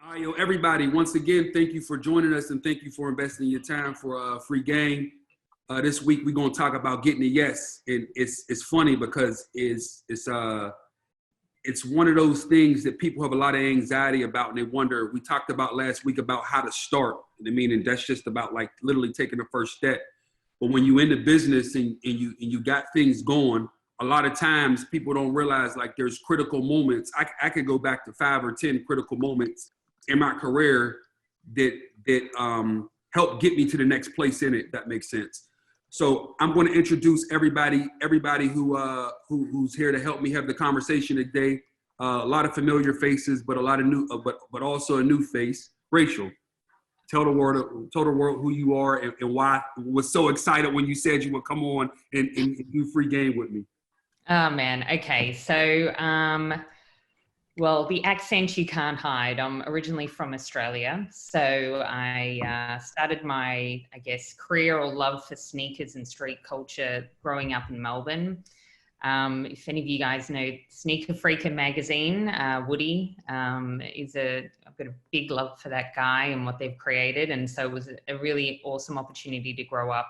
All right, yo, everybody, once again, thank you for joining us and thank you for investing your time for a free game. This week, we're going to talk about getting a yes. And it's funny because it's one of those things that people have a lot of anxiety about and they wonder. We talked about last week about how to start. I mean, and that's just about like literally taking the first step. But when you're in the business and you got things going, a lot of times people don't realize like there's critical moments. I could go back to 5 or 10 critical moments in my career that helped get me to the next place in it. If that makes sense. So I'm going to introduce everybody who's here to help me have the conversation today. A lot of familiar faces, but a lot of new, but also a new face. Rachel, tell the world who you are and why. Was so excited when you said you would come on and do free game with me. Oh man, okay. So, well, the accent you can't hide. I'm originally from Australia. So I started my, career or love for sneakers and street culture growing up in Melbourne. If any of you guys know Sneaker Freaker magazine, Woody I've got a big love for that guy and what they've created. And so it was a really awesome opportunity to grow up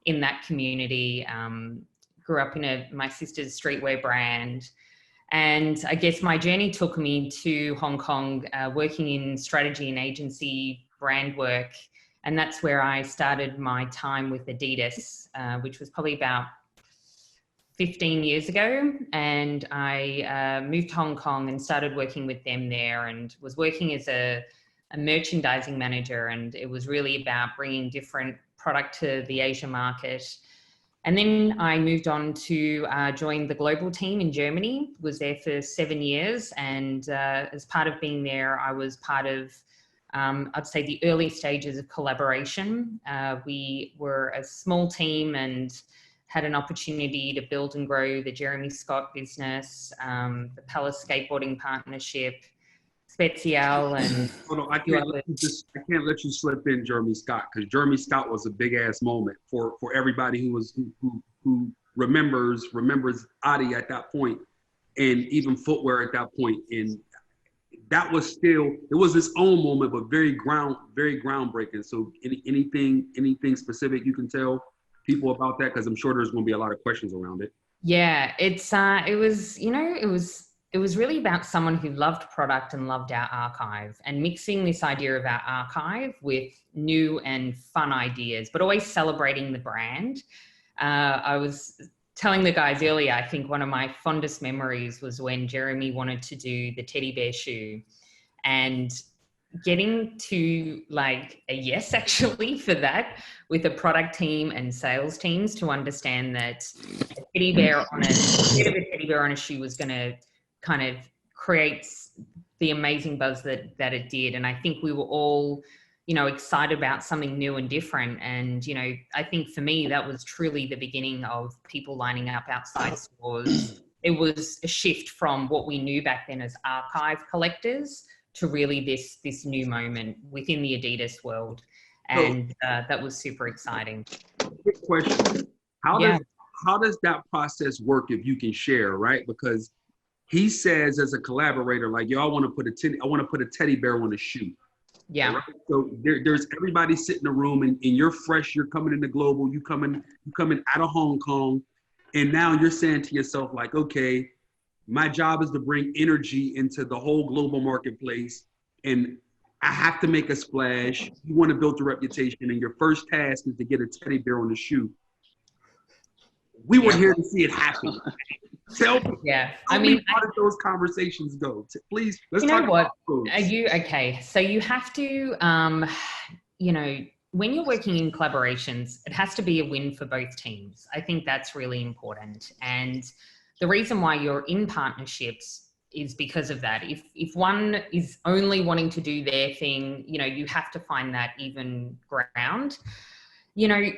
in that community. Grew up in my sister's streetwear brand. And I guess my journey took me to Hong Kong, working in strategy and agency brand work. And that's where I started my time with Adidas, which was probably about 15 years ago. And I moved to Hong Kong and started working with them there and was working as a merchandising manager. And it was really about bringing different product to the Asia market. And then I moved on to join the global team in Germany, was there for 7 years. And as part of being there, I was part of, I'd say, the early stages of collaboration. We were a small team and had an opportunity to build and grow the Jeremy Scott business, the Palace Skateboarding Partnership, Spezial, and Hold on, I can't let you slip in Jeremy Scott, because Jeremy Scott was a big ass moment for everybody who remembers Adi at that point, and even footwear at that point. And that was still, it was its own moment, but very groundbreaking. So anything specific you can tell people about that, because I'm sure there's going to be a lot of questions around it. Yeah, it was really about someone who loved product and loved our archive, and mixing this idea of our archive with new and fun ideas, but always celebrating the brand. I was telling the guys earlier, I think one of my fondest memories was when Jeremy wanted to do the teddy bear shoe, and getting to like a yes actually for that with a product team and sales teams to understand that a teddy bear on a shoe was going to kind of creates the amazing buzz that it did. And I think we were all, excited about something new and different. And, I think for me, that was truly the beginning of people lining up outside stores. It was a shift from what we knew back then as archive collectors to really this new moment within the Adidas world. And that was super exciting. Quick question. How does that process work, if you can share, right? Because he says as a collaborator, like, yo, I want to put a teddy bear on a shoe. Yeah. Right? So there's everybody sitting in a room, and you're fresh. You're coming into global. You coming out of Hong Kong, and now you're saying to yourself, like, okay, my job is to bring energy into the whole global marketplace, and I have to make a splash. You want to build a reputation, and your first task is to get a teddy bear on the shoe. We were here to see it happen. Tell me, how did those conversations go? Please, let's talk about those. Are you okay? So you have to, when you're working in collaborations, it has to be a win for both teams. I think that's really important. And the reason why you're in partnerships is because of that. If one is only wanting to do their thing, you have to find that even ground.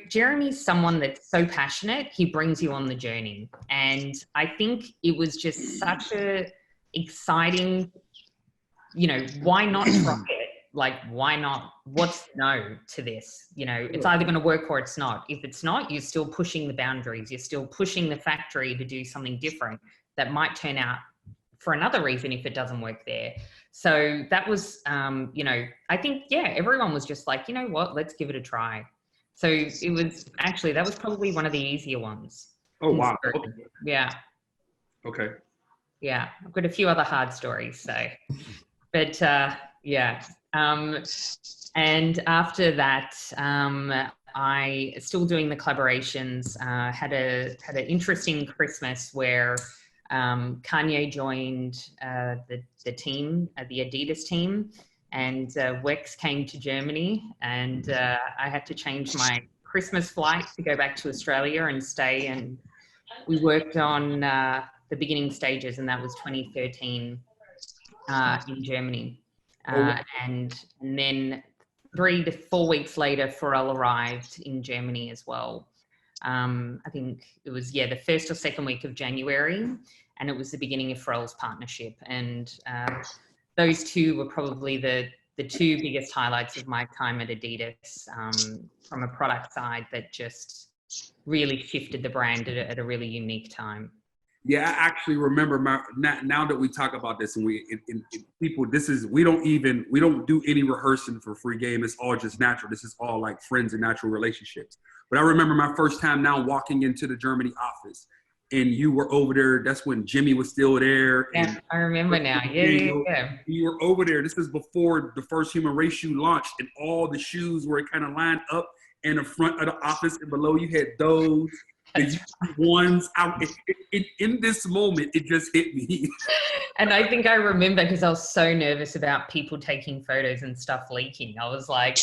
Jeremy's someone that's so passionate, he brings you on the journey. And I think it was just such a exciting, why not try it? Like, why not? What's no to this? It's either going to work or it's not. If it's not, you're still pushing the boundaries. You're still pushing the factory to do something different that might turn out for another reason if it doesn't work there. So that was, you know, I think, yeah, everyone was just like, you know what, let's give it a try. So it was actually, that was probably one of the easier ones. Oh, wow. Okay. Yeah. Okay. Yeah. I've got a few other hard stories. So, but yeah. And after that, I still doing the collaborations. Had an interesting Christmas where Kanye joined the team, the Adidas team, and Wex came to Germany, and I had to change my Christmas flight to go back to Australia and stay. And we worked on the beginning stages, and that was 2013 in Germany. And then 3 to 4 weeks later, Pharrell arrived in Germany as well. I think it was, yeah, the first or second week of January, and it was the beginning of Pharrell's partnership. And those two were probably the two biggest highlights of my time at Adidas, from a product side that just really shifted the brand at a really unique time. Yeah, I actually remember now that we talk about this, and people, we don't do any rehearsing for Free Game. It's all just natural. This is all like friends and natural relationships. But I remember my first time now walking into the Germany office, and you were over there. That's when Jimmy was still there. Yeah, And I remember now. Yeah. You were over there. This is before the first Human Race shoe launched, and all the shoes were kind of lined up in the front of the office, and below you had those. The ones out in this moment, it just hit me. And I think I remember because I was so nervous about people taking photos and stuff leaking. I was like,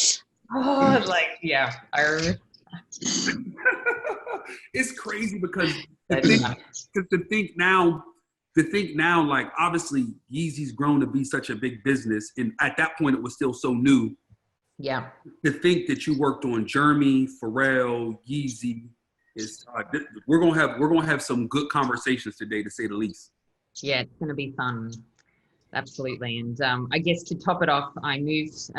oh, like, yeah, I remember. It's crazy because to think now, like, obviously Yeezy's grown to be such a big business, and at that point it was still so new. Yeah. To think that you worked on Jeremy, Pharrell, Yeezy. We're gonna have some good conversations today, to say the least. Yeah, it's gonna be fun, absolutely. And I guess to top it off, I moved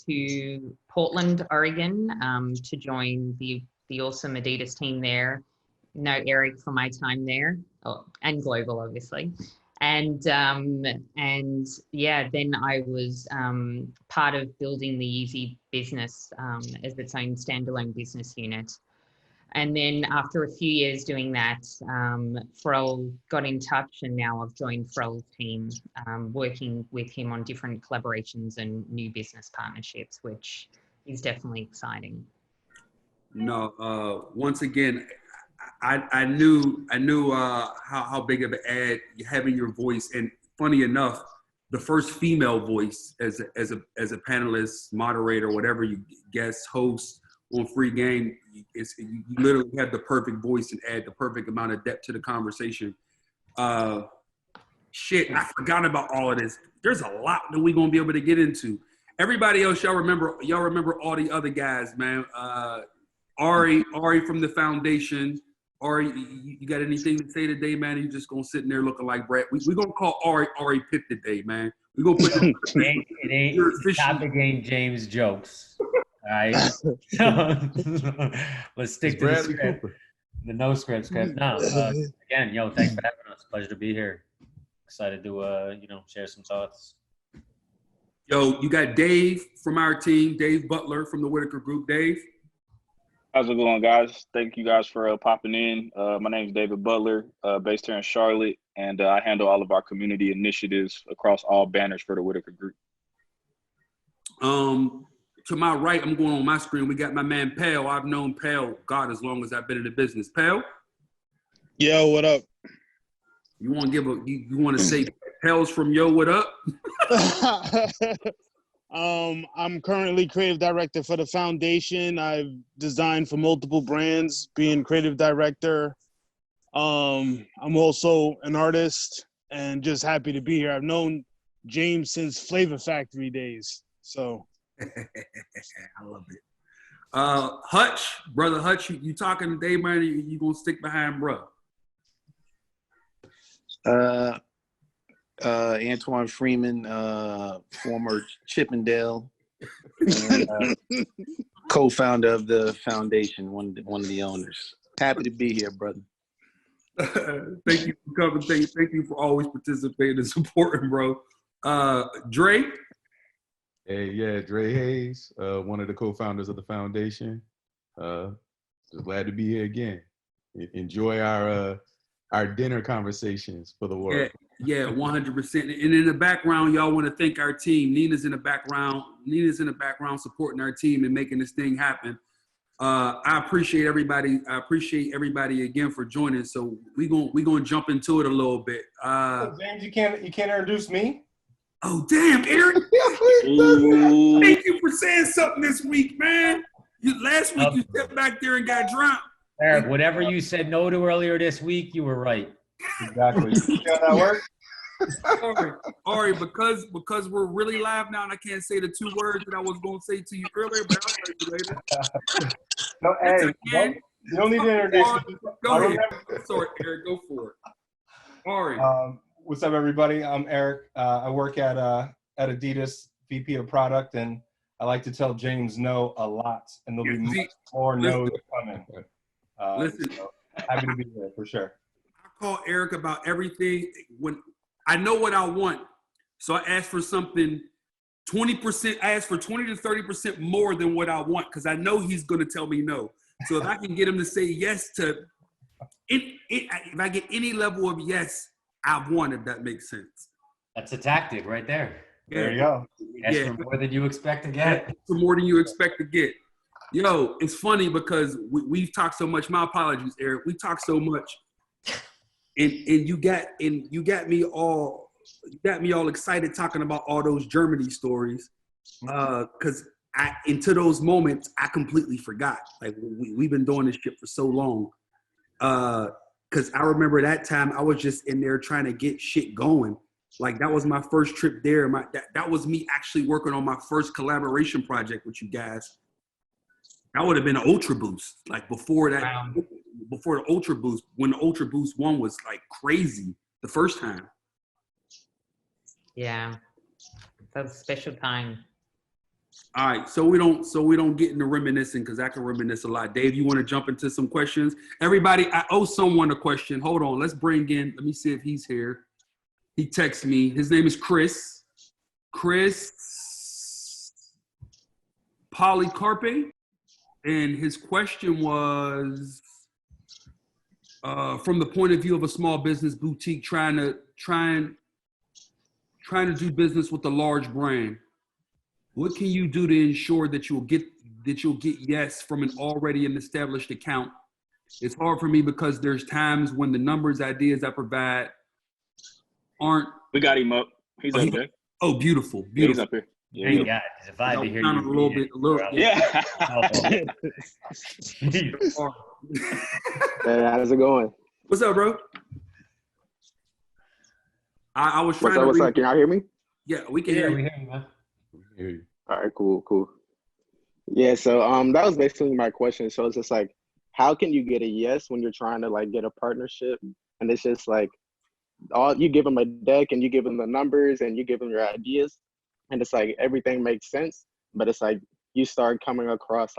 to Portland, Oregon, to join the awesome Adidas team there. Know Eric for my time there, and global, obviously. And yeah, then I was part of building the Yeezy business as its own standalone business unit. And then after a few years doing that, Pharrell got in touch, and now I've joined Pharrell's team, working with him on different collaborations and new business partnerships, which is definitely exciting. No, once again, I knew how big of an ad having your voice, and funny enough, the first female voice as a panelist, moderator, whatever you guest, host on Free Game, you literally have the perfect voice and add the perfect amount of depth to the conversation. Shit, I forgot about all of this. There's a lot that we're gonna be able to get into. Everybody else, y'all remember all the other guys, man. Ari from the foundation. Ari, you got anything to say today, man? You just gonna sit in there looking like Brad. We're gonna call Ari Pip today, man. We're gonna put it ain't topic ain't James jokes. All right. Let's stick to the script. The no script. No. Again, yo, thanks for having us. Pleasure to be here. Excited to share some thoughts. Yo, you got Dave from our team, Dave Butler from the Whitaker Group. Dave. How's it going, guys? Thank you guys for popping in. My name is David Butler, based here in Charlotte, and I handle all of our community initiatives across all banners for the Whitaker Group. To my right, I'm going on my screen. We got my man Pale. I've known Pale, God, as long as I've been in the business. Pale? Yo, what up? You want to you want to say Pale's from Yo, what up? I'm currently creative director for the foundation. I've designed for multiple brands, being creative director. I'm also an artist and just happy to be here. I've known James since Flavor Factory days, so. I love it. Hutch, brother Hutch, you talking today, man? You gonna stick behind, bro? Antoine Freeman, former Chippendale, and, co-founder of the foundation, one of the owners. Happy to be here, brother. Thank you for coming. Thank you for always participating and supporting, bro. Dre. Hey, yeah, Dre Hayes, one of the co-founders of the foundation. Just glad to be here again. Enjoy our dinner conversations for the world. Yeah, 100%. And in the background, y'all want to thank our team. Nina's in the background. Nina's in the background supporting our team and making this thing happen. I appreciate everybody. I appreciate everybody again for joining. So we gonna jump into it a little bit. James, you can't introduce me. Oh damn, Eric! Thank you for saying something this week, man. Last week you stepped back there and got dropped. Eric, whatever you said no to earlier this week, you were right. Exactly. You see how that works? Ari, because we're really live now and I can't say the 2 words that I was going to say to you earlier, but I'll tell you later. No, hey, you don't need to introduce me. Go ahead. Sorry, Eric, go for it. Ari. What's up, everybody? I'm Eric. I work at Adidas, VP of Product, and I like to tell James no a lot, and there'll be much more no's coming. Listen, so happy to be here for sure. I call Eric about everything when I know what I want. So I ask for something 20%, I ask for 20 to 30% more than what I want because I know he's going to tell me no. So if I can get him to say yes to if I get any level of yes, I want, if that makes sense. That's a tactic right there. Yeah. There you go. Ask for more than you expect to get. For more than you expect to get. Yo, it's funny because we've talked so much. My apologies, Eric. We talked so much, and you got me all excited talking about all those Germany stories, because into those moments I completely forgot. Like we've been doing this shit for so long, because I remember that time I was just in there trying to get shit going. Like that was my first trip there. That was me actually working on my first collaboration project with you guys. That would have been an Ultra Boost, like before the Ultra Boost, when the Ultra Boost 1 was like crazy the first time. Yeah, that's a special time. All right, so we don't get into reminiscing because I can reminisce a lot. Dave, you want to jump into some questions? Everybody, I owe someone a question. Hold on, let me see if he's here. He texted me. His name is Chris. Chris Polycarpe. And his question was, from the point of view of a small business boutique trying to do business with a large brand, what can you do to ensure that you'll get yes from an already established account? It's hard for me because there's times when the numbers, ideas I provide aren't. We got him up. He's up there. Oh, beautiful. Yeah, he's up here. Yeah, you got it. If I had to hear you Yeah. Hey, how's it going? What's up, bro? I was trying to. What's up? Can y'all hear me? Yeah, we can hear you. We hear you, man. Hear you. All right, cool. Yeah, so that was basically my question. So it's just like, how can you get a yes when you're trying to like get a partnership, and it's just like, you give them a deck and you give them the numbers and you give them your ideas, and it's like everything makes sense, but it's like you start coming across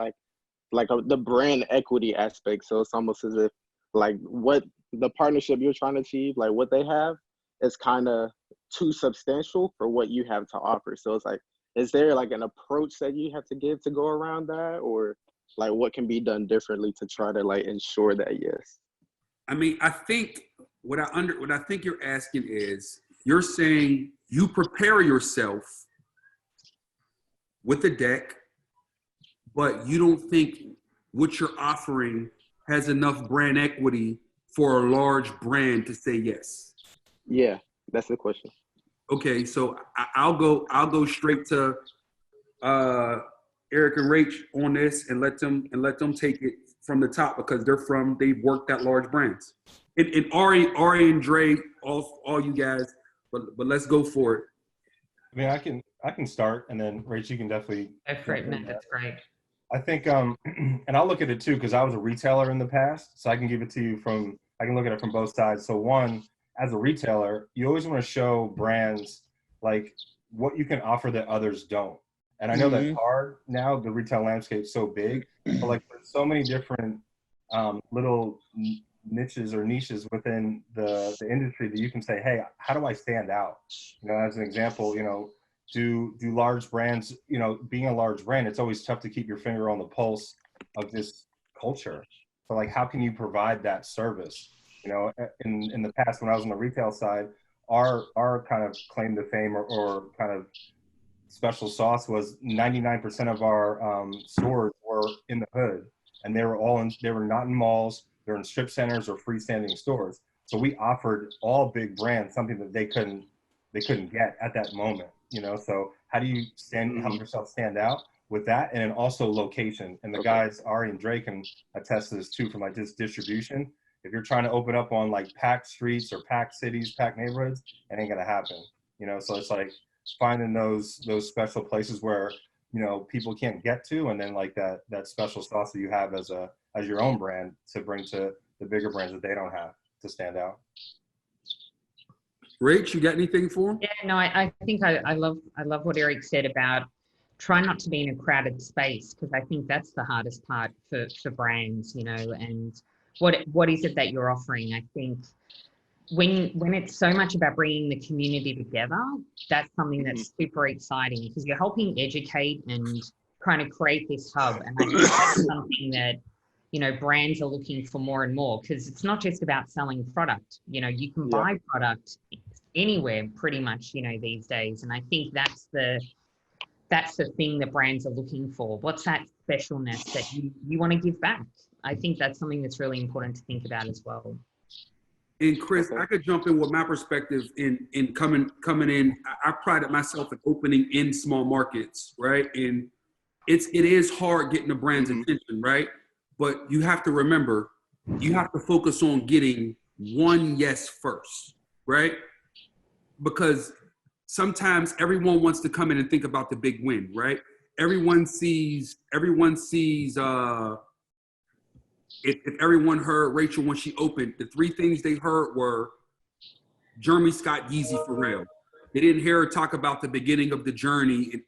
the brand equity aspect. So it's almost as if like what the partnership you're trying to achieve, like what they have, is kind of too substantial for what you have to offer. So it's like, is there like an approach that you have to give to go around that, or like what can be done differently to try to like ensure that yes? I mean, I think what I think you're asking is, you're saying you prepare yourself with a deck, but you don't think what you're offering has enough brand equity for a large brand to say yes. Yeah, that's the question. Okay, so I'll go straight to Eric and Rach on this and let them take it from the top because they've worked at large brands. And Ari and Dre, all you guys, but let's go for it. I mean, I can start, and then Rach, you can definitely. Go for it, man. That's great. I think, and I'll look at it too because I was a retailer in the past, so I can give it to you I can look at it from both sides. So one, as a retailer, you always want to show brands like what you can offer that others don't. And I know that's hard now. The retail landscape's so big, but like there's so many different little niches or niches within the industry that you can say, hey, how do I stand out? You know, as an example, you know, do large brands, you know, being a large brand, it's always tough to keep your finger on the pulse of this culture. So like, how can you provide that service? You know, in the past, when I was on the retail side, our kind of claim to fame or kind of special sauce was 99% of our stores were in the hood, and they were not in malls, they're in strip centers or freestanding stores. So we offered all big brands something that they couldn't get at that moment, you know. So how do you help yourself stand out with that? And then also location. And the guys Ari and Drake can attest to this too, from like just distribution. If you're trying to open up on like packed streets or packed cities, packed neighborhoods, it ain't gonna happen, you know. So it's like finding those special places where, you know, people can't get to, and then like that special sauce that you have as your own brand to bring to the bigger brands that they don't have to stand out. Rach, you got anything for him? Yeah, no, I think I love what Eric said about try not to be in a crowded space, because I think that's the hardest part for brands, you know. And what is it that you're offering? I think when it's so much about bringing the community together, that's something that's super exciting, because you're helping educate and kind of create this hub. And I think that's something that, you know, brands are looking for more and more, because it's not just about selling product. You know, you can buy product anywhere pretty much, you know, these days. And I think that's the thing that brands are looking for. What's that specialness that you want to give back? I think that's something that's really important to think about as well. And Chris, I could jump in with my perspective in coming in. I prided myself in opening in small markets, right? And it is hard getting the brand's attention, right? But you have to remember, you have to focus on getting one yes first, right? Because sometimes everyone wants to come in and think about the big win, right? Everyone sees if everyone heard Rachel when she opened, the three things they heard were Jeremy Scott, Yeezy, Pharrell. They didn't hear her talk about the beginning of the journey and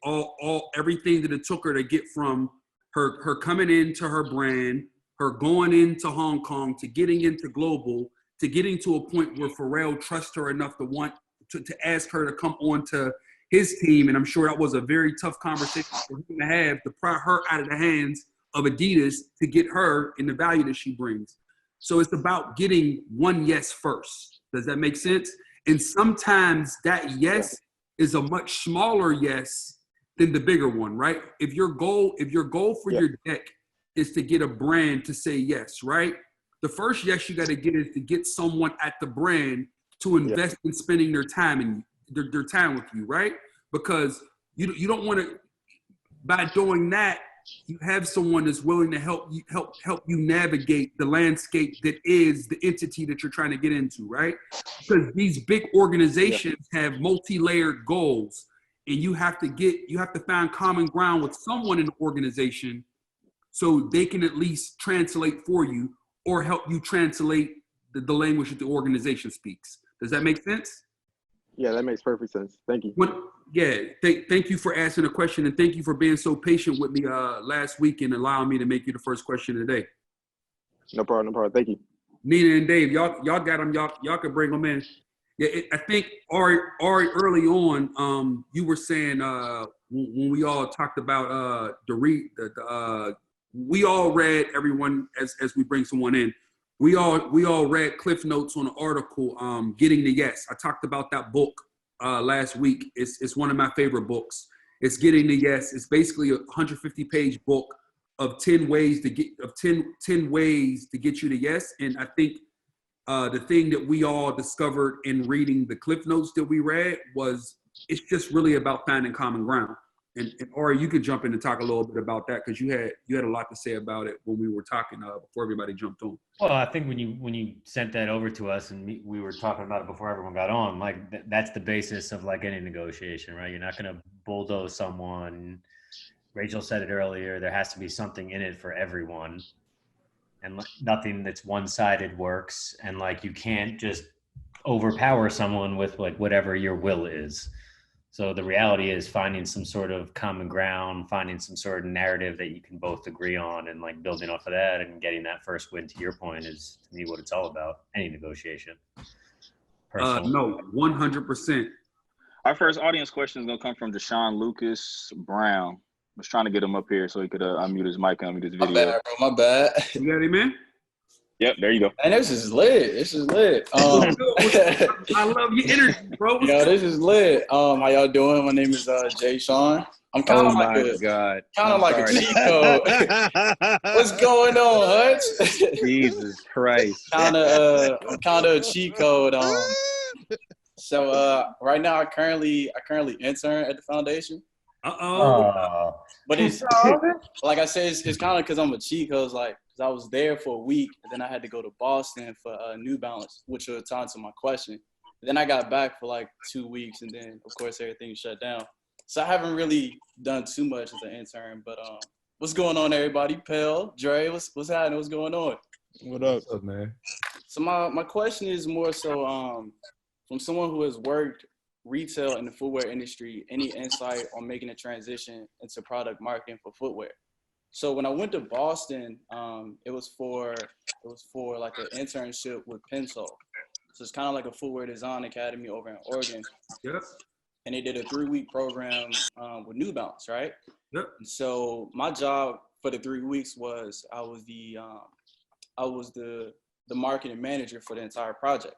everything that it took her to get from her coming into her brand, her going into Hong Kong, to getting into global, to getting to a point where Pharrell trusts her enough to want to ask her to come on to his team. And I'm sure that was a very tough conversation for him to have, to pry her out of the hands of Adidas to get her in the value that she brings. So it's about getting one yes first. Does that make sense? And sometimes that yes is a much smaller yes than the bigger one, right? If your goal for your deck is to get a brand to say yes, right? The first yes you got to get is to get someone at the brand to invest in spending their time and their time with you, right? Because you don't want to, by doing that, you have someone that's willing to help you navigate the landscape that is the entity that you're trying to get into, right? Because these big organizations have multi-layered goals, and you have to find common ground with someone in the organization so they can at least translate for you or help you translate the language that the organization speaks. Does that make sense? Yeah, that makes perfect sense. Thank you. Thank you for asking the question, and thank you for being so patient with me last week and allowing me to make you the first question today. No problem. Thank you. Nina and Dave, y'all got them. Y'all can bring them in. Yeah, I think Ari early on, you were saying when we all talked about we all read, everyone as we bring someone in. We all read Cliff Notes on the article, Getting the Yes. I talked about that book last week. It's one of my favorite books. It's Getting the Yes. It's basically a 150-page book of 10 ways to get 10 ways to get you to yes. And I think the thing that we all discovered in reading the Cliff Notes that we read was it's just really about finding common ground. And Ari, you could jump in and talk a little bit about that, because you had a lot to say about it when we were talking before everybody jumped on. Well, I think when you sent that over to us and we were talking about it before everyone got on, like that's the basis of like any negotiation, right? You're not going to bulldoze someone. Rachel said it earlier. There has to be something in it for everyone, and nothing that's one-sided works. And like you can't just overpower someone with like whatever your will is. So the reality is finding some sort of common ground, finding some sort of narrative that you can both agree on, and like building off of that and getting that first win, to your point, is to me what it's all about. Any negotiation. Personally. No, 100%. Our first audience question is gonna come from Deshaun Lucas Brown. I was trying to get him up here so he could unmute his mic and unmute his video. My bad, bro. My bad. You got it, man? Yep, there you go. And this is lit. This is lit. I love your energy, bro. Yo, this is lit. How y'all doing? My name is Jay Sean. I'm kind of like a cheat code. What's going on, Hutch? Jesus Christ. I'm kind of a cheat code. So right now I currently intern at the foundation. But it's like I said, it's kind of because I'm a cheat code. Like, because I was there for a week, and then I had to go to Boston for New Balance, which will tie into my question. And then I got back for like 2 weeks, and then of course everything shut down. So I haven't really done too much as an intern. But what's going on, everybody? Pell, Dre, what's happening? What's going on? What up? What's up, man? So my question is more so from someone who has worked retail in the footwear industry, any insight on making a transition into product marketing for footwear? So when I went to Boston, it was for like an internship with Pensole. So it's kind of like a footwear design academy over in Oregon. Yep. And they did a 3-week program with New Balance, right? Yep. And so my job for the 3 weeks was I was the marketing manager for the entire project.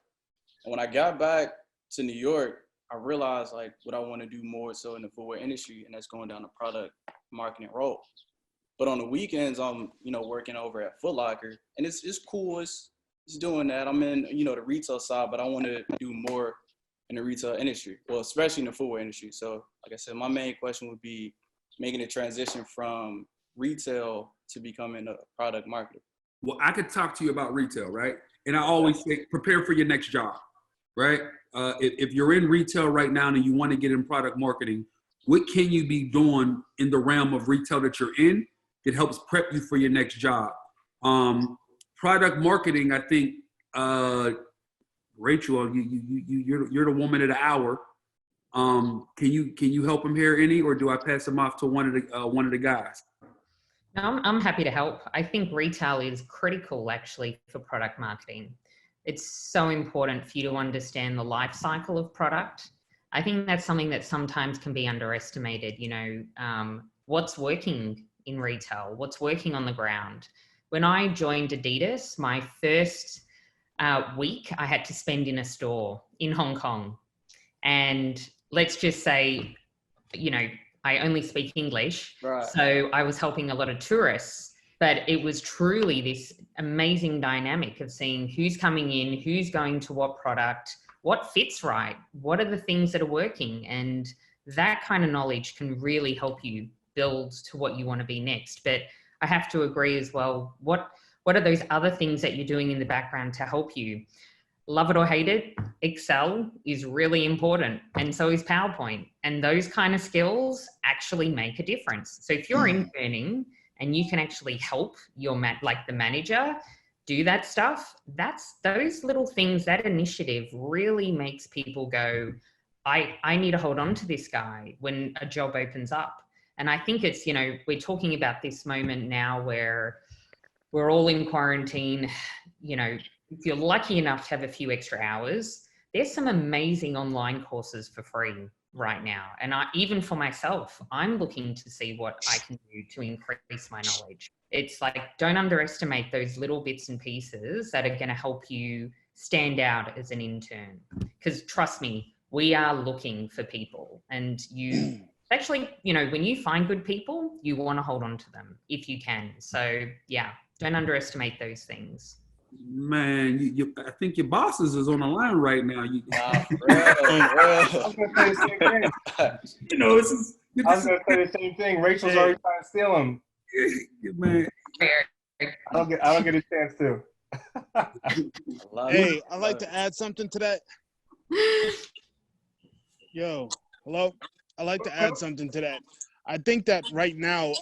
And when I got back to New York, I realized like what I want to do more so in the footwear industry, and that's going down the product marketing role. But on the weekends, I'm working over at Foot Locker, and it's cool. It's doing that. I'm in the retail side, but I want to do more in the retail industry, well, especially in the footwear industry. So, like I said, my main question would be making a transition from retail to becoming a product marketer. Well, I could talk to you about retail, right? And I always say, prepare for your next job, right? If you're in retail right now and you want to get in product marketing, what can you be doing in the realm of retail that you're in? It helps prep you for your next job. Product marketing, I think, Rachel, you're the woman of the hour. Can you help him here any, or do I pass him off to one of the guys? No, I'm happy to help. I think retail is critical actually for product marketing. It's so important for you to understand the life cycle of product. I think that's something that sometimes can be underestimated. What's working in retail, what's working on the ground. When I joined Adidas, my first week I had to spend in a store in Hong Kong. And let's just say, I only speak English. Right. So I was helping a lot of tourists, but it was truly this amazing dynamic of seeing who's coming in, who's going to what product, what fits right, what are the things that are working. And that kind of knowledge can really help you build to what you want to be next. But I have to agree as well, what are those other things that you're doing in the background to help you? Love it or hate it, Excel is really important, and so is PowerPoint. And those kind of skills actually make a difference. So if you're interning and you can actually help your the manager do that stuff, that's those little things, that initiative really makes people go, I need to hold on to this guy when a job opens up. And I think it's, we're talking about this moment now where we're all in quarantine. If you're lucky enough to have a few extra hours, there's some amazing online courses for free right now. And even for myself, I'm looking to see what I can do to increase my knowledge. It's like, don't underestimate those little bits and pieces that are going to help you stand out as an intern. Because trust me, we are looking for people, and actually, when you find good people, you want to hold on to them if you can. So yeah, don't underestimate those things. Man, I think your bosses is on the line right now. I was going to say the same thing. Rachel's already trying to steal him. Man, I don't get a chance to. Hey, I'd like to add something to that. Yo, hello. I'd like to add something to that. I think that right now,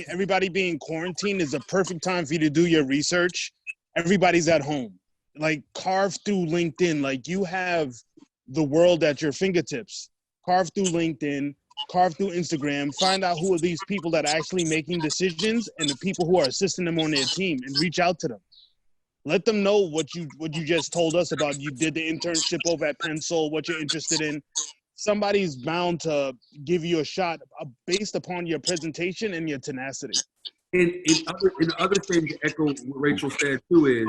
everybody being quarantined is a perfect time for you to do your research. Everybody's at home. Like, carve through LinkedIn. Like, you have the world at your fingertips. carve through LinkedIn, carve through Instagram, find out who are these people that are actually making decisions and the people who are assisting them on their team, and reach out to them. Let them know what you just told us about. You did the internship over at Pencil, what you're interested in. Somebody's bound to give you a shot based upon your presentation and your tenacity. And the other thing to echo what Rachel said too is,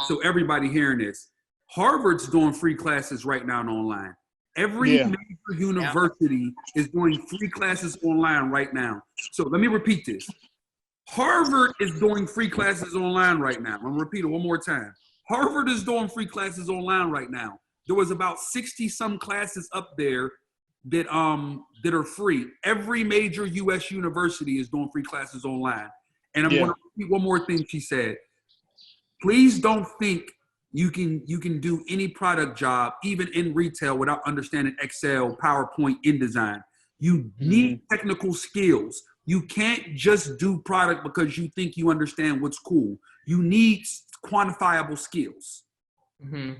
so everybody hearing this, Harvard's doing free classes right now online. Every major university is doing free classes online right now. So let me repeat this. Harvard is doing free classes online right now. I'm gonna repeat it one more time. Harvard is doing free classes online right now. There was about 60 some classes up there that are free. Every major US university is doing free classes online. And I'm gonna repeat one more thing she said. Please don't think you can do any product job, even in retail, without understanding Excel, PowerPoint, InDesign. You need technical skills. You can't just do product because you think you understand what's cool. You need quantifiable skills. Yeah.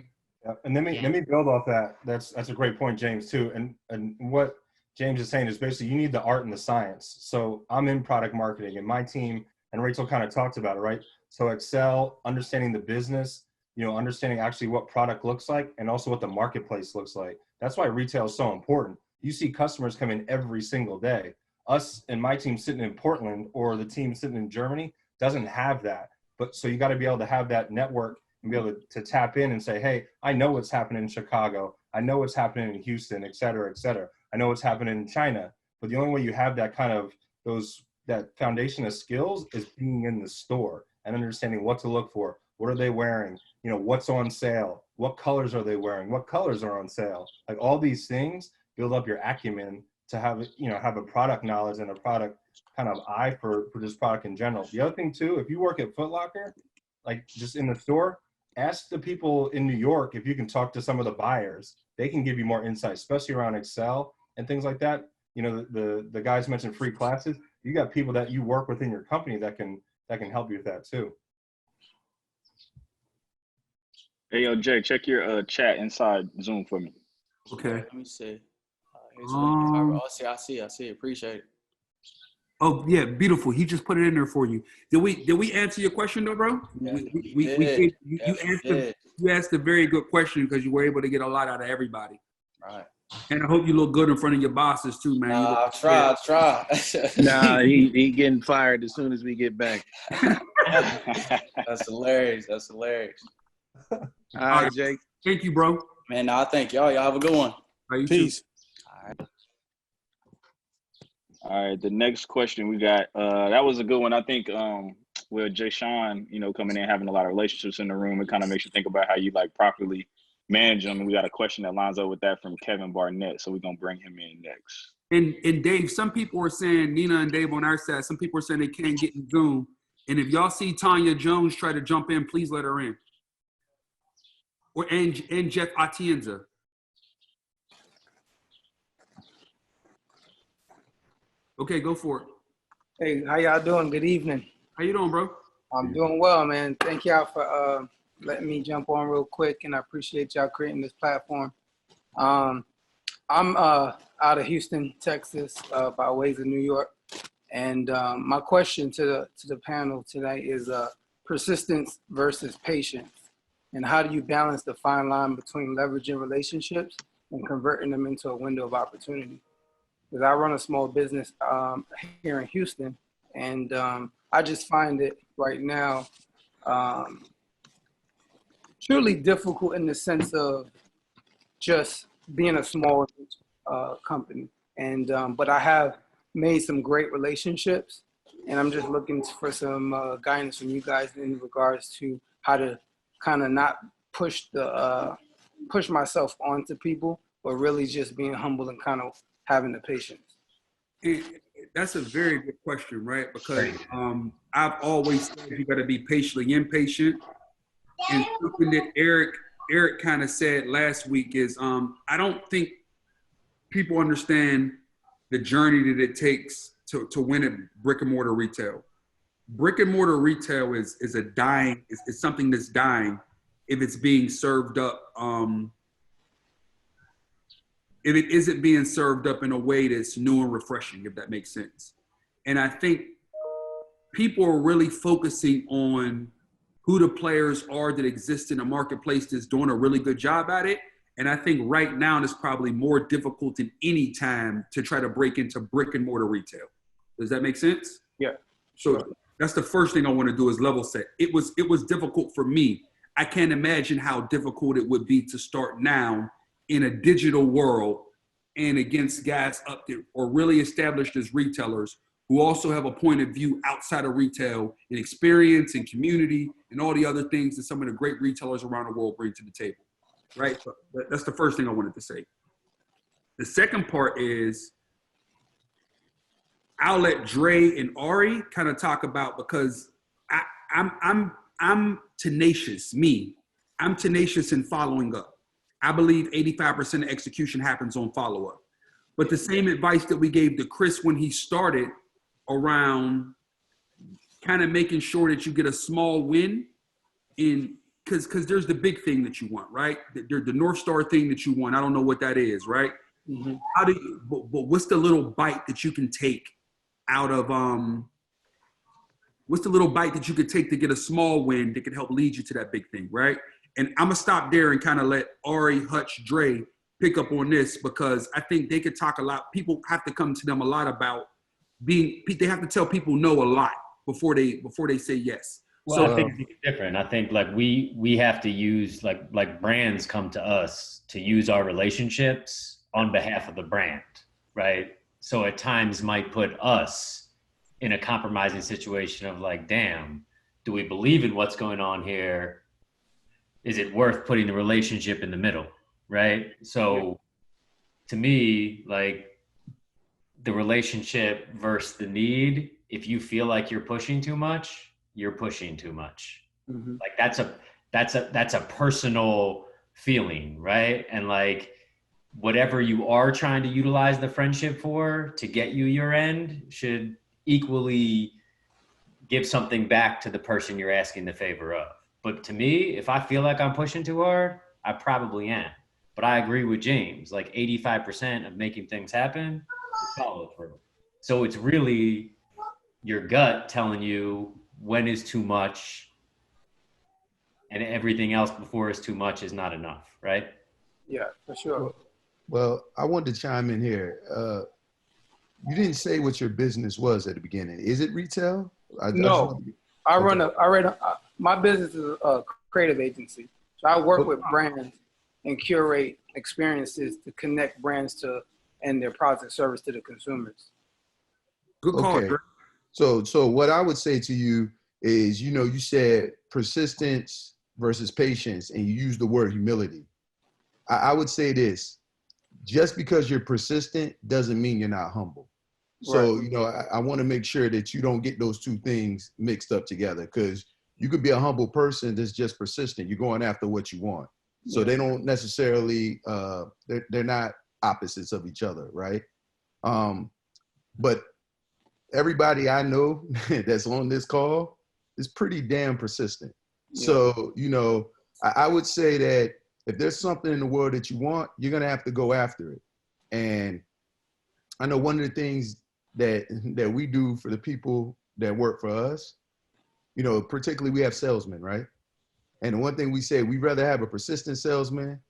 And let me build off that. That's a great point, James, too. And what James is saying is basically you need the art and the science. So I'm in product marketing, and my team, and Rachel kind of talked about it, right? So Excel, understanding the business, understanding actually what product looks like, and also what the marketplace looks like. That's why retail is so important. You see customers come in every single day. Us and my team sitting in Portland, or the team sitting in Germany, doesn't have that. But so you got to be able to have that network and be able to tap in and say, hey, I know what's happening in Chicago. I know what's happening in Houston, et cetera, et cetera. I know what's happening in China. But the only way you have that kind of that foundation of skills is being in the store and understanding what to look for. What are they wearing? What's on sale? What colors are they wearing? What colors are on sale? Like all these things build up your acumen to have a product knowledge and a product kind of eye for this product in general. The other thing too, if you work at Foot Locker, like just in the store, ask the people in New York if you can talk to some of the buyers. They can give you more insight, especially around Excel and things like that. The guys mentioned free classes. You got people that you work within your company that can help you with that too. Hey, yo, Jay, check your chat inside Zoom for me. Okay. Let me see. I see. Appreciate it. Oh yeah, beautiful. He just put it in there for you. Did we answer your question though, bro? Yeah, You asked a very good question because you were able to get a lot out of everybody. Right. And I hope you look good in front of your bosses too, man. I'll try. Nah, he getting fired as soon as we get back. That's hilarious. All right, Jake. Thank you, bro. Man, I thank y'all. Y'all have a good one. Peace. All right, the next question we got, that was a good one. I think with Jay Sean, coming in, having a lot of relationships in the room, it kind of makes you think about how you properly manage them. And we got a question that lines up with that from Kevin Barnett. So we're going to bring him in next. And Dave, some people are saying, Nina and Dave on our side, some people are saying they can't get in Zoom. And if y'all see Tanya Jones try to jump in, please let her in. And Jeff Atienza. Okay, go for it. Hey, how y'all doing? Good evening. How you doing, bro? I'm doing well, man. Thank y'all for letting me jump on real quick, and I appreciate y'all creating this platform. I'm out of Houston, Texas, by ways of New York, and my question to the panel tonight is persistence versus patience, and how do you balance the fine line between leveraging relationships and converting them into a window of opportunity? Because I run a small business here in Houston, and I just find it right now truly difficult in the sense of just being a small company. And but I have made some great relationships, and I'm just looking for some guidance from you guys in regards to how to kind of not push myself onto people, but really just being humble and kind of having the patience. That's a very good question, right? Because I've always said you got to be patiently impatient. And something that Eric kind of said last week is I don't think people understand the journey that it takes to win at brick and mortar retail. Brick and mortar retail is something that's dying if it's being served up if it isn't being served up in a way that's new and refreshing, if that makes sense. And I think people are really focusing on who the players are that exist in the marketplace that's doing a really good job at it. And I think right now it's probably more difficult than any time to try to break into brick and mortar retail. Does that make sense? Yeah. So that's the first thing I want to do is level set. It was difficult for me. I can't imagine how difficult it would be to start now in a digital world and against guys up there or really established as retailers who also have a point of view outside of retail and experience and community and all the other things that some of the great retailers around the world bring to the table, right? So that's the first thing I wanted to say. The second part is I'll let Dre and Ari kind of talk about, because I'm tenacious, I'm tenacious in following up. I believe 85% of execution happens on follow-up. But the same advice that we gave to Chris when he started around kind of making sure that you get a small win in, because there's the big thing that you want, right? The North Star thing that you want. I don't know what that is, right? Mm-hmm. How do you, but what's the little bite that you can take out of, what's the little bite that you could take to get a small win that could help lead you to that big thing, right? And I'm gonna stop there and kind of let Ari, Hutch, Dre pick up on this, because I think they could talk a lot. People have to come to them a lot about they have to tell people no a lot before they say yes. Well, So I think it's different. I think like we have to use like brands come to us to use our relationships on behalf of the brand, right? So at times might put us in a compromising situation of like, damn, do we believe in what's going on here? Is it worth putting the relationship in the middle, right? So to me, like the relationship versus the need, if you feel like you're pushing too much, you're pushing too much. Mm-hmm. Like that's a personal feeling, right? And like whatever you are trying to utilize the friendship for to get you your end should equally give something back to the person you're asking the favor of. But to me, if I feel like I'm pushing too hard, I probably am. But I agree with James, like 85% of making things happen is follow through. So it's really your gut telling you when is too much and everything else before is too much is not enough, right? Yeah, for sure. Well, I wanted to chime in here. You didn't say what your business was at the beginning. Is it retail? My business is a creative agency. So I work with brands and curate experiences to connect brands to and their products and service to the consumers. Good call. Okay. So what I would say to you is, you said persistence versus patience, and you used the word humility. I would say this: just because you're persistent doesn't mean you're not humble. So, right. I want to make sure that you don't get those two things mixed up together, because you could be a humble person that's just persistent. You're going after what you want. So they don't necessarily, they're not opposites of each other, right? But everybody I know that's on this call is pretty damn persistent. Yeah. So, I would say that if there's something in the world that you want, you're going to have to go after it. And I know one of the things that we do for the people that work for us, particularly we have salesmen, right? And the one thing we say, we'd rather have a persistent salesman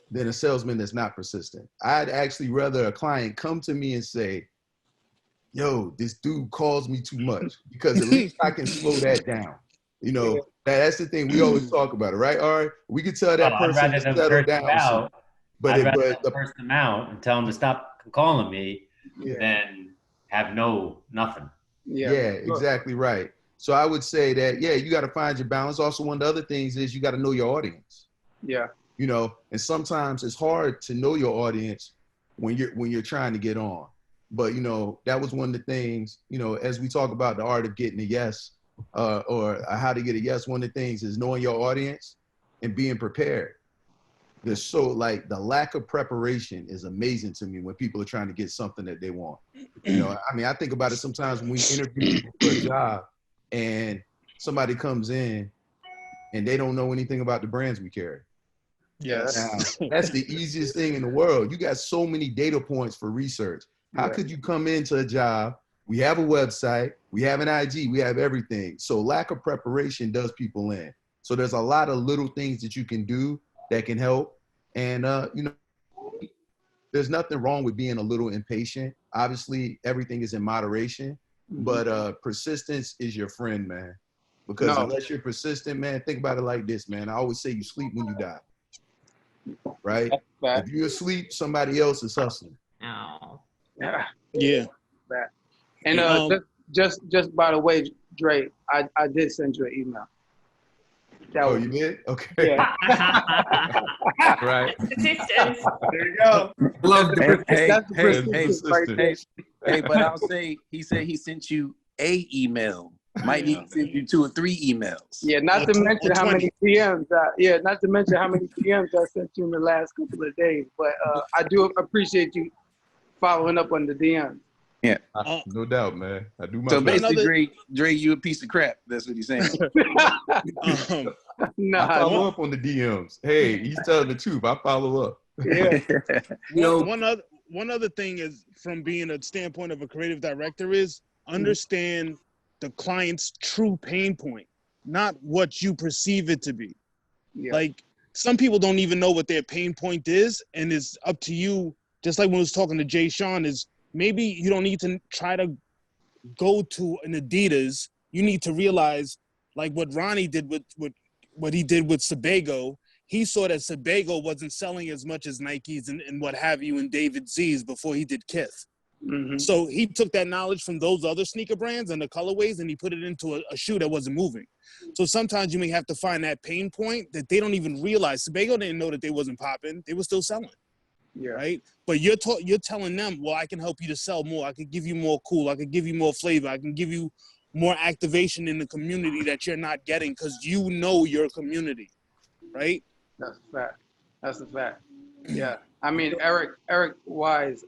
than a salesman that's not persistent. I'd actually rather a client come to me and say, yo, this dude calls me too much, because at least I can slow that down. That's the thing we always talk about, it, right? All right, we could tell that person to settle down. I'd rather curse them out and tell them to stop calling me than have nothing. Yeah, exactly right. So I would say that, you got to find your balance. Also, one of the other things is you got to know your audience. Yeah. And sometimes it's hard to know your audience when you're trying to get on. But, that was one of the things, as we talk about the art of getting a yes, or how to get a yes, one of the things is knowing your audience and being prepared. The lack of preparation is amazing to me when people are trying to get something that they want. I think about it sometimes when we interview people for a job and somebody comes in and they don't know anything about the brands we carry. Yeah, Now, that's the easiest thing in the world. You got so many data points for research. How could you come into a job? We have a website, we have an IG, we have everything. So lack of preparation does people in. So there's a lot of little things that you can do that can help. And, you know, there's nothing wrong with being a little impatient. Obviously, everything is in moderation, but persistence is your friend, man. Because unless you're persistent, man, think about it like this, man. I always say you sleep when you die, right? If you're asleep, somebody else is hustling. Oh. Yeah. And just by the way, Dre, I did send you an email. You did? Okay. Yeah. Right. Persistence. There you go. Love the Hey, but I'll say he said he sent you a email. Might need to send you 2 or 3 emails. Yeah, not to mention how many DMs. Not to mention how many DMs I sent you in the last couple of days. But I do appreciate you following up on the DMs. Yeah, no doubt, man. I do my so best. basically, Dre, you a piece of crap. That's what he's saying. I follow up on the DMs. Hey, he's telling the truth. I follow up. Yeah. One other thing is, from being a standpoint of a creative director, is understand the client's true pain point, not what you perceive it to be. Yeah. Like, some people don't even know what their pain point is, and it's up to you. Just like when I was talking to Jay Sean, is maybe you don't need to try to go to an Adidas. You need to realize, like what Ronnie did with what he did with Sebago. He saw that Sebago wasn't selling as much as Nikes and what have you and David Z's before he did Kith. So he took that knowledge from those other sneaker brands and the colorways, and he put it into a shoe that wasn't moving. So sometimes you may have to find that pain point that they don't even realize. Sebago didn't know that they wasn't popping. They were still selling. Yeah. Right. But you're telling them, well, I can help you to sell more. I could give you more cool. I could give you more flavor. I can give you more activation in the community that you're not getting because you know your community. Right. That's a fact. That's a fact. Yeah. I mean, Eric Wise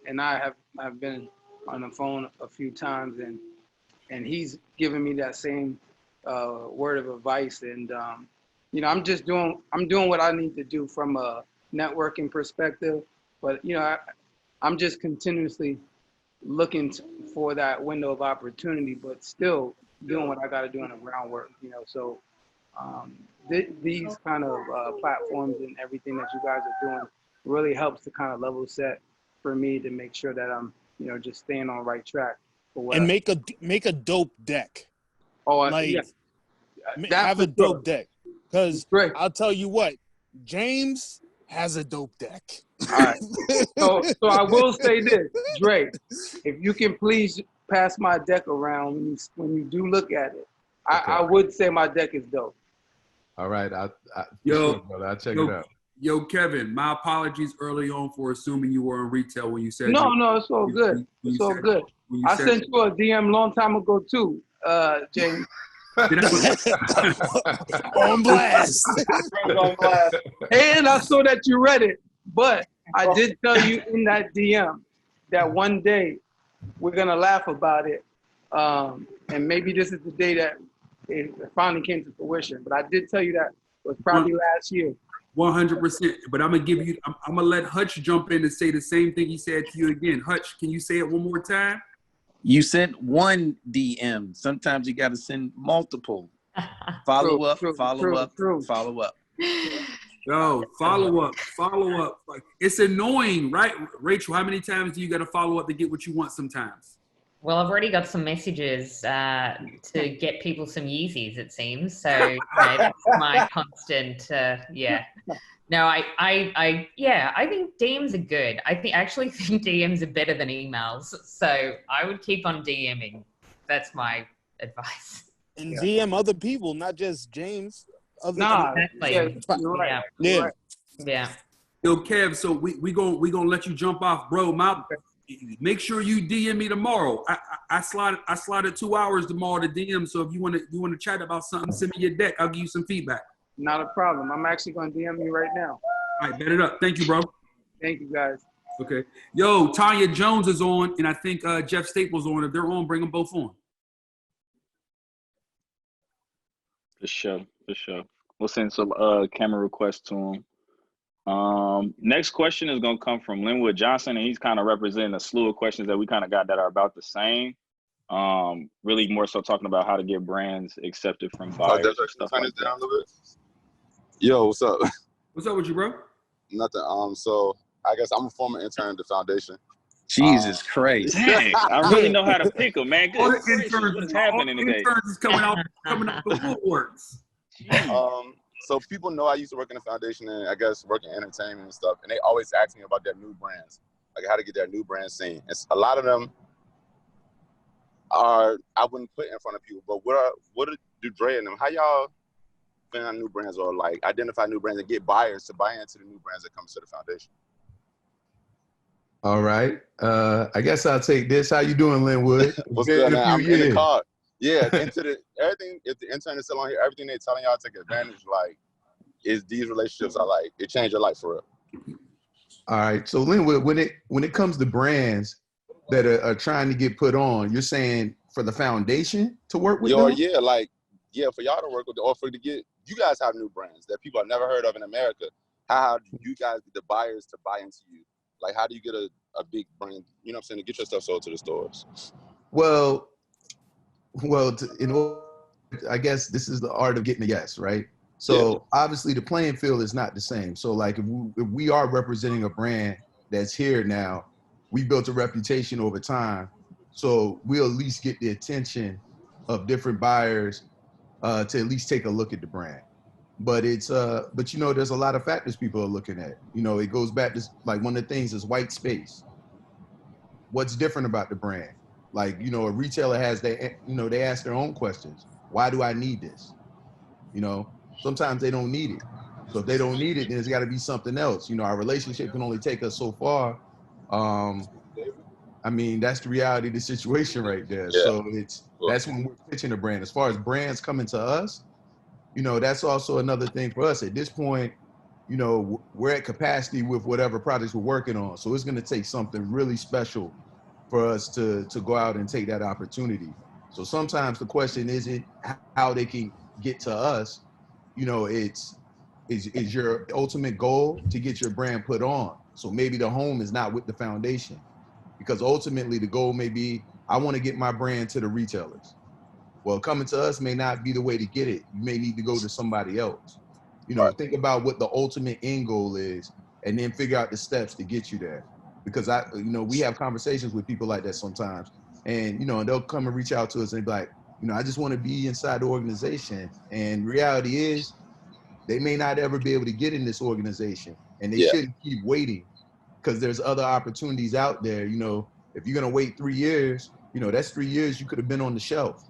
and I have been on the phone a few times, and he's given me that same word of advice. And you know, I'm doing what I need to do from a networking perspective, but you know, I'm just continuously looking for that window of opportunity, but still doing what I got to do in the groundwork. You know, so these kind of platforms and everything that you guys are doing really helps to kind of level set for me to make sure that I'm, you know, just staying on the right track. And make a dope deck. Oh, like, yeah. Have a dope deck. Because I'll tell you what, James has a dope deck. All right. So I will say this, Dre, if you can please pass my deck around when you do look at it. I would say my deck is dope. All right. Yo, brother, I'll check it out. Yo, Kevin, my apologies early on for assuming you were in retail when you said No, it's all good. It's all good. I sent you a DM long time ago too, James. On blast. And I saw that you read it, but I did tell you in that DM that one day we're gonna laugh about it, and maybe this is the day that it finally came to fruition. But I did tell you that it was probably last year. 100%. But I'm gonna let Hutch jump in and say the same thing he said to you again. Hutch, can you say it one more time? You sent one DM. Sometimes you got to send multiple. Follow up. Yo, follow up. Like, it's annoying, right? Rachel, how many times do you got to follow up to get what you want sometimes? Well, I've already got some messages to get people some Yeezys, it seems. So you know, that's my constant, yeah. No, I think DMs are good. I actually think DMs are better than emails. So I would keep on DMing. That's my advice. And DM other people, not just James. Exactly. Yeah, you're right. Yeah. Right. Yeah. Yo, Kev, so we gonna let you jump off, bro. Make sure you DM me tomorrow. I slotted 2 hours tomorrow to DM. So if you wanna chat about something, send me your deck. I'll give you some feedback. Not a problem. I'm actually gonna DM you right now. All right, bet it up. Thank you, bro. Thank you, guys. Okay. Yo, Tanya Jones is on, and I think Jeff Staples on. If they're on, bring them both on. For sure. We'll send some camera requests to them. Next question is gonna come from Linwood Johnson, and he's kind of representing a slew of questions that we kind of got that are about the same. Really more so talking about how to get brands accepted from buyers and stuff like that. Down a little bit. Yo, what's up? What's up with you, bro? Nothing. So I guess I'm a former intern at the foundation. Jesus Christ. Dang, I really know how to pick them, man. All Good the gracious, interns, what's happening today? interns is coming out the woodworks. So people know I used to work in the foundation and I guess work in entertainment and stuff, and they always ask me about their new brands, like how to get their new brand seen. And a lot of them are I wouldn't put in front of people, but what do Dre and them? How y'all find new brands or like identify new brands and get buyers to buy into the new brands that comes to the foundation? All right. I guess I'll take this. How you doing, Linwood? What's good, man? I'm in the car. Yeah, everything. If the intern is still on here, everything they're telling y'all to take advantage, like, is these relationships are like it changed your life for real. All right. So Linwood, when it comes to brands that are trying to get put on, you're saying for the foundation to work with them? Yeah, for y'all to work with, or for to get you guys have new brands that people have never heard of in America. How do you guys get the buyers to buy into you? Like, how do you get a big brand, you know what I'm saying, to get your stuff sold to the stores? Well, I guess this is the art of getting a yes, right? So obviously the playing field is not the same. So like if we are representing a brand that's here now, we built a reputation over time. So we'll at least get the attention of different buyers to at least take a look at the brand. But there's a lot of factors people are looking at. It goes back to like one of the things is white space. What's different about the brand? Like, a retailer has they ask their own questions. Why do I need this? Sometimes they don't need it. So if they don't need it, then there's got to be something else. Our relationship can only take us so far. That's the reality of the situation right there. Yeah. So that's when we're pitching a brand. As far as brands coming to us, that's also another thing for us. At this point, we're at capacity with whatever projects we're working on. So it's going to take something really special for us to go out and take that opportunity. So sometimes the question isn't how they can get to us. Is your ultimate goal to get your brand put on. So maybe the home is not with the foundation, because ultimately the goal may be, I want to get my brand to the retailers. Well, coming to us may not be the way to get it. You may need to go to somebody else. Think about what the ultimate end goal is and then figure out the steps to get you there. Because we have conversations with people like that sometimes, and they'll come and reach out to us and be like, I just want to be inside the organization. And reality is, they may not ever be able to get in this organization, and they shouldn't keep waiting, because there's other opportunities out there. If you're gonna wait 3 years, that's 3 years you could have been on the shelf.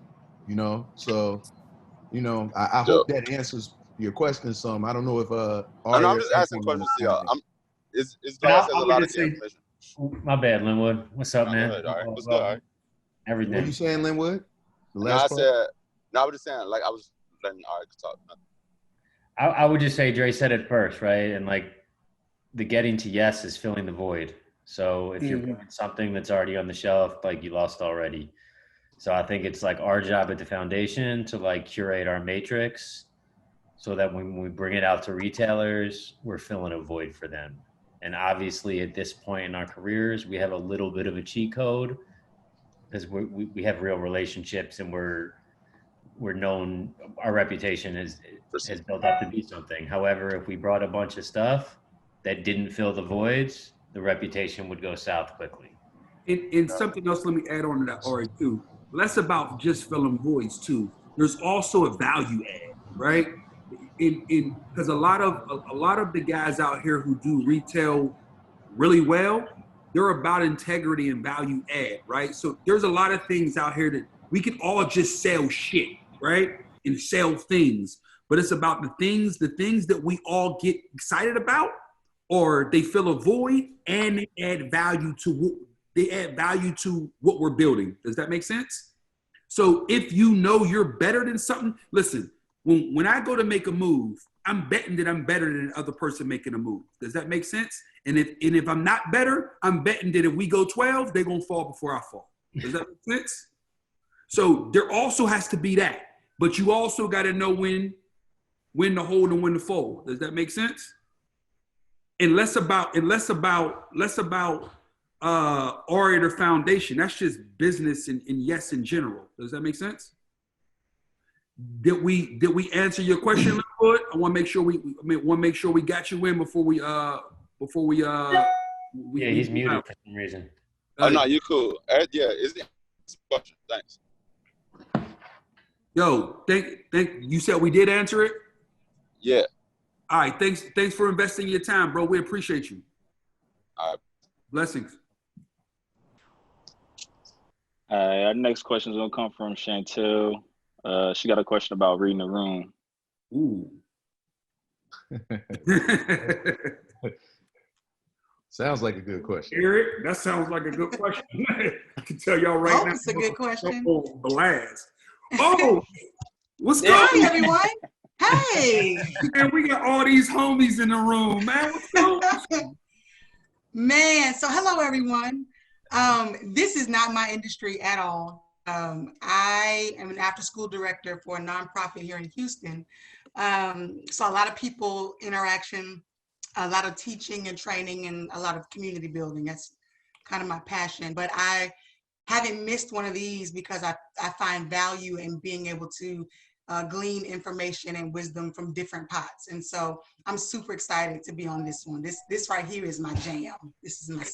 So I hope that answers your question some. I don't know if I'm just asking questions to y'all. It's says a lot of information. My bad, Linwood. What's up, man? All right. What's good? All right. Everything. What are you saying, Linwood? I was just saying, like, I was letting Art talk. I would just say Dre said it first, right? And like the getting to yes is filling the void. So if you're putting something that's already on the shelf, like, you lost already. So I think it's like our job at the foundation to like curate our matrix so that when we bring it out to retailers, we're filling a void for them. And obviously at this point in our careers, we have a little bit of a cheat code because we have real relationships, and we're known, our reputation has built up to be something. However, if we brought a bunch of stuff that didn't fill the voids, the reputation would go south quickly. And something else, let me add on to that, Ari, too. Less about just filling voids, too. There's also a value add, right? Because a lot of the guys out here who do retail really well, they're about integrity and value add, right? So there's a lot of things out here that we can all just sell shit, right? And sell things. But it's about the things that we all get excited about, or they fill a void and they add value to what we're building. Does that make sense? So if you're better than something, listen, when I go to make a move, I'm betting that I'm better than the other person making a move. Does that make sense? And if I'm not better, I'm betting that if we go 12, they're going to fall before I fall. Does that make sense? So there also has to be that. But you also got to know when to hold and when to fold. Does that make sense? and less about Orator Foundation. That's just business and yes in general. Does that make sense? Did we answer your question, Lord? I want to make sure we got you in before we Yeah, he's muted for some reason. Oh no, you're cool. Yeah, it's the question. Thanks. Yo, thank you said we did answer it? Yeah. All right, thanks for investing your time, bro. We appreciate you. All right. Blessings. Our next question is gonna come from Chantel. She got a question about reading the room. Ooh. Sounds like a good question. Eric, that sounds like a good question. I can tell y'all right now. It's a good question. Oh, blast. Oh, what's Hi, going on? everyone. Hey. Man, we got all these homies in the room, man. What's going on? Man, so hello, everyone. This is not my industry at all. I am an after-school director for a nonprofit here in Houston. So a lot of people interaction, a lot of teaching and training, and a lot of community building. That's kind of my passion. But I haven't missed one of these because I find value in being able to glean information and wisdom from different pots. And so I'm super excited to be on this one. This right here is my jam. This is my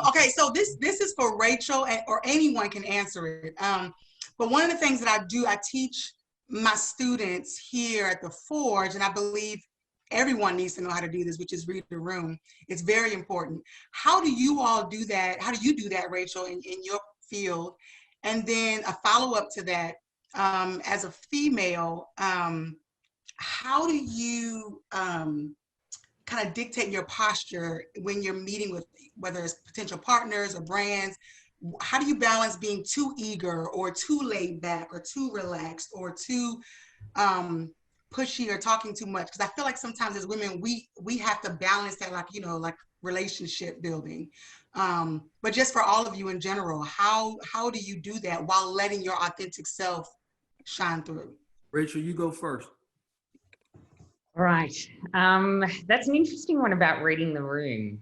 okay, so this is for Rachel, or anyone can answer it. But one of the things that I do, I teach my students here at the Forge, and I believe everyone needs to know how to do this, which is read the room. It's very important. How do you all do that? How do you do that, Rachel, in your field? And then a follow-up to that, as a female, how do you kind of dictate your posture when you're meeting with, whether it's potential partners or brands? How do you balance being too eager or too laid back or too relaxed or too pushy or talking too much? Because I feel like sometimes as women, we have to balance that, like, like relationship building. But just for all of you in general, how do you do that while letting your authentic self shine through? Rachel, you go first. All right. That's an interesting one about reading the room.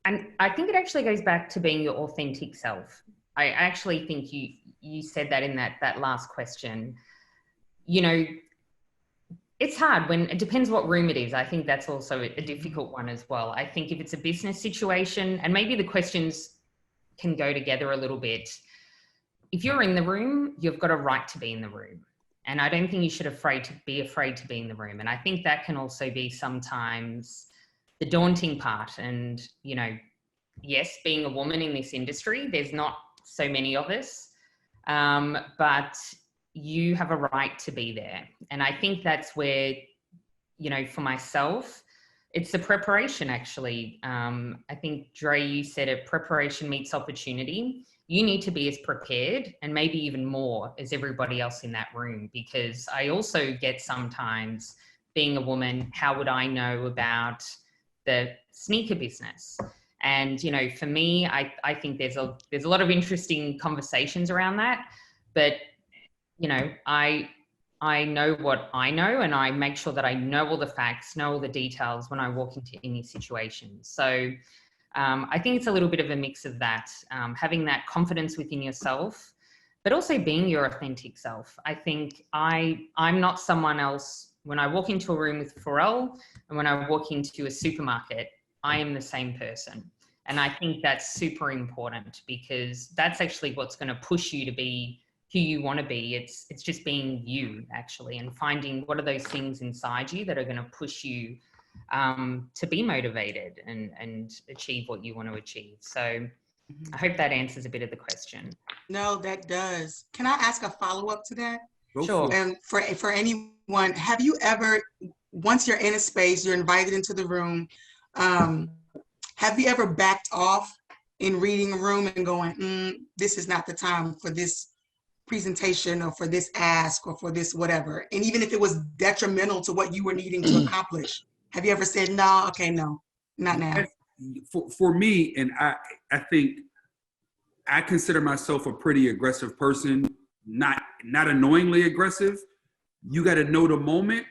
And I think it actually goes back to being your authentic self. I actually think you said that in that last question. It's hard when it depends what room it is. I think that's also a difficult one as well. I think if it's a business situation, and maybe the questions can go together a little bit. If you're in the room, you've got a right to be in the room. And I don't think you should be afraid to be in the room. And I think that can also be sometimes the daunting part. And, yes, being a woman in this industry, there's not so many of us, but you have a right to be there. And I think that's where, for myself, it's the preparation, actually. I think, Dre, you said it, preparation meets opportunity. You need to be as prepared, and maybe even more, as everybody else in that room, because I also get sometimes, being a woman, how would I know about the sneaker business? And, for me, I think there's a lot of interesting conversations around that, but, I know what I know, and I make sure that I know all the facts, know all the details when I walk into any situation. So I think it's a little bit of a mix of that, having that confidence within yourself, but also being your authentic self. I think I'm not someone else. When I walk into a room with Pharrell and when I walk into a supermarket, I am the same person. And I think that's super important, because that's actually what's going to push you to be who you want to be. It's just being you, actually, and finding what are those things inside you that are going to push you to be motivated and achieve what you want to achieve. So I hope that answers a bit of the question. No, that does. Can I ask a follow-up to that? Sure. And for anyone, have you ever, once you're in a space, you're invited into the room, have you ever backed off in reading a room and going, this is not the time for this presentation or for this ask or for this whatever? And even if it was detrimental to what you were needing to accomplish, have you ever said, no, okay, no, not now? For me, and I think I consider myself a pretty aggressive person, not annoyingly aggressive. You got to know the moment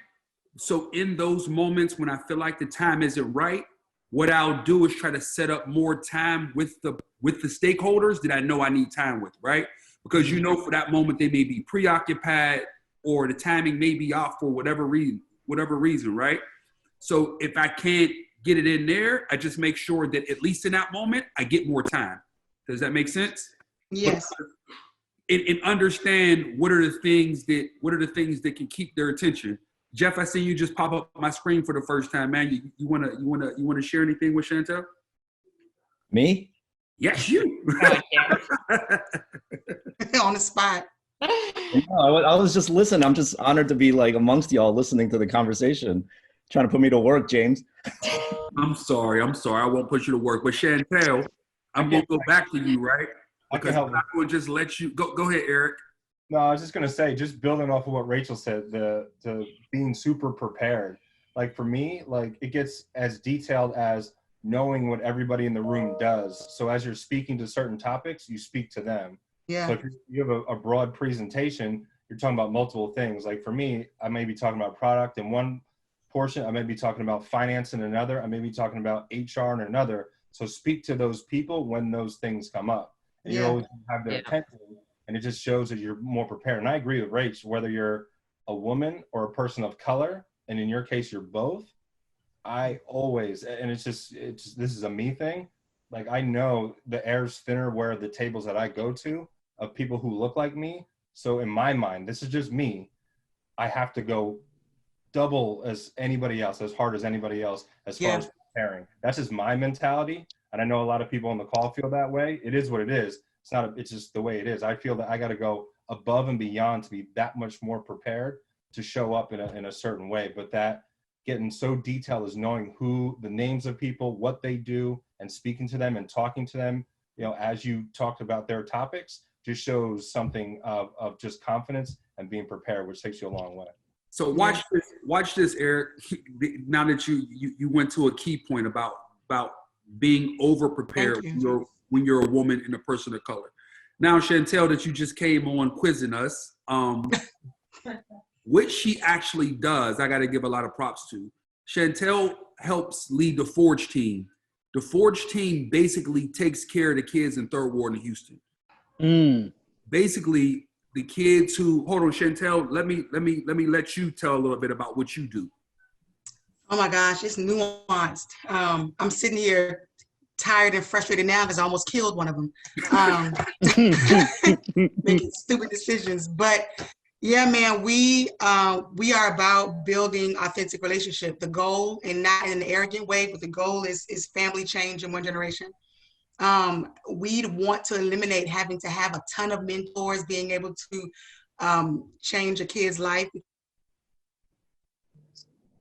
So in those moments when I feel like the time isn't right, what I'll do is try to set up more time with the stakeholders that I know I need time with, right? Because you know, for that moment they may be preoccupied or the timing may be off for whatever reason, right? So if I can't get it in there, I just make sure that at least in that moment I get more time. Does that make sense? Yes. And understand what are the things that can keep their attention. Jeff, I see you just pop up my screen for the first time, man. You wanna share anything with Chantel? Me? Yes, you. On the spot. No, I was just listening. I'm just honored to be like amongst y'all listening to the conversation. Trying to put me to work, James. I'm sorry. I won't put you to work. But Chantel, I'm gonna go back to you, right? Because I will just let you go. Go ahead, Eric. No, I was just gonna say, just building off of what Rachel said, the being super prepared. Like for me, like it gets as detailed as knowing what everybody in the room does. So as you're speaking to certain topics, you speak to them. Yeah. So if you have a broad presentation, you're talking about multiple things. Like for me, I may be talking about product in one portion, I may be talking about finance in another, I may be talking about HR in another. So speak to those people when those things come up. And you always have their attention. And it just shows that you're more prepared. And I agree with Rach, whether you're a woman or a person of color, and in your case, you're both, I always, and it's just this is a me thing. Like I know the air's thinner where the tables that I go to of people who look like me. So in my mind, this is just me. I have to go double as anybody else, as hard as anybody else, as far as preparing. That's just my mentality. And I know a lot of people on the call feel that way. It is what it is. It's just the way it is. I feel that I got to go above and beyond to be that much more prepared to show up in a certain way. But that getting so detailed is knowing who the names of people, what they do, and speaking to them and talking to them, you know, as you talked about their topics, just shows something of just confidence and being prepared, which takes you a long way. So watch this, Eric. Now that you went to a key point about being over prepared when you're a woman and a person of color. Now, Chantel, that you just came on quizzing us, which she actually does, I got to give a lot of props to. Chantel helps lead the Forge team. The Forge team basically takes care of the kids in Third Ward in Houston. Basically, the kids who, hold on, Chantel, let me let you tell a little bit about what you do. Oh my gosh, it's nuanced. I'm sitting here tired and frustrated now because I almost killed one of them. Making stupid decisions. But yeah, man, we are about building authentic relationship. The goal, and not in an arrogant way, but the goal is family change in one generation. We'd want to eliminate having to have a ton of mentors, being able to change a kid's life.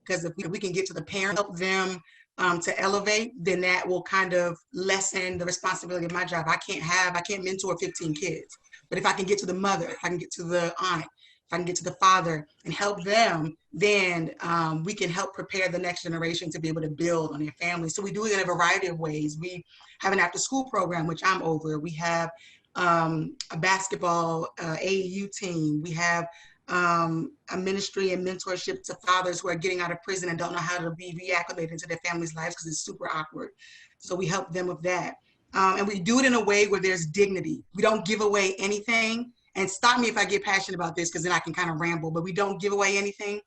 Because if we can get to the parent, help them to elevate, then that will kind of lessen the responsibility of my job. I can't mentor 15 kids, but if I can get to the mother, if I can get to the aunt, if I can get to the father and help them, then we can help prepare the next generation to be able to build on their family. So we do it in a variety of ways. We have an after-school program, which I'm over. We have a basketball AAU team. We have a ministry and mentorship to fathers who are getting out of prison and don't know how to be reacclimated into their family's lives because it's super awkward. So we help them with that. And we do it in a way where there's dignity. We don't give away anything. And stop me if I get passionate about this, because then I can kind of ramble, but we don't give away anything.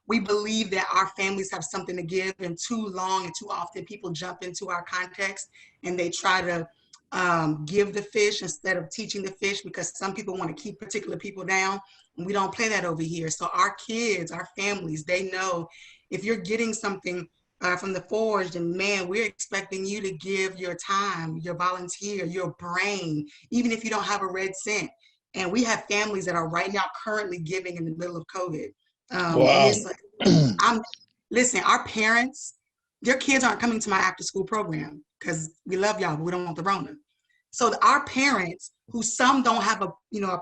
We believe that our families have something to give, and too long and too often people jump into our context and they try to give the fish instead of teaching the fish, because some people want to keep particular people down. And we don't play that over here. So our kids, our families, they know if you're getting something from the Forged, and man, we're expecting you to give your time, your volunteer, your brain, even if you don't have a red cent. And we have families that are right now currently giving in the middle of COVID. Wow. And it's like, listen, our parents, their kids aren't coming to my after school program because we love y'all, but we don't want the Rona. So our parents, who some don't have a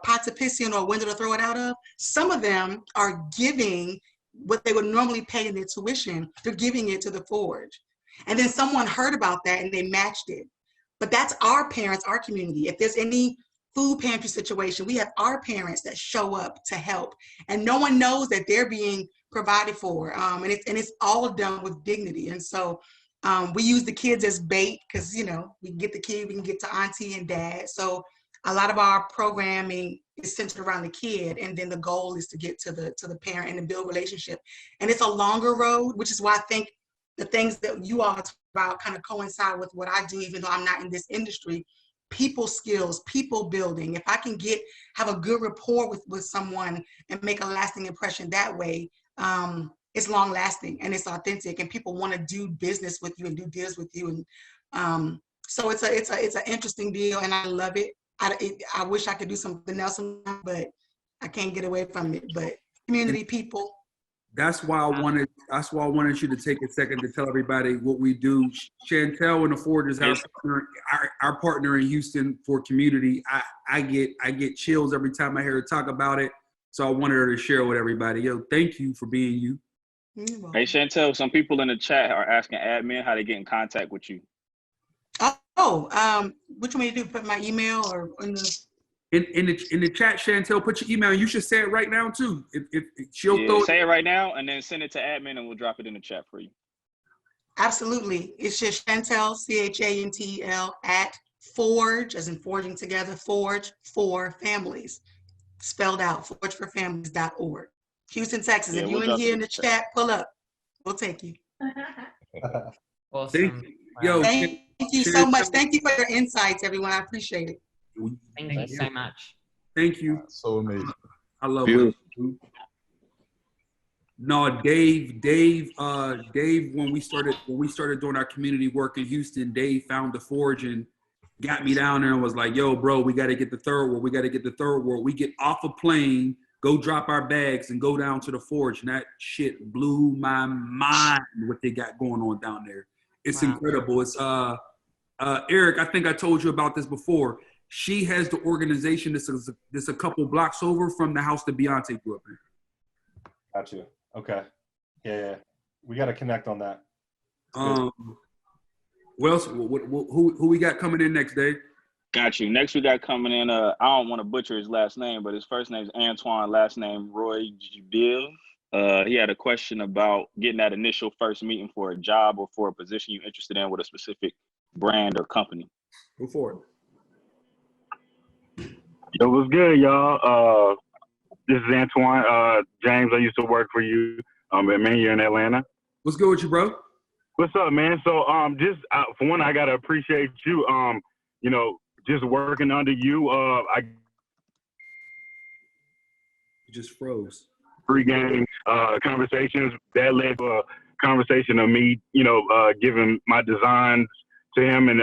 pot to piss in or a window to throw it out of, some of them are giving what they would normally pay in their tuition. They're giving it to the Forge. And then someone heard about that and they matched it. But that's our parents, our community. If there's any food pantry situation, we have our parents that show up to help. And no one knows that they're being provided for, and it's all done with dignity. And so we use the kids as bait because, you know, we can get the kid, we can get to auntie and dad. So a lot of our programming is centered around the kid, and then the goal is to get to the parent and to build relationship. And it's a longer road, which is why I think the things that you all talk about kind of coincide with what I do, even though I'm not in this industry. People skills, people building. If I can have a good rapport with someone and make a lasting impression that way, it's long lasting and it's authentic, and people want to do business with you and do deals with you. And so it's an interesting deal, and I love it. I wish I could do something else, but I can't get away from it. But community, people. That's why I wanted you to take a second to tell everybody what we do. Chantel and the Forge is our partner in Houston for community. I get chills every time I hear her talk about it. So I wanted her to share with everybody. Yo, thank you for being you. Hey Chantel, some people in the chat are asking admin how to get in contact with you. Which one you do? Put my email or in the in the chat, Chantel, put your email. You should say it right now too. If she'll throw say it right now and then send it to admin and we'll drop it in the chat for you. Absolutely. It's just Chantel, CHANTEL at Forge, as in forging together, Forge for Families, spelled out, forgeforfamilies.org. Houston, Texas. Yeah, If you're in here in the chat, pull up. We'll take you. Awesome. Thank you so much. Thank you for your insights, everyone. I appreciate it. Thank you so much. Thank you. So amazing. I love it. No, Dave, when we started doing our community work in Houston, Dave found the Forge and got me down there and was like, yo, bro, we got to get the third world. We got to get the third world. We get off a plane, go drop our bags and go down to the Forge. And that shit blew my mind what they got going on down there. It's incredible. It's Eric, I think I told you about this before. She has the organization that's a couple blocks over from the house that Beyonce grew up in. Got you. Okay. Yeah. We got to connect on that. What else? Who we got coming in next, Dave? Got you. Next we got coming in, I don't want to butcher his last name, but his first name is Antoine, last name Roy Jibil. He had a question about getting that initial first meeting for a job or for a position you're interested in with a specific brand or company. Go for it. Yo, what's good, y'all? This is Antoine. James, I used to work for you, man, you're in Atlanta. What's good with you, bro? What's up, man? So, for one, I gotta appreciate you. Just working under you. You just froze. Pre-game conversations that led to a conversation of me, giving my designs to him and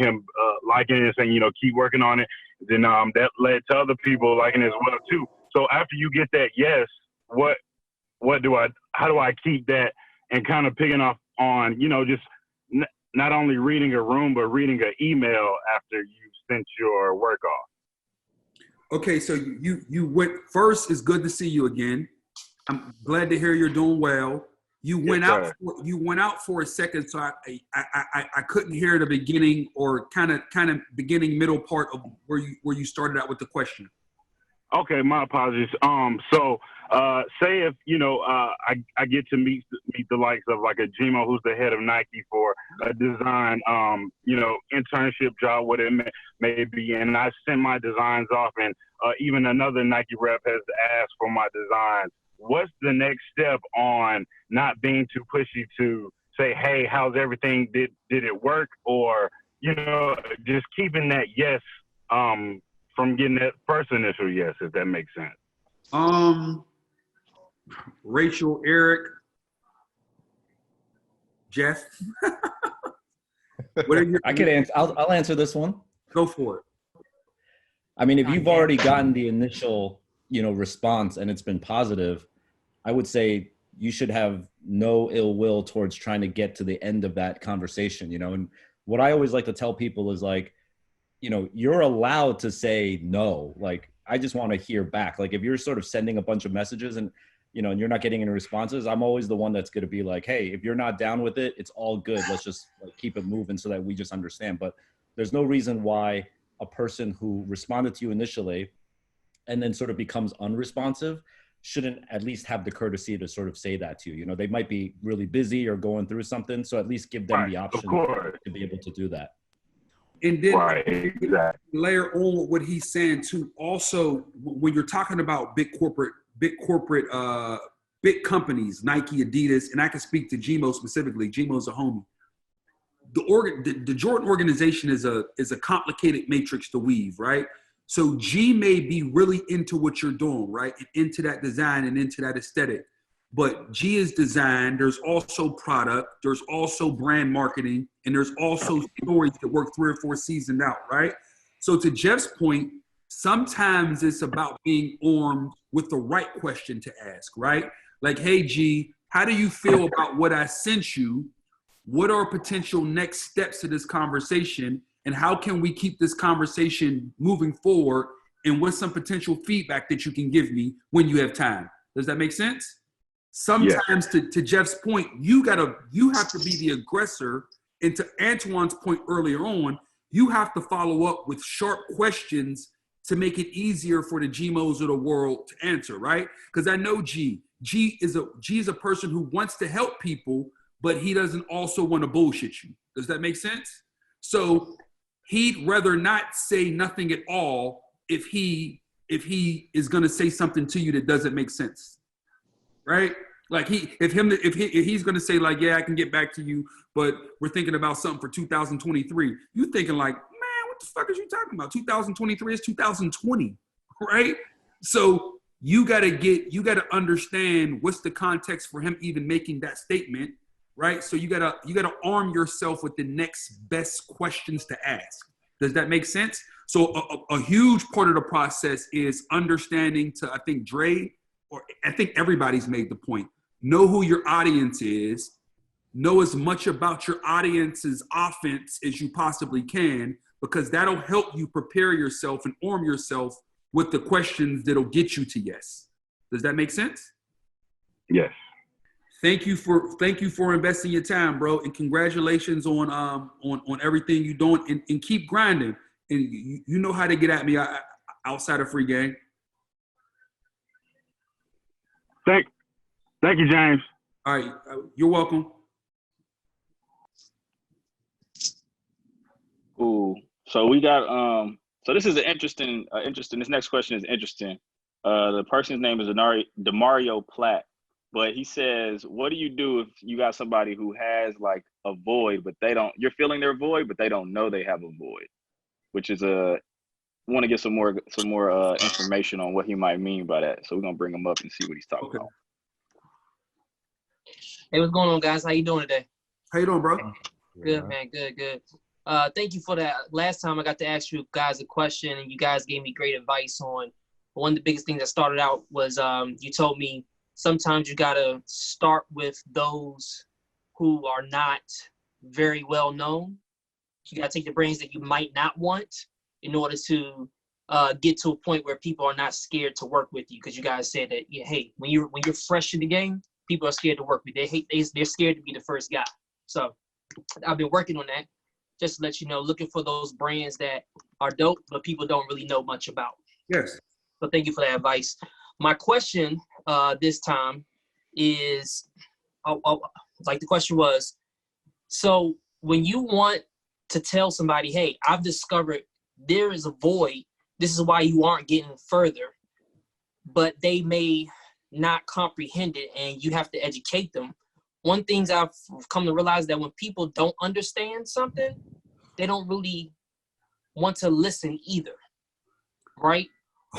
him liking it and saying, keep working on it. Then that led to other people liking it as well too. So after you get that yes, how do I keep that and kind of picking up on, just not only reading a room, but reading an email after you sent your work off? Okay, so you went first. It's good to see you again. I'm glad to hear you're doing well. You went out for a second, so I couldn't hear the beginning or kind of beginning middle part of where you started out with the question. Okay, my apologies. So say if I get to meet the likes of like a Gmo, who's the head of Nike, for a design internship job, what it may be, and I send my designs off, and even another Nike rep has asked for my designs. What's the next step on not being too pushy to say, hey, how's everything? Did it work? Or, just keeping that yes from getting that first initial yes, if that makes sense. Rachel, Eric, Jeff. I could answer. I'll answer this one. Go for it. I mean, if you've already gotten the initial response and it's been positive, I would say you should have no ill will towards trying to get to the end of that conversation, and what I always like to tell people is like, you're allowed to say no. Like, I just want to hear back. Like, if you're sort of sending a bunch of messages and, and you're not getting any responses, I'm always the one that's going to be like, hey, if you're not down with it, it's all good. Let's just keep it moving so that we just understand. But there's no reason why a person who responded to you initially and then sort of becomes unresponsive shouldn't at least have the courtesy to sort of say that to you. You know, they might be really busy or going through something, so at least give them the option to be able to do that. And then layer on what he's saying too. Also, when you're talking about big corporate, big companies, Nike, Adidas, and I can speak to Gmo specifically. Gmo's a homie. The Jordan organization is a complicated matrix to weave, right? So G may be really into what you're doing, right? And into that design and into that aesthetic. But G is design. There's also product. There's also brand marketing. And there's also stories that work 3 or 4 seasons out, right? So to Jeff's point, sometimes it's about being armed with the right question to ask, right? Like, hey, G, how do you feel about what I sent you? What are potential next steps to this conversation? And how can we keep this conversation moving forward? And what's some potential feedback that you can give me when you have time? Does that make sense? Sometimes, to Jeff's point, you have to be the aggressor. And to Antoine's point earlier on, you have to follow up with sharp questions to make it easier for the Gmos of the world to answer, right? Because I know G is a person who wants to help people, but he doesn't also want to bullshit you. Does that make sense? So he'd rather not say nothing at all if he is going to say something to you that doesn't make sense, right? Like if he's going to say like, yeah, I can get back to you, but we're thinking about something for 2023. You thinking like, man, what the fuck is you talking about? 2023 is 2020, right? So you got to understand what's the context for him even making that statement, right? So you got to arm yourself with the next best questions to ask. Does that make sense? So a huge part of the process is understanding to, I think Dre, or I think everybody's made the point, know who your audience is, know as much about your audience's offense as you possibly can, because that'll help you prepare yourself and arm yourself with the questions that'll get you to yes. Does that make sense? Yes. Thank you for investing your time, bro, and congratulations on everything you're doing, and keep grinding. And you know how to get at me outside of Free Game. Thank you, James. All right, you're welcome. Cool. So we got so this is an interesting. This next question is interesting. The person's name is Demario Platt. But he says, what do you do if you got somebody who has like a void, but you're filling their void, but they don't know they have a void, which is want to get some more information on what he might mean by that. So we're going to bring him up and see what he's talking about. Hey, what's going on, guys? How you doing today? How you doing, bro? Good, man. Good. Thank you for that. Last time I got to ask you guys a question, and you guys gave me great advice on one of the biggest things that started out was you told me sometimes you got to start with those who are not very well known. You got to take the brands that you might not want in order to get to a point where people are not scared to work with you. Because you guys said that, hey, when you're fresh in the game, people are scared to work with you. They're scared to be the first guy. So I've been working on that. Just to let you know, looking for those brands that are dope, but people don't really know much about. Yes. So thank you for that advice. My question this time is, like the question was, so when you want to tell somebody, hey, I've discovered there is a void, this is why you aren't getting further, but they may not comprehend it and you have to educate them. One thing I've come to realize that when people don't understand something, they don't really want to listen either, right?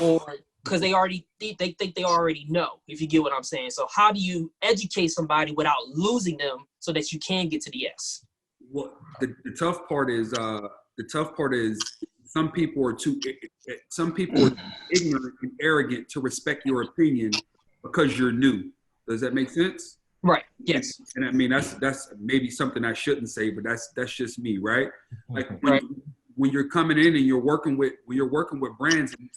Or because they think they already know, if you get what I'm saying. So how do you educate somebody without losing them so that you can get to the yes? Well, the tough part is some people are ignorant and arrogant to respect your opinion because you're new. Does that make sense? Right. Yes. And I mean that's maybe something I shouldn't say, but that's just me, right? Like when you're coming in and you're working with brands, and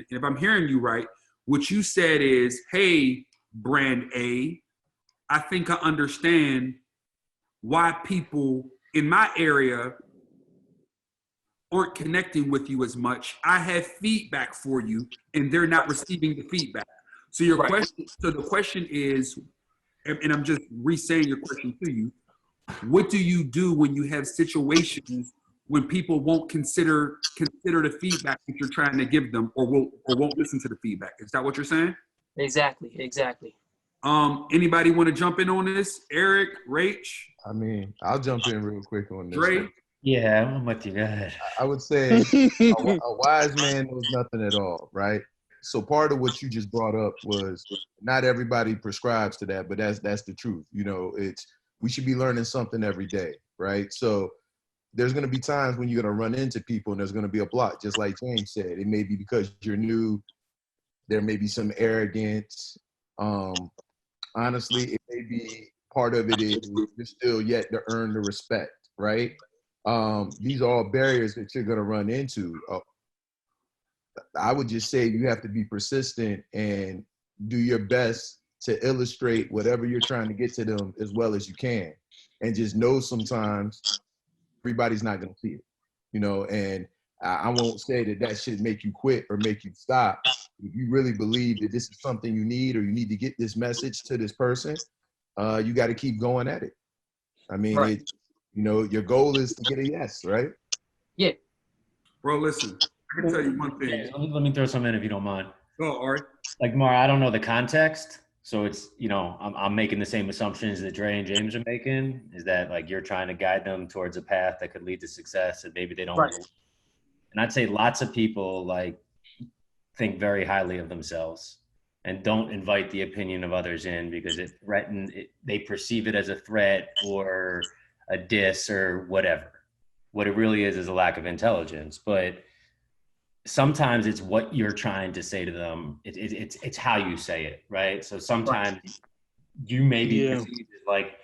if I'm hearing you right, what you said is, hey, brand A, I think I understand why people in my area aren't connecting with you as much. I have feedback for you and they're not receiving the feedback. So your question, so the question is, and I'm just re-saying your question to you, what do you do when you have situations when people won't consider the feedback that you're trying to give them, or won't listen to the feedback? Is that what you're saying? Exactly. Anybody want to jump in on this? Eric, Rach? I mean, I'll jump in real quick on this. Dre? Yeah, I'm with you. Go ahead. I would say a wise man knows nothing at all, right? So part of what you just brought up was not everybody prescribes to that, but that's the truth. You know, we should be learning something every day, right? So there's going to be times when you're going to run into people and there's going to be a block, just like James said. It may be because you're new. There may be some arrogance. Honestly, it may be part of it is you're still yet to earn the respect, right? These are all barriers that you're going to run into. I would just say you have to be persistent and do your best to illustrate whatever you're trying to get to them as well as you can. And just know sometimes everybody's not going to see it, you know, and I won't say that should make you quit or make you stop. If you really believe that this is something you need, or you need to get this message to this person, you got to keep going at it. I mean, you know, your goal is to get a yes, right? Yeah. Bro, listen, I can tell you one thing. Yeah, let me throw some in if you don't mind. Go, Ari. Like, Mar, I don't know the context. So it's, you know, I'm making the same assumptions that Dre and James are making, is that like you're trying to guide them towards a path that could lead to success and maybe they don't. Right. And I'd say lots of people like think very highly of themselves and don't invite the opinion of others in because they perceive it as a threat or a diss or whatever. What it really is a lack of intelligence. But sometimes it's what you're trying to say to them. It's how you say it, right? So sometimes you may be perceived as like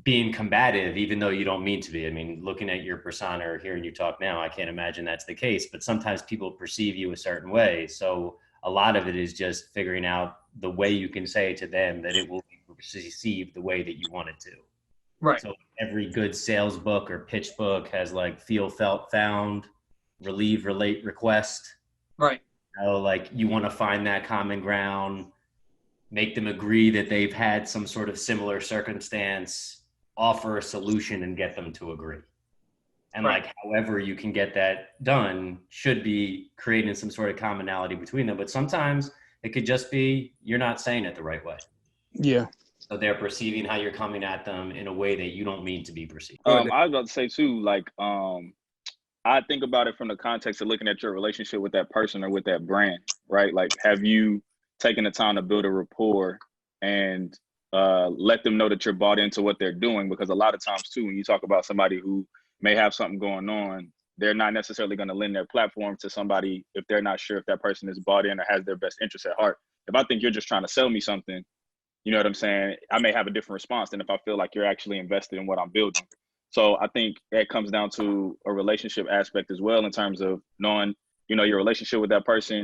being combative, even though you don't mean to be. I mean, looking at your persona or hearing you talk now, I can't imagine that's the case. But sometimes people perceive you a certain way. So a lot of it is just figuring out the way you can say to them that it will be perceived the way that you want it to. Right. So every good sales book or pitch book has like feel, felt, found, relieve, relate, request. Right. You know, like you want to find that common ground, make them agree that they've had some sort of similar circumstance, offer a solution and get them to agree. And like, however you can get that done should be creating some sort of commonality between them. But sometimes it could just be, you're not saying it the right way. Yeah. So they're perceiving how you're coming at them in a way that you don't mean to be perceived. I was about to say too, like, I think about it from the context of looking at your relationship with that person or with that brand, right? Like, have you taken the time to build a rapport and let them know that you're bought into what they're doing? Because a lot of times too, when you talk about somebody who may have something going on, they're not necessarily going to lend their platform to somebody if they're not sure if that person is bought in or has their best interest at heart. If I think you're just trying to sell me something, you know what I'm saying, I may have a different response than if I feel like you're actually invested in what I'm building. So I think that comes down to a relationship aspect as well, in terms of knowing, you know, your relationship with that person,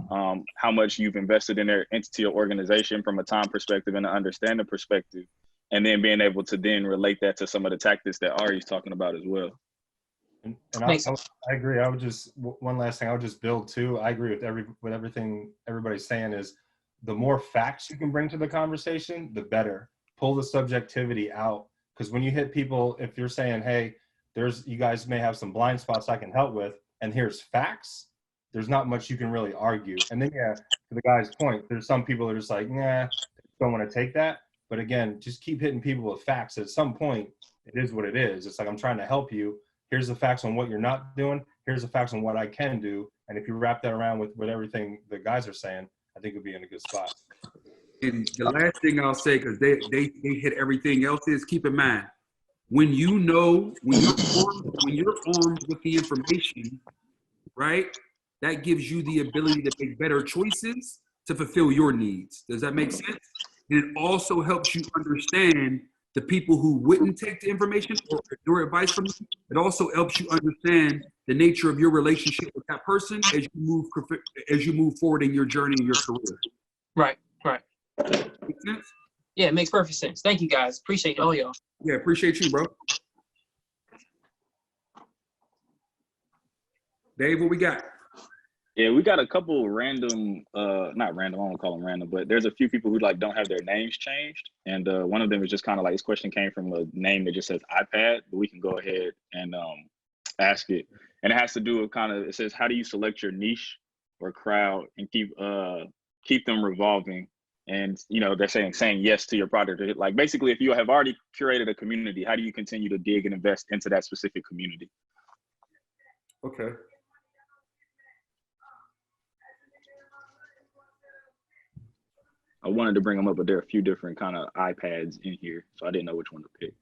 how much you've invested in their entity or organization from a time perspective and an understanding perspective, and then being able to then relate that to some of the tactics that Ari's talking about as well. And I agree. I would just, one last thing, I would just build too. I agree with everything everybody's saying is the more facts you can bring to the conversation, the better. Pull the subjectivity out. Because when you hit people, if you're saying, hey, you guys may have some blind spots I can help with, and here's facts, there's not much you can really argue. And then, yeah, to the guy's point, there's some people that are just like, nah, don't want to take that. But again, just keep hitting people with facts. At some point, it is what it is. It's like, I'm trying to help you. Here's the facts on what you're not doing. Here's the facts on what I can do. And if you wrap that around with everything the guys are saying, I think you'll be in a good spot. And the last thing I'll say, because they hit everything else, is keep in mind, when you're armed with the information, right, that gives you the ability to make better choices to fulfill your needs. Does that make sense? And it also helps you understand the people who wouldn't take the information or your advice from you. It also helps you understand the nature of your relationship with that person as you move forward in your journey and your career. Right. Make sense? Yeah, it makes perfect sense. Thank you, guys. Appreciate all y'all. Yeah, appreciate you, bro. Dave, what we got? Yeah, we got a couple random, not random, I don't call them random, but there's a few people who like don't have their names changed. And one of them is just kind of like, this question came from a name that just says iPad, but we can go ahead and ask it. And it has to do with kind of, it says, how do you select your niche or crowd and keep them revolving? And, you know, they're saying yes to your product. Like basically, if you have already curated a community, how do you continue to dig and invest into that specific community? Okay. I wanted to bring them up, but there are a few different kind of iPads in here, so I didn't know which one to pick.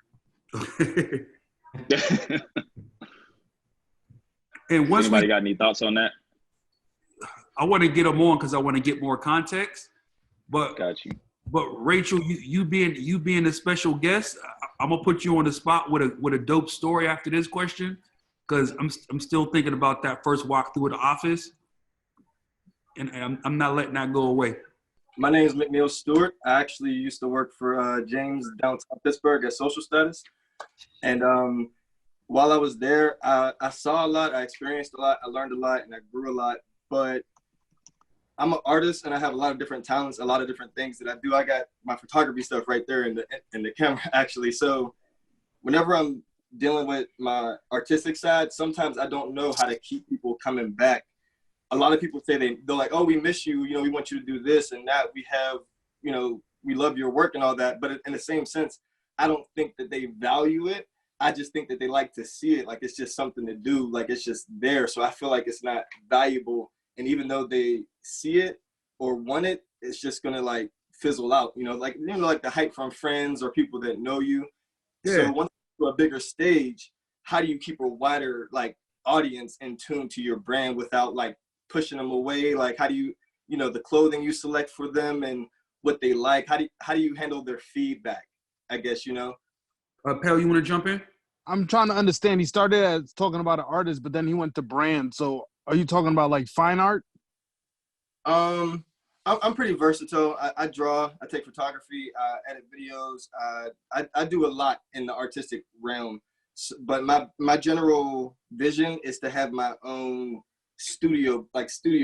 And once anybody got any thoughts on that? I want to get them on because I want to get more context. But got you. But Rachel, you being a special guest, I'm gonna put you on the spot with a dope story after this question, because I'm still thinking about that first walk through the office, and I'm not letting that go away. My name is McNeil Stewart. I actually used to work for James downtown Pittsburgh at Social Status. And while I was there, I saw a lot, I experienced a lot, I learned a lot, and I grew a lot. But I'm an artist, and I have a lot of different talents, a lot of different things that I do. I got my photography stuff right there in the camera, actually. So whenever I'm dealing with my artistic side, sometimes I don't know how to keep people coming back. A lot of people say they're like, oh, we miss you, we want you to do this and that. We have, we love your work and all that. But in the same sense, I don't think that they value it. I just think that they like to see it. Like, it's just something to do. Like, it's just there. So I feel like it's not valuable. And even though they see it or want it, it's just going to like fizzle out, like the hype from friends or people that know you. Yeah. So once you go to a bigger stage, how do you keep a wider like audience in tune to your brand without like pushing them away? Like, how do you, the clothing you select for them and what they like, how do you handle their feedback, I guess, Pell, you want to jump in? I'm trying to understand. He started as talking about an artist, but then he went to brand. So are you talking about like fine art? I'm pretty versatile. I draw, I take photography, I edit videos. I do a lot in the artistic realm, but my general vision is to have my own studio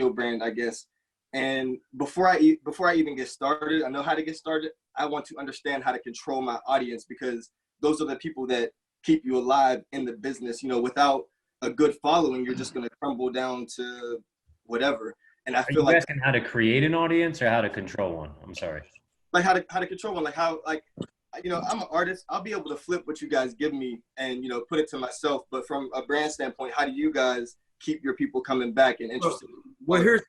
brand, I guess. And before I even get started, I know how to get started. I want to understand how to control my audience, because those are the people that keep you alive in the business. Without a good following, you're just going to crumble down to whatever. And I feel like asking how to create an audience or how to control one? I'm sorry. Like how to control one, like how, like, I'm an artist. I'll be able to flip what you guys give me and, put it to myself. But from a brand standpoint, how do you guys keep your people coming back and interested? Well, here's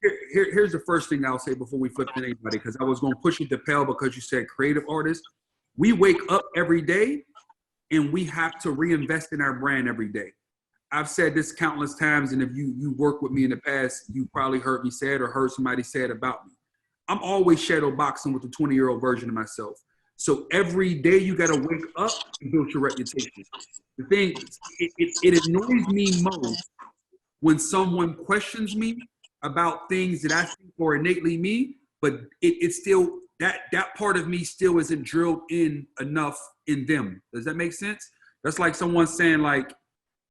the first thing I'll say before we flip to anybody, because I was going to push it to Pell because you said creative artists. We wake up every day and we have to reinvest in our brand every day. I've said this countless times, and if you worked with me in the past, you probably heard me say it or heard somebody say it about me. I'm always shadow boxing with the 20-year-old version of myself. So every day you got to wake up and build your reputation. The thing, it annoys me most when someone questions me about things that I think are innately me, but it's still, that part of me still isn't drilled in enough in them. Does that make sense? That's like someone saying, like,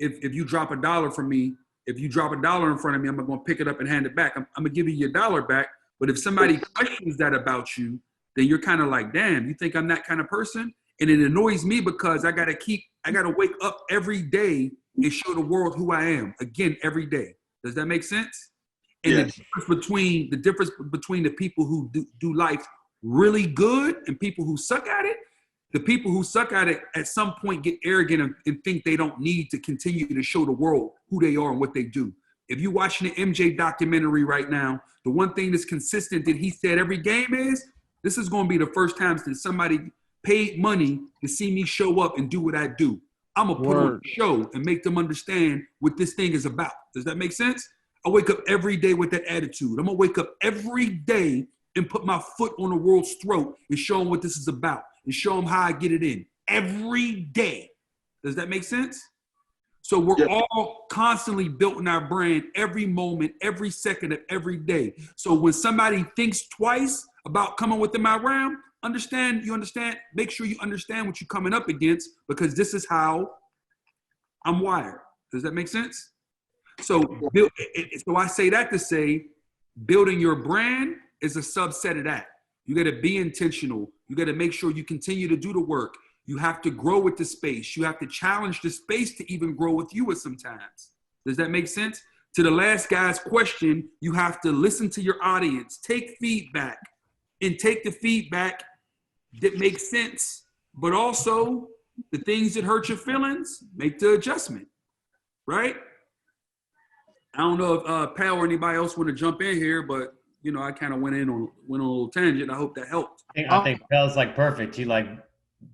if you drop $1 from me, if you drop $1 in front of me, I'm not going to pick it up and hand it back. I'm going to give you your $1 back. But if somebody questions that about you, then you're kind of like, damn, you think I'm that kind of person? And it annoys me because I got to wake up every day and show the world who I am again every day. Does that make sense? And yes. the difference between the people who do life really good and people who suck at it, the people who suck at it at some point get arrogant and think they don't need to continue to show the world who they are and what they do. If you're watching the MJ documentary right now, the one thing that's consistent that he said every game is, this is going to be the first time since somebody paid money to see me show up and do what I do. I'm going to put on a show and make them understand what this thing is about. Does that make sense? I wake up every day with that attitude. I'm going to wake up every day and put my foot on the world's throat and show them what this is about and show them how I get it in every day. Does that make sense? So we're all constantly building our brand every moment, every second of every day. So when somebody thinks twice about coming within my realm, make sure you understand what you're coming up against, because this is how I'm wired. Does that make sense? So, so I say that to say, building your brand is a subset of that. You got to be intentional. You got to make sure you continue to do the work. You have to grow with the space. You have to challenge the space to even grow with you at sometimes. Does that make sense? To the last guy's question, you have to listen to your audience, take feedback, and take the feedback that makes sense, but also the things that hurt your feelings, make the adjustment, right? I don't know if Pal or anybody else want to jump in here, but you know, I kind of went on a little tangent. I hope that helped. I think Pal's like perfect. He like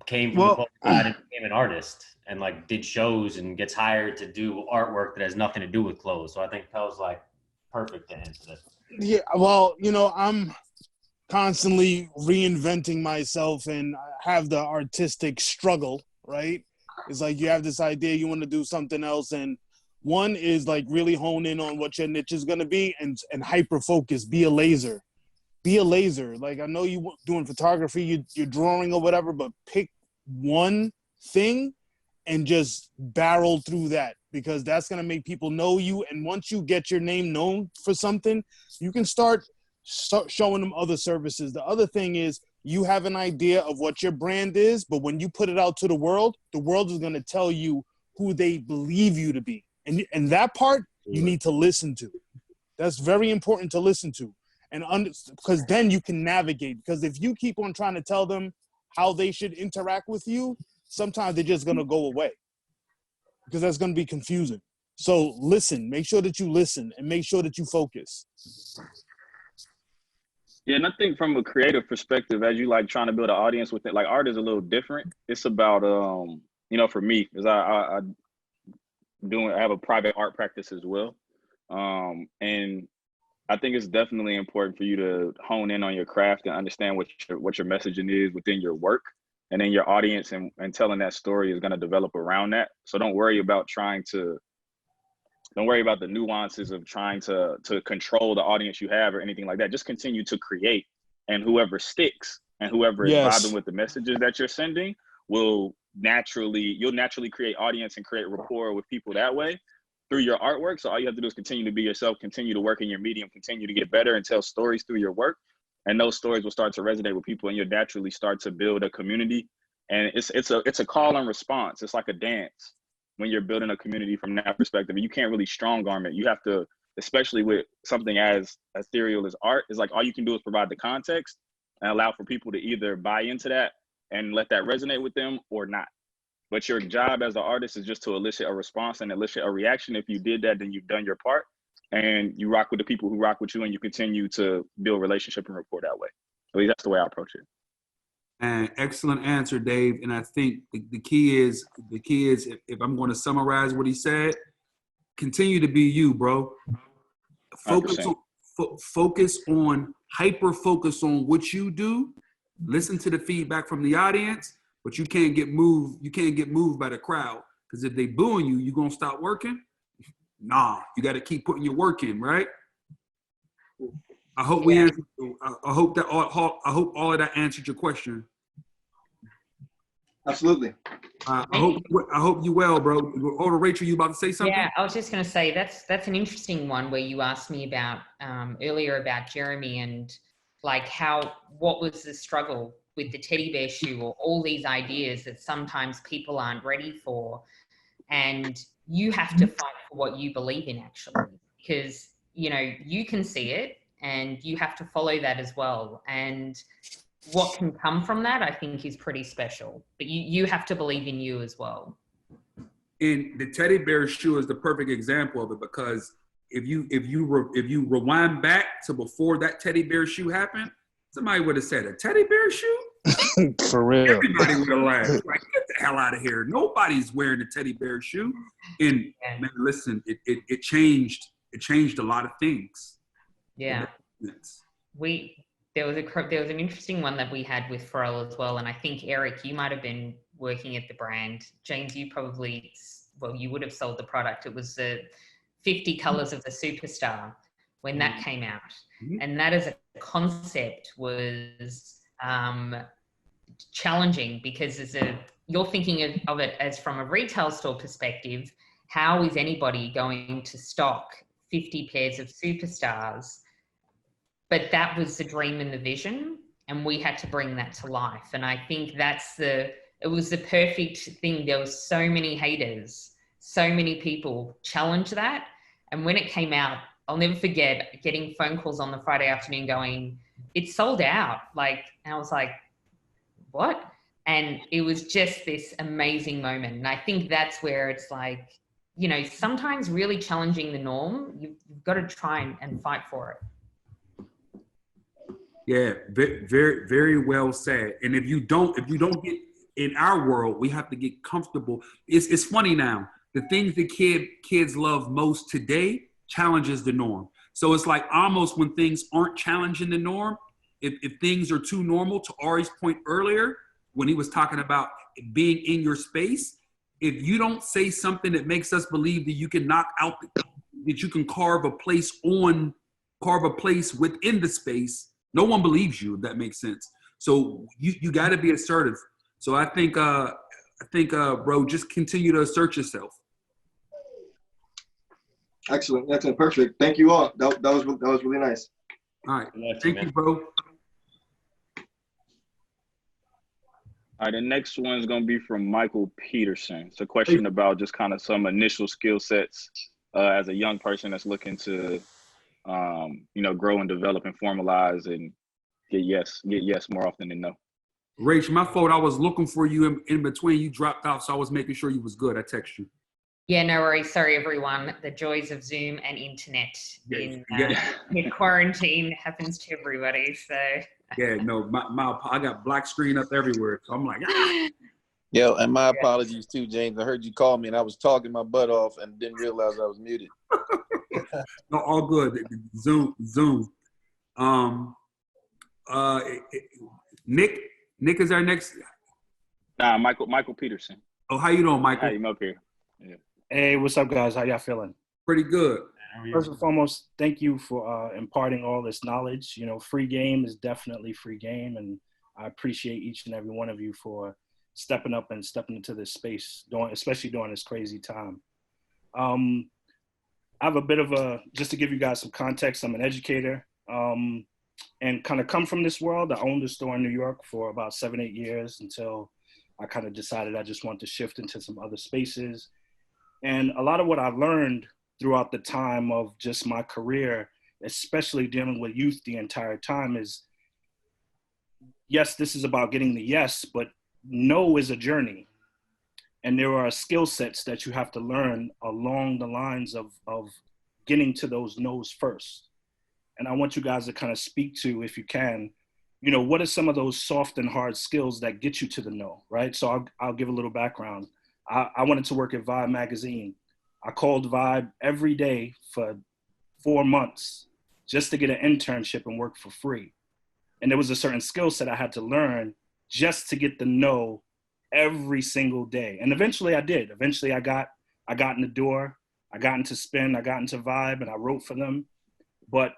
came from the clothes side and became an artist and like did shows and gets hired to do artwork that has nothing to do with clothes. So I think Pal's like perfect to answer this. Yeah, well, you know, I'm constantly reinventing myself and I have the artistic struggle, right? It's like you have this idea, you want to do something else, and one is like really hone in on what your niche is going to be and hyper focus, be a laser. Be a laser. Like, I know you doing photography, you're drawing or whatever, but pick one thing and just barrel through that, because that's going to make people know you. And once you get your name known for something, you can start showing them other services. The other thing is you have an idea of what your brand is, but when you put it out to the world is going to tell you who they believe you to be. And that part you need to listen to. That's very important to listen to. And because then you can navigate. Because if you keep on trying to tell them how they should interact with you, sometimes they're just going to go away, because that's going to be confusing. So listen, make sure that you listen and make sure that you focus. Yeah, and I think from a creative perspective, as you like trying to build an audience with it, like art is a little different. It's about, you know, for me, because I have a private art practice as well. And I think it's definitely important for you to hone in on your craft and understand what your messaging is within your work, and then your audience and telling that story is going to develop around that. So don't worry about the nuances of trying to control the audience you have or anything like that. Just continue to create, and whoever sticks and whoever is vibing with the messages that you're sending you'll naturally create audience and create rapport with people that way through your artwork. So all you have to do is continue to be yourself, continue to work in your medium, continue to get better and tell stories through your work. And those stories will start to resonate with people, and you'll naturally start to build a community. And it's a call and response. It's like a dance when you're building a community from that perspective. And you can't really strong arm it. You have to, especially with something as ethereal as art, is like all you can do is provide the context and allow for people to either buy into that and let that resonate with them or not. But your job as an artist is just to elicit a response and elicit a reaction. If you did that, then you've done your part, and you rock with the people who rock with you, and you continue to build relationship and rapport that way. At least that's the way I approach it. And excellent answer, Dave. And I think the key is if I'm going to summarize what he said, continue to be you, bro. Focus on hyper focus on what you do. Listen to the feedback from the audience, but you can't get moved. You can't get moved by the crowd, because if they booing you, you gonna stop working? Nah, you got to keep putting your work in, right? I hope we answered. I hope all of that answered your question. Absolutely. I hope you well, bro. Or Rachel, you about to say something? Yeah, I was just going to say that's an interesting one where you asked me about earlier about Jeremy and like what was the struggle with the teddy bear shoe, or all these ideas that sometimes people aren't ready for, and you have to fight for what you believe in, actually, because you know you can see it and you have to follow that as well. And what can come from that, I think, is pretty special. But you have to believe in you as well. And the teddy bear shoe is the perfect example of it, because if you rewind back to before that teddy bear shoe happened, somebody would have said, a teddy bear shoe? For real. Everybody would have laughed. Like, get the hell out of here. Nobody's wearing a teddy bear shoe. And man, listen, it changed a lot of things. Yeah. There was an interesting one that we had with Pharrell as well. And I think, Eric, you might have been working at the brand. James, you would have sold the product. It was the 50 colors of the superstar when that came out. And that as a concept was challenging, because you're thinking of it as from a retail store perspective, how is anybody going to stock 50 pairs of superstars? But that was the dream and the vision, and we had to bring that to life. And I think it was the perfect thing. There were so many haters, so many people challenge that. And when it came out, I'll never forget getting phone calls on the Friday afternoon going, it's sold out. And I was like, what? And it was just this amazing moment. And I think that's where it's like, sometimes really challenging the norm, you've got to try and fight for it. Yeah, very, very well said. And if you don't get in our world, we have to get comfortable. It's funny now. The things that kids love most today challenges the norm. So it's like almost when things aren't challenging the norm, if things are too normal, to Ari's point earlier, when he was talking about being in your space, if you don't say something that makes us believe that you can knock out, that you can carve a place within the space, no one believes you, if that makes sense. So you got to be assertive. So I think, bro, just continue to assert yourself. Excellent, perfect. Thank you all. That was really nice. All right, thank you, bro. All right, the next one is going to be from Michael Peterson. It's a question about just kind of some initial skill sets as a young person that's looking to, grow and develop and formalize and get yes more often than no. Rach, my fault. I was looking for you in between. You dropped off, so I was making sure you was good. I texted you. Yeah, no worries. Sorry, everyone. The joys of Zoom and internet in quarantine happens to everybody. So yeah, no, I got black screen up everywhere. So I'm like, ah. Yo, and my apologies too, James. I heard you call me and I was talking my butt off and didn't realize I was muted. No, all good. Zoom. Nick is our next. Nah, Michael Peterson. Oh, how you doing, Michael? How you up here? Yeah. Hey, what's up, guys? How y'all feeling? Pretty good. First and foremost, thank you for imparting all this knowledge. Free game is definitely free game, and I appreciate each and every one of you for stepping up and stepping into this space, especially during this crazy time. I have a bit of just to give you guys some context, I'm an educator and kind of come from this world. I owned a store in New York for about 7-8 years until I kind of decided I just want to shift into some other spaces. And a lot of what I've learned throughout the time of just my career, especially dealing with youth the entire time, is yes, this is about getting the yes, but no is a journey. And there are skill sets that you have to learn along the lines of getting to those no's first. And I want you guys to kind of speak to, if you can, what are some of those soft and hard skills that get you to the no, right? So I'll give a little background. I wanted to work at Vibe magazine. I called Vibe every day for 4 months just to get an internship and work for free. And there was a certain skill set I had to learn just to get the no every single day. And eventually I did. Eventually I got in the door, I got into Spin, I got into Vibe, and I wrote for them. But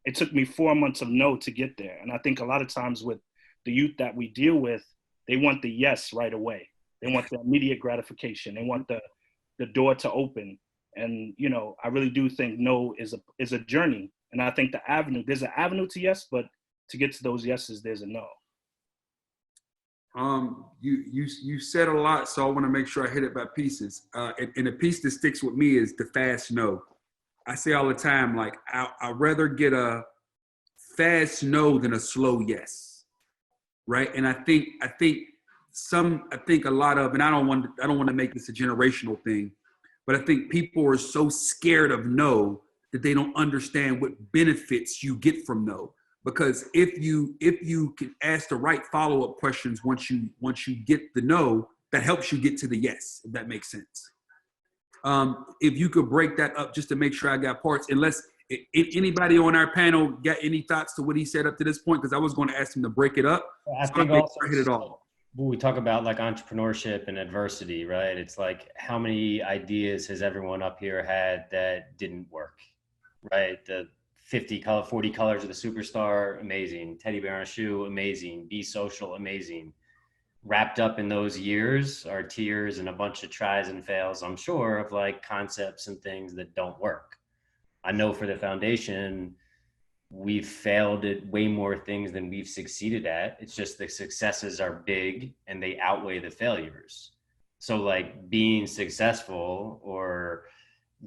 it took me 4 months of no to get there. And I think a lot of times with the youth that we deal with, they want the yes right away. They want the immediate gratification. They want the door to open. And, I really do think no is a journey. And I think there's an avenue to yes, but to get to those yeses, there's a no. You said a lot, so I want to make sure I hit it by pieces. And the piece that sticks with me is the fast no. I say all the time, like I'd rather get a fast no than a slow yes, right? And I think a lot of, and I don't want to make this a generational thing, but I think people are so scared of no that they don't understand what benefits you get from no. Because if you can ask the right follow-up questions once you get the no, that helps you get to the yes, if that makes sense. If you could break that up just to make sure I got parts, unless anybody on our panel got any thoughts to what he said up to this point, because I was going to ask him to break it up. I think also hit it all. We talk about like entrepreneurship and adversity, right? It's like how many ideas has everyone up here had that didn't work, right? The 40 colors of the superstar, amazing. Teddy bear on a shoe, amazing. Be social, amazing. wrapped up in those years are tears and a bunch of tries and fails, I'm sure, of like concepts and things that don't work. I know for the foundation, we've failed at way more things than we've succeeded at. It's just the successes are big and they outweigh the failures. So like being successful or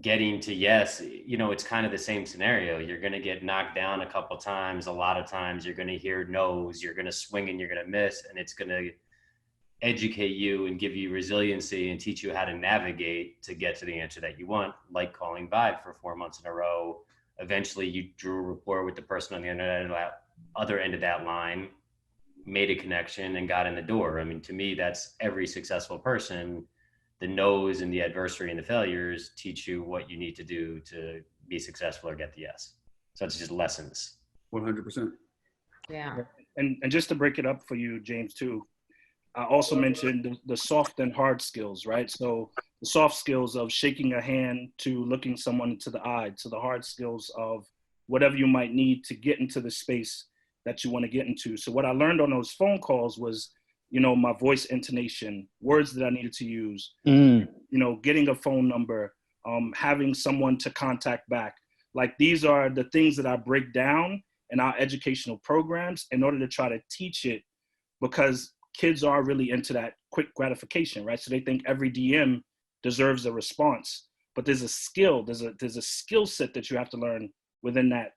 getting to yes, you know, it's kind of the same scenario. You're going to get knocked down a couple times. A lot of times you're going to hear no's, you're going to swing and you're going to miss, and it's going to educate you and give you resiliency and teach you how to navigate to get to the answer that you want, like calling Vibe for 4 months in a row. Eventually you drew a rapport with the person on the other end of that line, made a connection and got in the door. I mean, to me, that's every successful person. The no's and the adversity and the failures teach you what you need to do to be successful or get the yes. So it's just lessons. 100%. Yeah. And just to break it up for you, James, too, I also mentioned the soft and hard skills, right? So the soft skills of shaking a hand to looking someone into the eye, to the hard skills of whatever you might need to get into the space that you want to get into. So what I learned on those phone calls was, you know, my voice intonation, words that I needed to use, you know, getting a phone number, having someone to contact back. Like these are the things that I break down in our educational programs in order to try to teach it, because kids are really into that quick gratification, right? So they think every DM deserves a response, but there's a skill, there's a skill set that you have to learn within that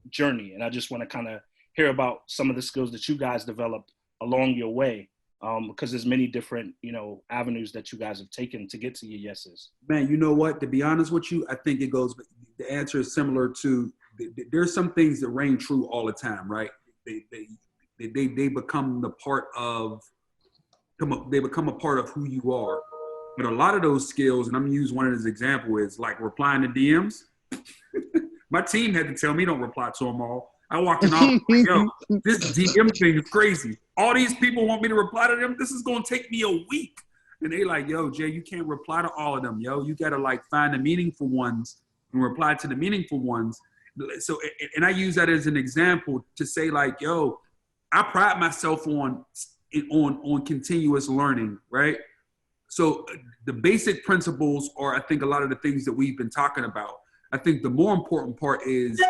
journey. And I just want to kind of hear about some of the skills that you guys developed along your way, because there's many different, you know, avenues that you guys have taken to get to your yeses. Man, you know what? To be honest with you, I think it goes, the answer is similar to, there's some things that reign true all the time, right? They become the part of, they become a part of who you are. But a lot of those skills, and I'm gonna use one as an example, is like replying to DMs. My team had to tell me don't reply to them all. I walked in all, like, yo, this DM thing is crazy. All these people want me to reply to them. This is gonna take me a week. And they like, yo, Jay, you can't reply to all of them, yo. You gotta like find the meaningful ones and reply to the meaningful ones. So, and I use that as an example to say like, yo, I pride myself on continuous learning, right? So the basic principles are, I think, a lot of the things that we've been talking about. I think the more important part is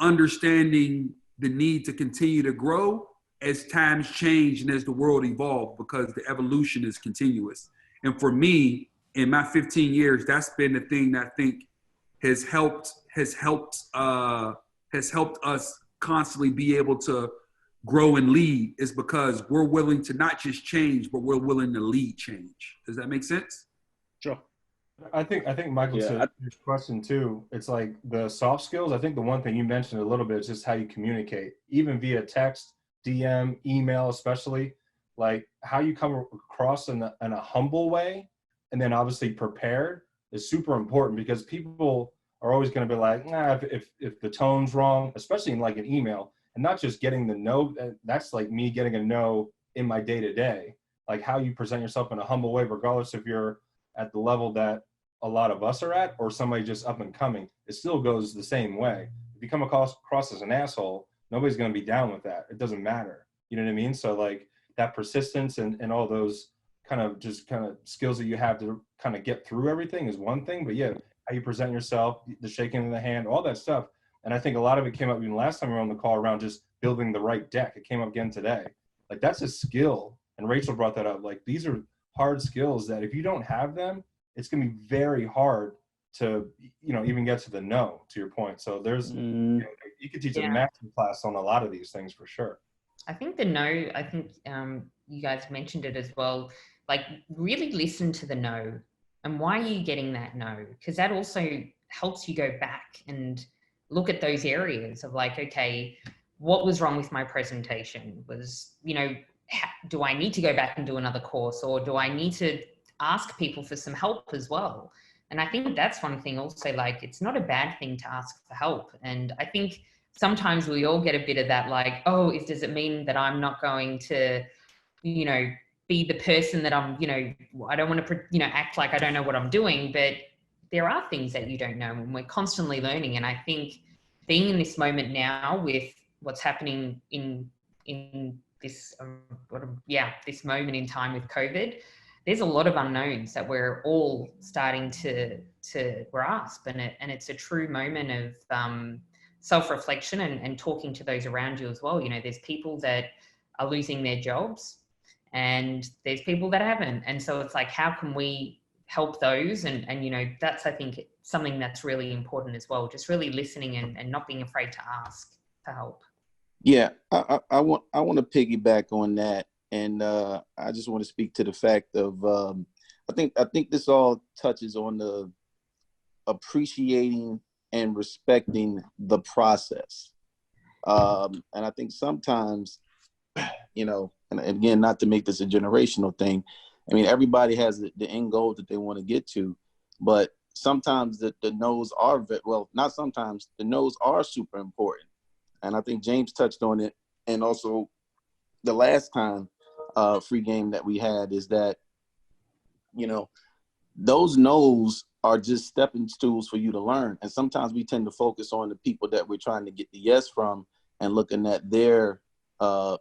understanding the need to continue to grow as times change and as the world evolves, because the evolution is continuous. And for me, in my 15 years, that's been the thing that I think has helped us constantly be able to grow and lead, is because we're willing to not just change, but we're willing to lead change. Does that make sense? Sure. I think Michael, to your question too, it's like the soft skills. I think the one thing you mentioned a little bit is just how you communicate, even via text, DM, email, especially like how you come across in a humble way, and then obviously prepared is super important, because people are always going to be like, nah, if the tone's wrong, especially in like an email, and not just getting the no, that's like me getting a no in my day to day, like how you present yourself in a humble way, regardless if you're at the level that a lot of us are at or somebody just up and coming, it still goes the same way. If you come across as an asshole, nobody's going to be down with that. It doesn't matter. You know what I mean? So like that persistence and all those kind of skills that you have to kind of get through everything is one thing, but yeah, how you present yourself, the shaking of the hand, all that stuff. And I think a lot of it came up even last time we were on the call around just building the right deck. It came up again today. Like that's a skill. And Rachel brought that up. Like these are hard skills that if you don't have them, it's going to be very hard to, you know, even get to the no, to your point. So there's, you know, you could teach a master class on a lot of these things for sure. I think the no, I think you guys mentioned it as well, like really listen to the no and why are you getting that no? Because that also helps you go back and look at those areas of like, okay, what was wrong with my presentation? Was, you know, do I need to go back and do another course, or do I need to ask people for some help as well? And I think that's one thing also, like, it's not a bad thing to ask for help. And I think sometimes we all get a bit of that, like, oh, does it mean that I'm not going to, you know, be the person that I'm, you know, I don't want to, you know, act like I don't know what I'm doing, but there are things that you don't know and we're constantly learning. And I think being in this moment now with what's happening in this this moment in time with COVID, there's a lot of unknowns that we're all starting to grasp, and it's a true moment of self-reflection and talking to those around you as well. You know, there's people that are losing their jobs, and there's people that haven't, and so it's like, how can we help those? And you know, that's, I think, something that's really important as well, just really listening and not being afraid to ask for help. Yeah, I want to piggyback on that, and I just want to speak to the fact of I think this all touches on the appreciating and respecting the process, and I think sometimes, you know, and again, not to make this a generational thing, I mean, everybody has the end goal that they want to get to, but sometimes the no's are, well, not sometimes, the no's are super important. And I think James touched on it. And also the last time free game that we had is that, you know, those no's are just stepping stools for you to learn. And sometimes we tend to focus on the people that we're trying to get the yes from and looking at their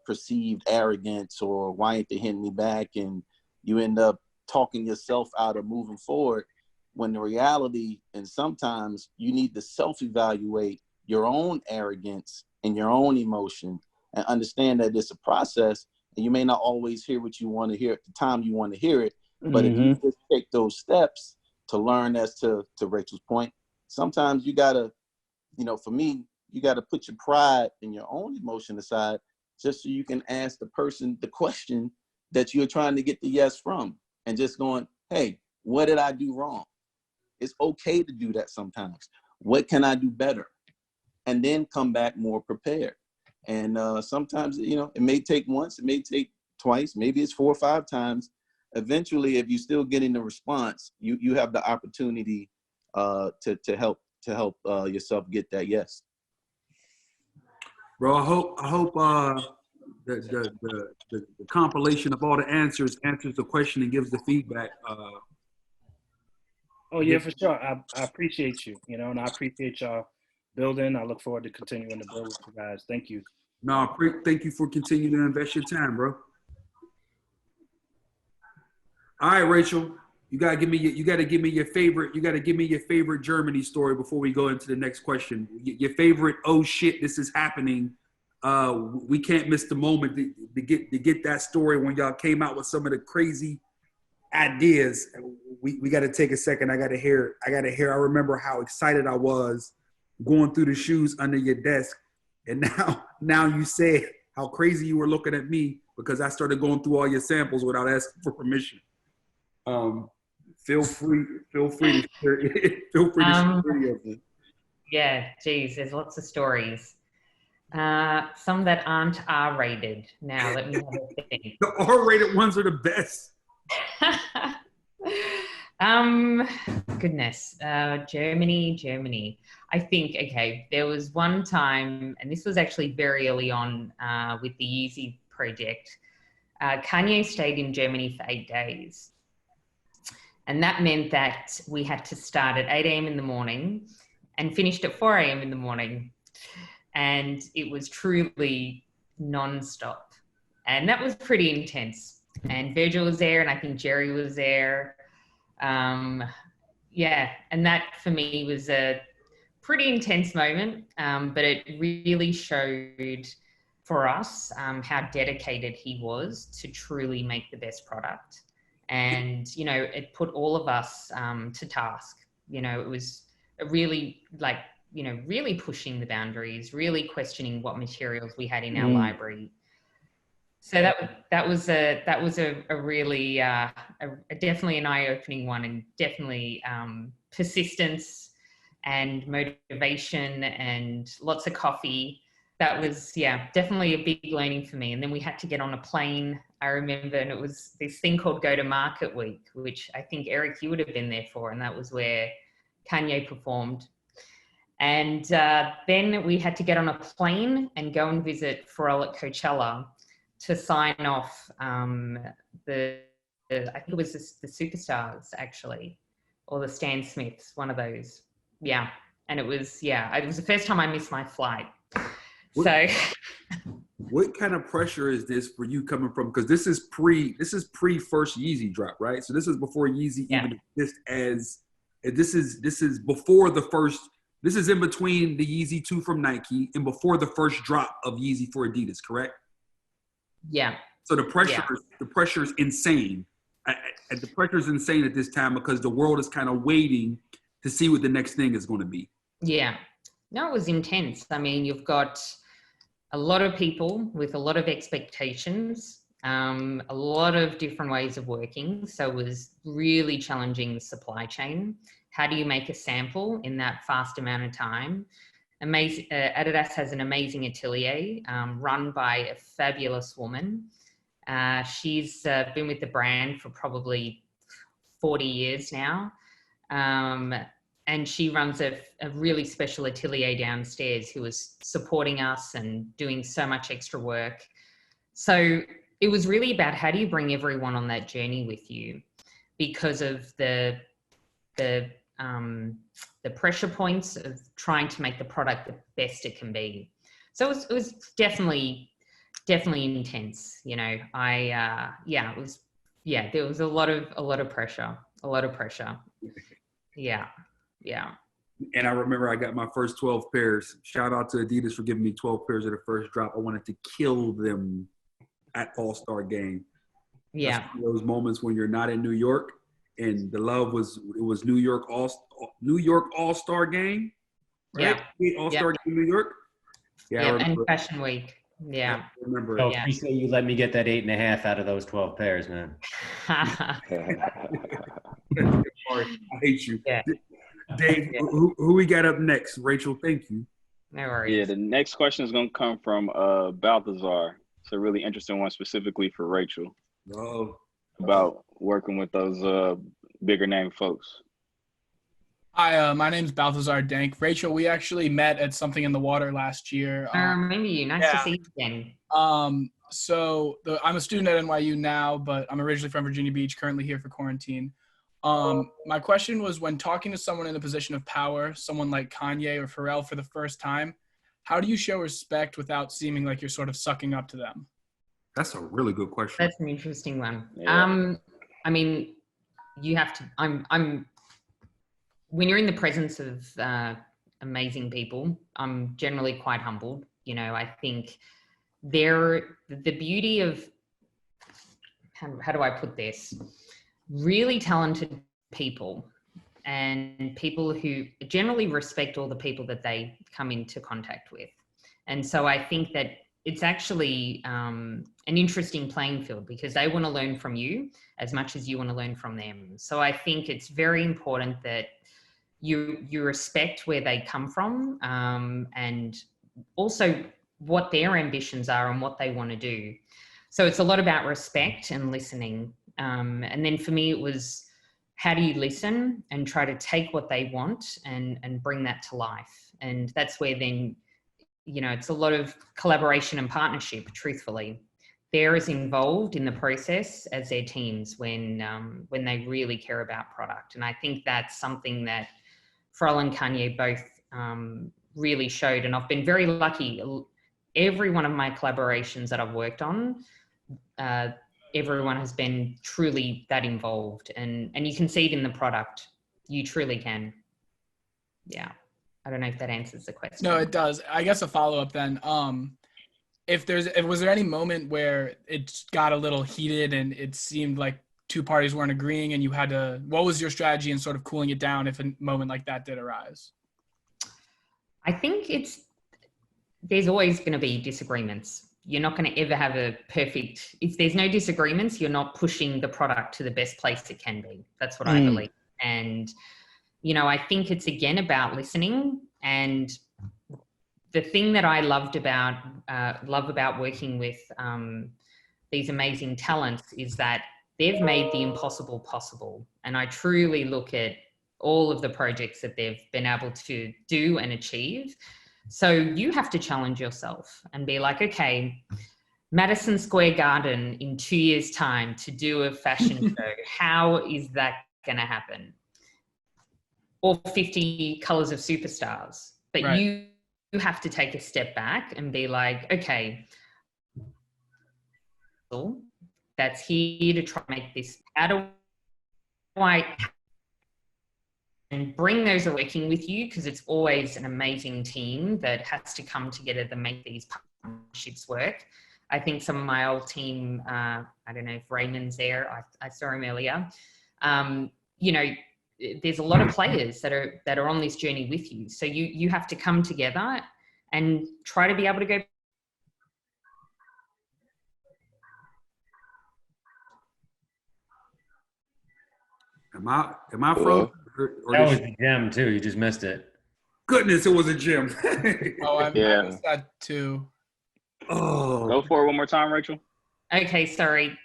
perceived arrogance or why ain't they hitting me back? And you end up talking yourself out of moving forward, when the reality, and sometimes you need to self-evaluate your own arrogance and your own emotion and understand that it's a process, and you may not always hear what you want to hear at the time you want to hear it. But if you just take those steps to learn, as to Rachel's point, sometimes you gotta, you know, for me, you gotta put your pride and your own emotion aside just so you can ask the person the question that you're trying to get the yes from, and just going, hey, what did I do wrong? It's okay to do that sometimes. What can I do better? And then come back more prepared. And sometimes, you know, it may take once, it may take twice, maybe it's 4 or 5 times. Eventually, if you're still getting the response, you have the opportunity to help yourself get that yes. Bro, I hope the compilation of all the answers the question and gives the feedback. Oh yeah, for sure. I appreciate you, you know, and I appreciate y'all building. I look forward to continuing to build with you guys. Thank you. No, thank you for continuing to invest your time, bro. All right, Rachel, you gotta give me your favorite Germany story before we go into the next question. Your favorite, oh shit, this is happening. We can't miss the moment to get that story when y'all came out with some of the crazy ideas. We got to take a second. I got to hear. I remember how excited I was going through the shoes under your desk, and now you say how crazy you were looking at me because I started going through all your samples without asking for permission. Feel free to share. Feel free to share any of it. Yeah, geez, there's lots of stories. Some that aren't R-rated. Now, let me have a think. The R-rated ones are the best. Goodness. Germany. I think, okay, there was one time, and this was actually very early on with the Yeezy project. Kanye stayed in Germany for 8 days. And that meant that we had to start at 8 a.m. in the morning and finished at 4 a.m. in the morning. And it was truly non-stop. And that was pretty intense. And Virgil was there, and I think Jerry was there. Yeah, and that for me was a pretty intense moment, but it really showed for us how dedicated he was to truly make the best product. And, you know, it put all of us to task. You know, it was really like, you know, really pushing the boundaries, really questioning what materials we had in our library. So that was a really definitely an eye-opening one, and definitely persistence and motivation and lots of coffee. That was, yeah, definitely a big learning for me. And then we had to get on a plane, I remember, and it was this thing called Go to Market Week, which I think, Eric, you would have been there for, and that was where Kanye performed. And then we had to get on a plane and go and visit Pharrell at Coachella to sign off I think it was the Superstars, actually, or the Stan Smiths, one of those. Yeah. And it was the first time I missed my flight. So what kind of pressure is this for you coming from? Because this is pre first Yeezy drop, right? So this is before Yeezy even exists as. This is before the first. This is in between the Yeezy 2 from Nike and before the first drop of Yeezy for Adidas, correct? Yeah. So the pressure is insane. The pressure is insane at this time because the world is kind of waiting to see what the next thing is going to be. Yeah. No, it was intense. I mean, you've got a lot of people with a lot of expectations, a lot of different ways of working. So it was really challenging the supply chain. How do you make a sample in that fast amount of time? Adidas has an amazing atelier run by a fabulous woman. She's been with the brand for probably 40 years now. And she runs a really special atelier downstairs who was supporting us and doing so much extra work. So it was really about how do you bring everyone on that journey with you because of the pressure points of trying to make the product the best it can be. So it was definitely intense. You know, there was a lot of pressure. Yeah. And I remember I got my first 12 pairs. Shout out to Adidas for giving me 12 pairs of the first drop. I wanted to kill them at All-Star Game. Yeah. That's one of those moments when you're not in New York and the love was New York All-Star Game, right? Yeah. All-Star Game New York. Yeah, and Fashion Week. Yeah. I remember. So appreciate you let me get that 8.5 out of those 12 pairs, man. I hate you. Yeah. Dave, who we got up next? Rachel, thank you. No worries. Yeah, the next question is going to come from Balthazar. It's a really interesting one specifically for Rachel. Oh. About working with those bigger name folks. Hi, my name's Balthazar Dank. Rachel, we actually met at Something in the Water last year. I remember you. Nice to see you again. I'm a student at NYU now, but I'm originally from Virginia Beach, currently here for quarantine. My question was, when talking to someone in a position of power, someone like Kanye or Pharrell for the first time, how do you show respect without seeming like you're sort of sucking up to them? That's a really good question. That's an interesting one. Yeah. I mean, you have to, when you're in the presence of amazing people, I'm generally quite humbled. You know, I think the beauty of, how do I put this? Really talented people and people who generally respect all the people that they come into contact with. And so I think that it's actually an interesting playing field because they want to learn from you as much as you want to learn from them. So I think it's very important that you respect where they come from and also what their ambitions are and what they want to do. So it's a lot about respect and listening. And then for me, it was, how do you listen and try to take what they want and bring that to life? And that's where then, you know, it's a lot of collaboration and partnership, truthfully. They're as involved in the process as their teams when they really care about product. And I think that's something that Pharrell and Kanye both really showed. And I've been very lucky. Every one of my collaborations that I've worked on, everyone has been truly that involved. And you can see it in the product. You truly can. Yeah. I don't know if that answers the question. No, it does. I guess a follow-up then. Was there any moment where it got a little heated and it seemed like two parties weren't agreeing and you had to, what was your strategy in sort of cooling it down if a moment like that did arise? I think there's always going to be disagreements. You're not going to ever have if there's no disagreements, you're not pushing the product to the best place it can be. That's what I believe. And, you know, I think it's again about listening. And the thing that I love about working with these amazing talents is that they've made the impossible possible. And I truly look at all of the projects that they've been able to do and achieve. So you have to challenge yourself and be like, okay, Madison Square Garden in 2 years' time to do a fashion show. How is that going to happen? Or 50 colors of superstars. But you have to take a step back and be like, okay, that's here to try to make this. How do I and bring those who are working with you, because it's always an amazing team that has to come together to make these partnerships work. I think some of my old team, I don't know if Raymond's there, I saw him earlier. You know, there's a lot of players that are on this journey with you. So you have to come together and try to be able to go. Am I frozen? That was the gem too. You just missed it. Goodness, it was a gem. Oh, I missed that too. Oh, go for it one more time, Rachel. Okay, sorry.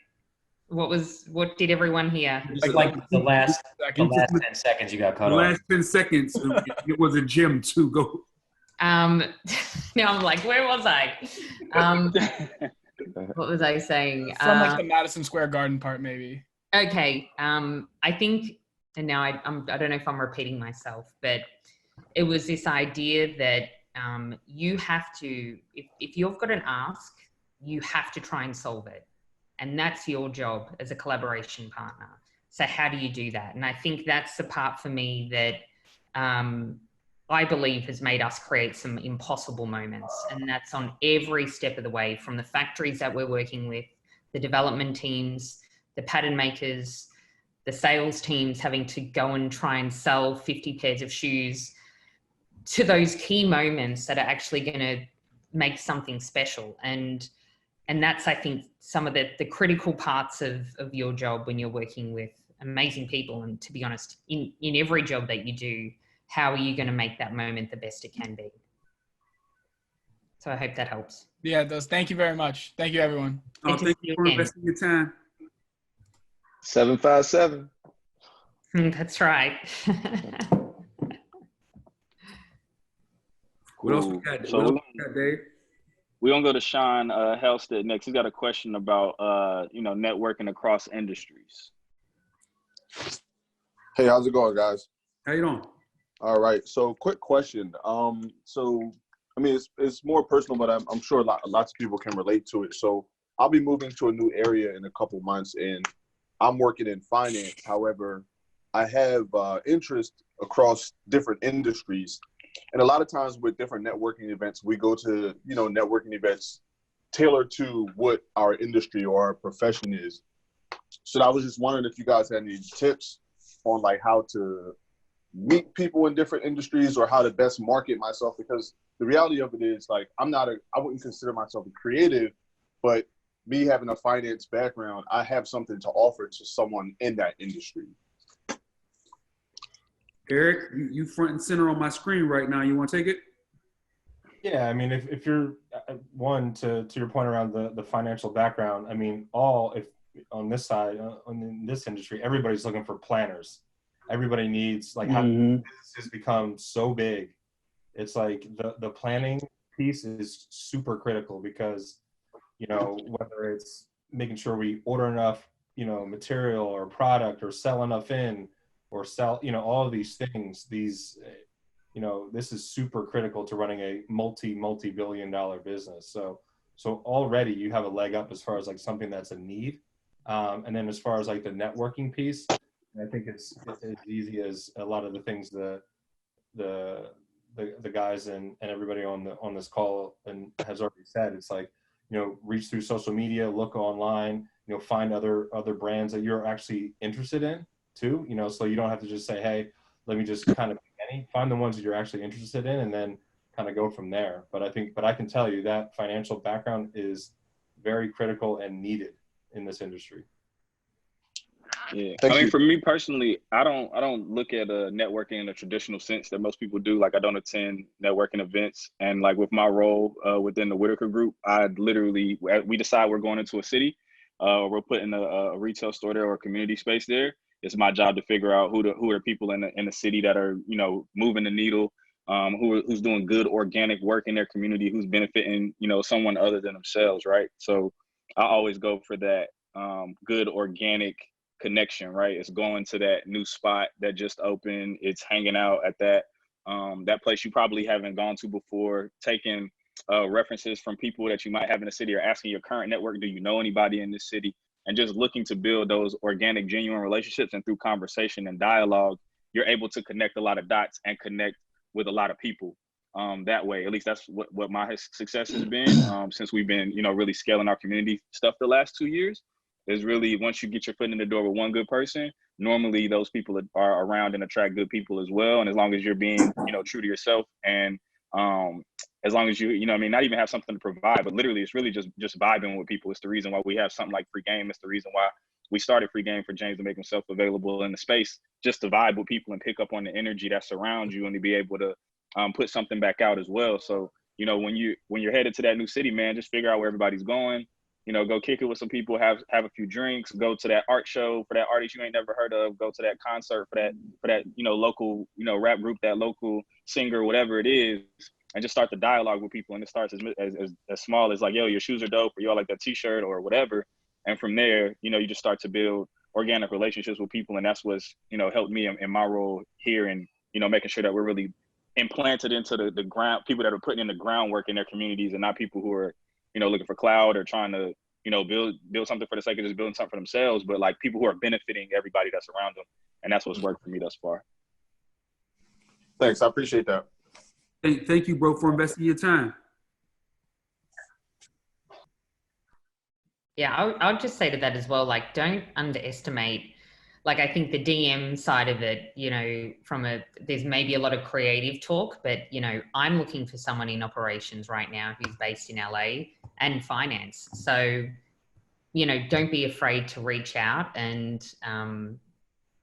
What did everyone hear? Like the last 10 seconds you got cut off. The last 10 seconds, it was a gem too. Go. Now I'm like, where was I? What was I saying? From like the Madison Square Garden part, maybe. Okay. I think, and now I don't know if I'm repeating myself, but it was this idea that you have to, if you've got an ask, you have to try and solve it. And that's your job as a collaboration partner. So how do you do that? And I think that's the part for me that I believe has made us create some impossible moments. And that's on every step of the way, from the factories that we're working with, the development teams, the pattern makers, the sales teams having to go and try and sell 50 pairs of shoes, to those key moments that are actually going to make something special. And that's, I think, some of the critical parts of your job when you're working with amazing people. And to be honest, in every job that you do, how are you going to make that moment the best it can be? So I hope that helps. Yeah, it does. Thank you very much. Thank you, everyone. Oh, thank you for investing your time. 757. That's right. What else we got? So what else we got, Dave? We're gonna go to Sean Halstead next. He's got a question about networking across industries. Hey, how's it going, guys? How you doing? All right. So, quick question. So I mean, it's more personal, but I'm sure lots of people can relate to it. So, I'll be moving to a new area in a couple months, and I'm working in finance. However, I have interest across different industries. And a lot of times with different networking events, we go to, networking events tailored to what our industry or our profession is. So I was just wondering if you guys had any tips on like how to meet people in different industries or how to best market myself, because the reality of it is like, I wouldn't consider myself a creative, but me having a finance background, I have something to offer to someone in that industry. Eric, you front and center on my screen right now. You want to take it? Yeah, I mean, if you're one to your point around the financial background, I mean, if on this side, in this industry, everybody's looking for planners. Everybody needs how businesses become so big. It's like the planning piece is super critical because, whether it's making sure we order enough, material or product or sell enough in or sell, all of these things, this is super critical to running a multi-billion-dollar business. So already you have a leg up as far as like something that's a need. And then as far as like the networking piece, I think it's as easy as a lot of the things the guys and everybody on this call and has already said. It's like, reach through social media, look online, find other brands that you're actually interested in too, so you don't have to just say, hey, let me just kind of find the ones that you're actually interested in and then kind of go from there. But I can tell you that financial background is very critical and needed in this industry. Yeah, I mean, for me personally, I don't look at networking in a traditional sense that most people do. Like, I don't attend networking events, and like with my role within the Whitaker Group, we decide we're going into a city, we're putting a retail store there or a community space there. It's my job to figure out who are people in the city that are moving the needle, who's doing good organic work in their community, who's benefiting someone other than themselves, right? So I always go for that good organic connection, right? It's going to that new spot that just opened. It's hanging out at that place you probably haven't gone to before, taking references from people that you might have in the city, or asking your current network, do you know anybody in this city? And just looking to build those organic, genuine relationships. And through conversation and dialogue, you're able to connect a lot of dots and connect with a lot of people that way. At least that's what my success has been since we've been, really scaling our community stuff the last 2 years. Is really, once you get your foot in the door with one good person, normally those people are around and attract good people as well. And as long as you're being, true to yourself, and as long as you, not even have something to provide, but literally it's really just vibing with people. It's the reason why we have something like Free Game. It's the reason why we started Free Game, for James to make himself available in the space, just to vibe with people and pick up on the energy that surrounds you, and to be able to put something back out as well. So, when you're headed to that new city, man, just figure out where everybody's going. Go kick it with some people, have a few drinks, go to that art show for that artist you ain't never heard of, go to that concert for that local, rap group, that local singer, whatever it is, and just start the dialogue with people. And it starts as small as like, yo, your shoes are dope, or yo, I like that t-shirt, or whatever. And from there, you just start to build organic relationships with people. And that's what's, helped me in my role here, and, making sure that we're really implanted into the ground, people that are putting in the groundwork in their communities, and not people who are, looking for cloud or trying to, build something for the sake of just building something for themselves, but like people who are benefiting everybody that's around them. And that's what's worked for me thus far. Thanks. I appreciate that. Thank you, bro, for investing your time. Yeah, I'll just say to that as well, like, don't underestimate, like, I think the DM side of it, there's maybe a lot of creative talk, but, I'm looking for someone in operations right now who's based in LA, and finance. So, don't be afraid to reach out, and,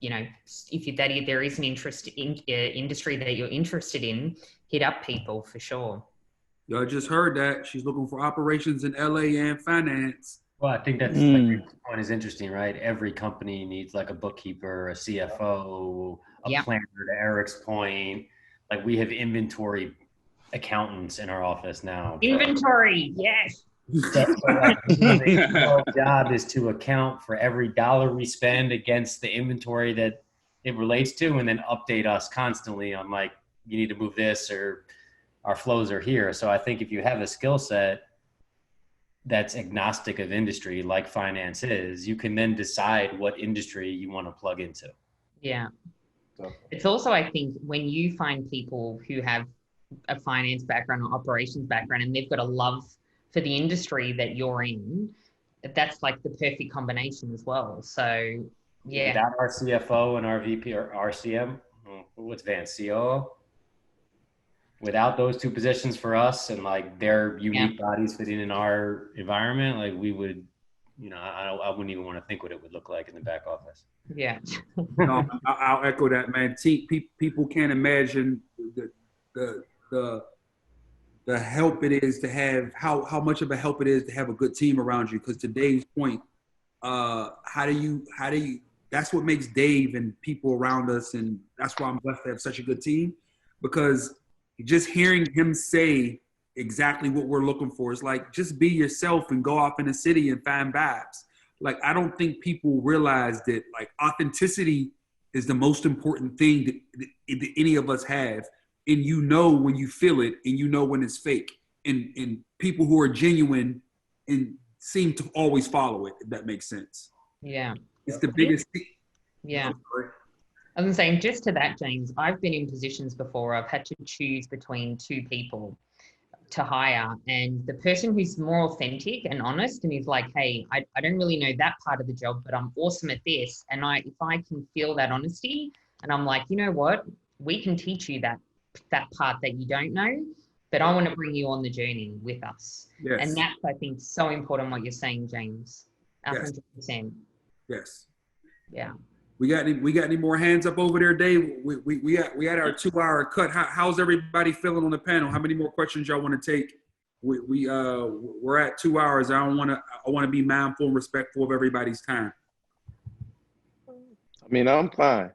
if there is an interest in industry that you're interested in, hit up people for sure. Y'all just heard that. She's looking for operations in LA and finance. Well, I think that's like, point is interesting, right? Every company needs like a bookkeeper, a CFO, a planner, to Eric's point. Like, we have inventory accountants in our office now. Inventory, yes. So the job is to account for every dollar we spend against the inventory that it relates to, and then update us constantly on, like, you need to move this, or our flows are here. So I think if you have a skill set that's agnostic of industry, like finance is, you can then decide what industry you want to plug into. Yeah. It's also, I think, when you find people who have a finance background or operations background, and they've got a love for the industry that you're in, that's like the perfect combination as well. So, yeah. Without our CFO and our VP or RCM, what's Vance, COO? Without those two positions for us, and like their unique bodies fitting in our environment, like, we would, I wouldn't even want to think what it would look like in the back office. Yeah. No, I'll echo that, man. People can't imagine the help it is to have, how much of a help it is to have a good team around you. Because to Dave's point, how do you, that's what makes Dave and people around us, and that's why I'm blessed to have such a good team, because just hearing him say exactly what we're looking for is like, just be yourself and go off in the city and find vibes. Like, I don't think people realize that, like, authenticity is the most important thing that any of us have. And when you feel it, and when it's fake. And people who are genuine and seem to always follow it, if that makes sense. Yeah. It's the biggest thing. Yeah. I was saying, just to that, James, I've been in positions before, I've had to choose between two people to hire, and the person who's more authentic and honest and is like, hey, I don't really know that part of the job, but I'm awesome at this. And if I can feel that honesty, and I'm like, you know what, we can teach you that part that you don't know, but I want to bring you on the journey with us. Yes. And that's, I think, so important what you're saying, James. 100%. Yes. Yeah. We got any more hands up over there, Dave? We had our 2-hour cut. How's everybody feeling on the panel? How many more questions y'all want to take? We're at 2 hours. I want to be mindful and respectful of everybody's time. I mean, I'm fine.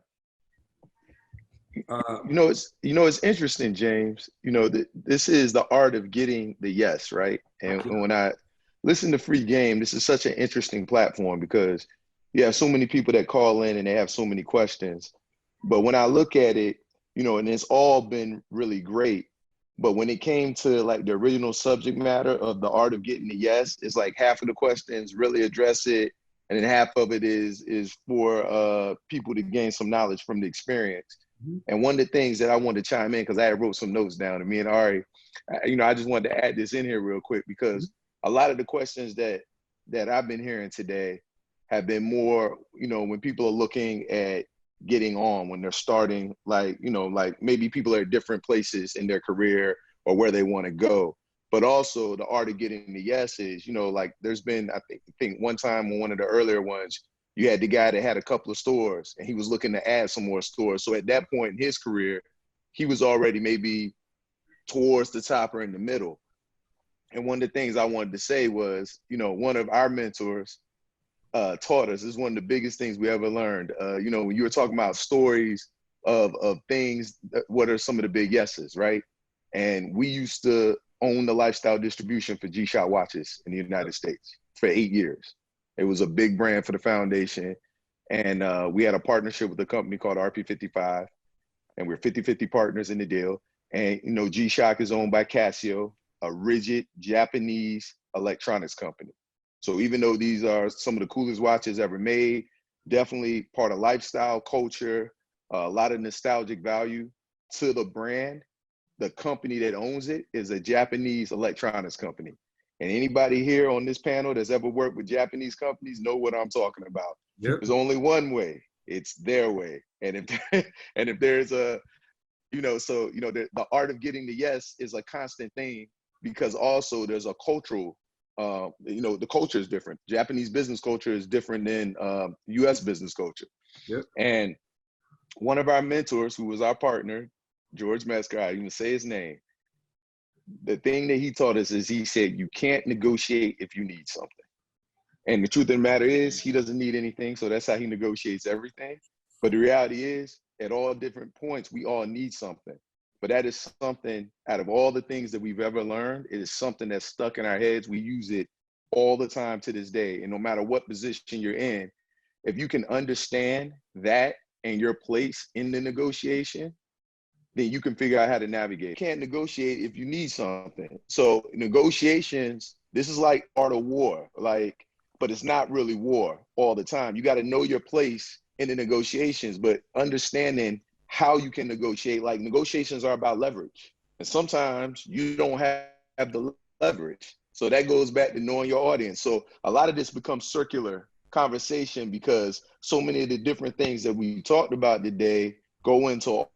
It's interesting, James. This is the art of getting the yes, right? And when I listen to Free Game, this is such an interesting platform, because you have so many people that call in and they have so many questions. But when I look at it, and it's all been really great, But when it came to like the original subject matter of the art of getting the yes, it's like half of the questions really address it, and then half of it is for people to gain some knowledge from the experience. And one of the things that I wanted to chime in, because I had wrote some notes down, and me and Ari, I just wanted to add this in here real quick, because a lot of the questions that I've been hearing today have been more, when people are looking at getting on, when they're starting, like maybe people are at different places in their career or where they want to go. But also the art of getting the yes is, like there's been, I think one time on one of the earlier ones, you had the guy that had a couple of stores and he was looking to add some more stores. So at that point in his career, he was already maybe towards the top or in the middle. And one of the things I wanted to say was, one of our mentors taught us, this is one of the biggest things we ever learned. When you were talking about stories of things, what are some of the big yeses, right? And we used to own the lifestyle distribution for G-Shock watches in the United States for 8 years. It was a big brand for the foundation. And we had a partnership with a company called RP55, and we're 50-50 partners in the deal. And, G-Shock is owned by Casio, a rigid Japanese electronics company. So even though these are some of the coolest watches ever made, definitely part of lifestyle, culture, a lot of nostalgic value to the brand, the company that owns it is a Japanese electronics company. And anybody here on this panel that's ever worked with Japanese companies know what I'm talking about. Yep. There's only one way. It's their way. And if there's a, the art of getting the yes is a constant thing, because also there's a cultural, the culture is different. Japanese business culture is different than US business culture. Yep. And one of our mentors, who was our partner, George Mesker, I even say his name, the thing that he taught us is he said, you can't negotiate if you need something. And the truth of the matter is, he doesn't need anything, so that's how he negotiates everything. But the reality is, at all different points, we all need something. But that is something, out of all the things that we've ever learned, it is something that's stuck in our heads. We use it all the time to this day. And no matter what position you're in, if you can understand that and your place in the negotiation, then you can figure out how to navigate. You can't negotiate if you need something. So negotiations, this is like art of war, but it's not really war all the time. You got to know your place in the negotiations, but understanding how you can negotiate. Like, negotiations are about leverage. And sometimes you don't have the leverage. So that goes back to knowing your audience. So a lot of this becomes circular conversation, because so many of the different things that we talked about today go into,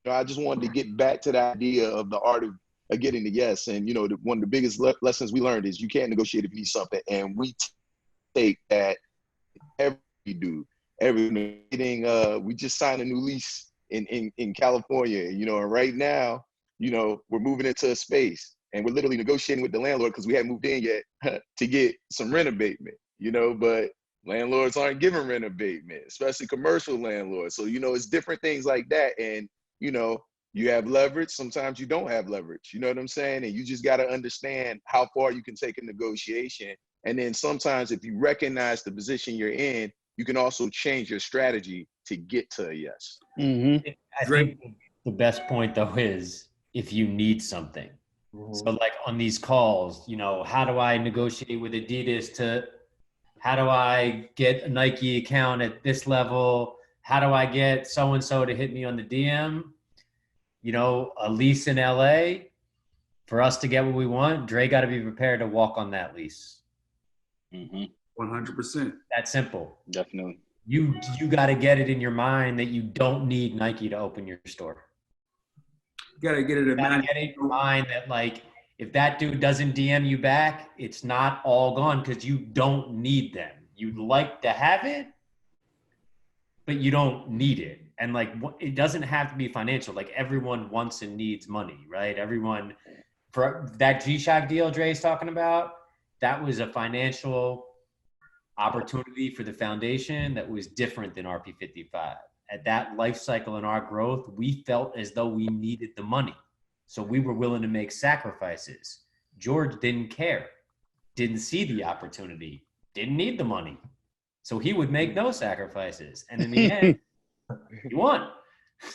I just wanted to get back to the idea of the art of getting the yes. And, one of the biggest lessons we learned is you can't negotiate if you need something. And we take that every do. Every meeting, we just signed a new lease in California, and right now, we're moving into a space, and we're literally negotiating with the landlord, because we haven't moved in yet, to get some rent abatement, but landlords aren't giving rent abatement, especially commercial landlords. So, it's different things like that. And, you have leverage. Sometimes you don't have leverage, you know what I'm saying? And you just got to understand how far you can take a negotiation. And then sometimes if you recognize the position you're in, you can also change your strategy to get to a yes. Mm-hmm. I think the best point, though, is if you need something. Mm-hmm. So like on these calls, how do I negotiate with Adidas how do I get a Nike account at this level? How do I get so-and-so to hit me on the DM? A lease in LA, for us to get what we want, Dre got to be prepared to walk on that lease. Mm-hmm. 100%. That simple. Definitely. You got to get it in your mind that you don't need Nike to open your store. You got to get it in your mind that, like, if that dude doesn't DM you back, it's not all gone, because you don't need them. You'd like to have it, but you don't need it. And like, it doesn't have to be financial. Like, everyone wants and needs money, right? Everyone, for that G-Shock deal Dre's talking about, that was a financial opportunity for the foundation that was different than RP55. At that life cycle in our growth, we felt as though we needed the money. So we were willing to make sacrifices. George didn't care, didn't see the opportunity, didn't need the money. So he would make no sacrifices. And in the end, he won.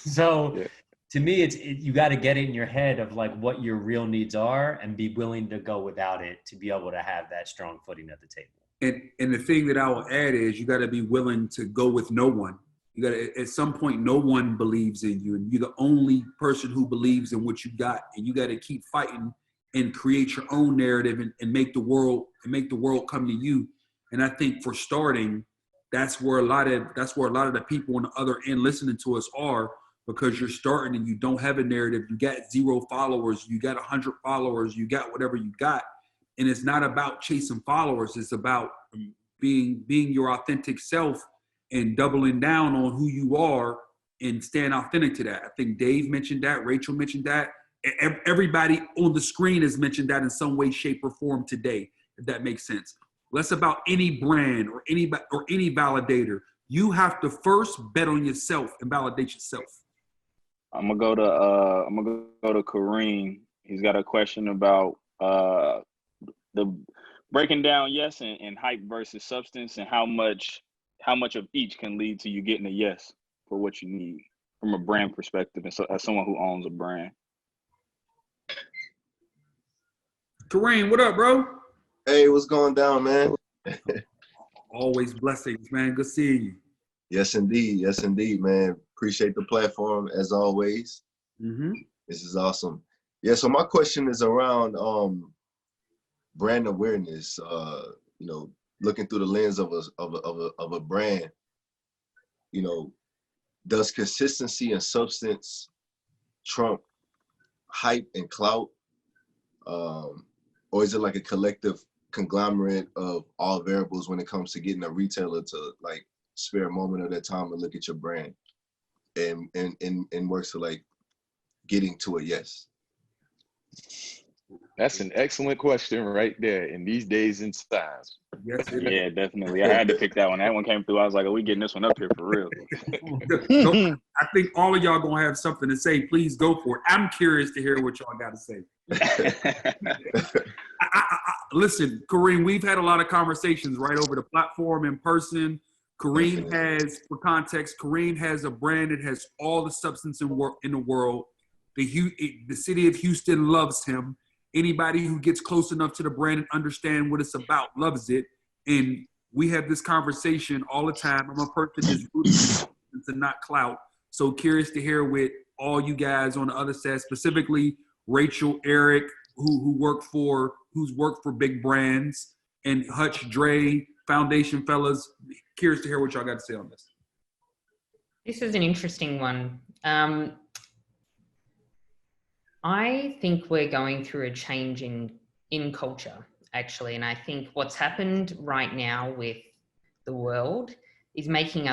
So to me, you got to get it in your head of like what your real needs are and be willing to go without it to be able to have that strong footing at the table. And the thing that I will add is you got to be willing to go with no one. You got to, at some point, no one believes in you, and you're the only person who believes in what you got, and you got to keep fighting and create your own narrative and make the world come to you. And I think for starting, that's where a lot of the people on the other end listening to us are, because you're starting and you don't have a narrative. You got 0 followers, you got 100 followers, you got whatever you got. And it's not about chasing followers. It's about being your authentic self and doubling down on who you are and staying authentic to that. I think Dave mentioned that. Rachel mentioned that. Everybody on the screen has mentioned that in some way, shape, or form today, if that makes sense. Less about any brand or any validator. You have to first bet on yourself and validate yourself. I'm gonna go to Kareem. He's got a question about the breaking down yes and hype versus substance, and how much of each can lead to you getting a yes for what you need from a brand perspective, and so as someone who owns a brand. Kareem, what up, bro? Hey, what's going down, man? Always blessings, man. Good seeing you. Yes, indeed. Yes, indeed, man. Appreciate the platform as always. Mm-hmm. This is awesome. Yeah, so my question is around brand awareness. You know, looking through the lens of a brand. You know, does consistency and substance trump hype and clout? Or is it like a collective conglomerate of all variables when it comes to getting a retailer to like spare a moment of their time and look at your brand and works to like getting to a yes? That's an excellent question right there in these days and times. Yes, yeah, definitely. I had to pick that one. That one came through. I was like, are we getting this one up here for real? I think all of y'all gonna have something to say. Please go for it. I'm curious to hear what y'all got to say. Listen, Kareem, we've had a lot of conversations right over the platform, in person. Kareem has, for context, Kareem has a brand that has all the substance in the world. The city of Houston loves him. Anybody who gets close enough to the brand and understand what it's about loves it. And we have this conversation all the time. I'm a person that's rooting to not clout. So curious to hear with all you guys on the other side, specifically Rachel, Eric, who's worked for big brands, and Hutch, Dre, Foundation fellas. Curious to hear what y'all got to say on this. This is an interesting one. I think we're going through a change in culture, actually. And I think what's happened right now with the world is making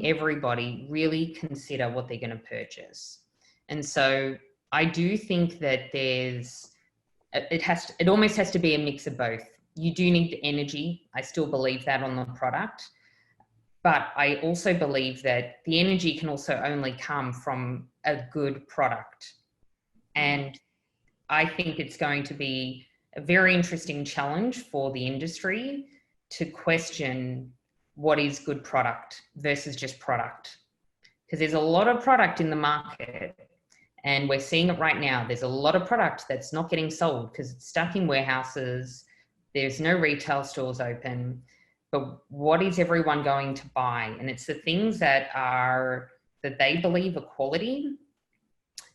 everybody really consider what they're going to purchase. And so I do think that it almost has to be a mix of both. You do need the energy. I still believe that on the product. But I also believe that the energy can also only come from a good product. And I think it's going to be a very interesting challenge for the industry to question what is good product versus just product. Because there's a lot of product in the market, and we're seeing it right now. There's a lot of product that's not getting sold because it's stuck in warehouses. There's no retail stores open. But what is everyone going to buy? And it's the things that they believe are quality,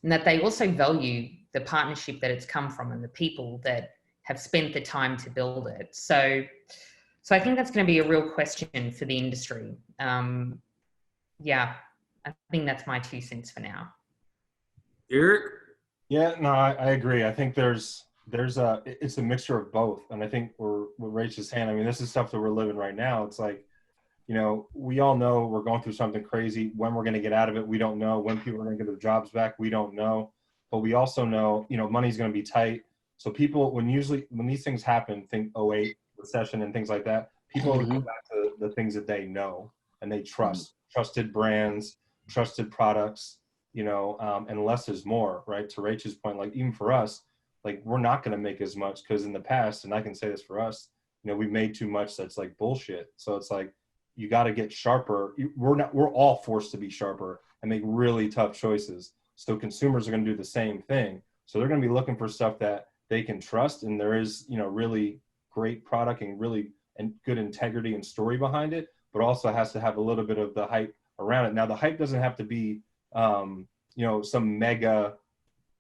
and that they also value the partnership that it's come from and the people that have spent the time to build it. So I think that's going to be a real question for the industry. Yeah, I think that's my 2 cents for now. Eric? Yeah, no, I agree. I think it's a mixture of both. And I think with Rachel's hand, I mean, this is stuff that we're living right now. It's like, you know, we all know we're going through something crazy. When we're going to get out of it, we don't know. When people are going to get their jobs back, we don't know. But we also know, you know, money's going to be tight. So people, when these things happen, think 2008 recession and things like that, people go back to the things that they know and they trust. Trusted brands, trusted products, you know, and less is more, right? To Rachel's point, like even for us, like we're not going to make as much because in the past, and I can say this for us, you know, we made too much that's like bullshit. So it's like, you got to get sharper. We're all forced to be sharper and make really tough choices. So consumers are going to do the same thing. So they're going to be looking for stuff that they can trust, and there is, you know, really great product and really and good integrity and story behind it, but also has to have a little bit of the hype around it. Now, the hype doesn't have to be, you know, some mega,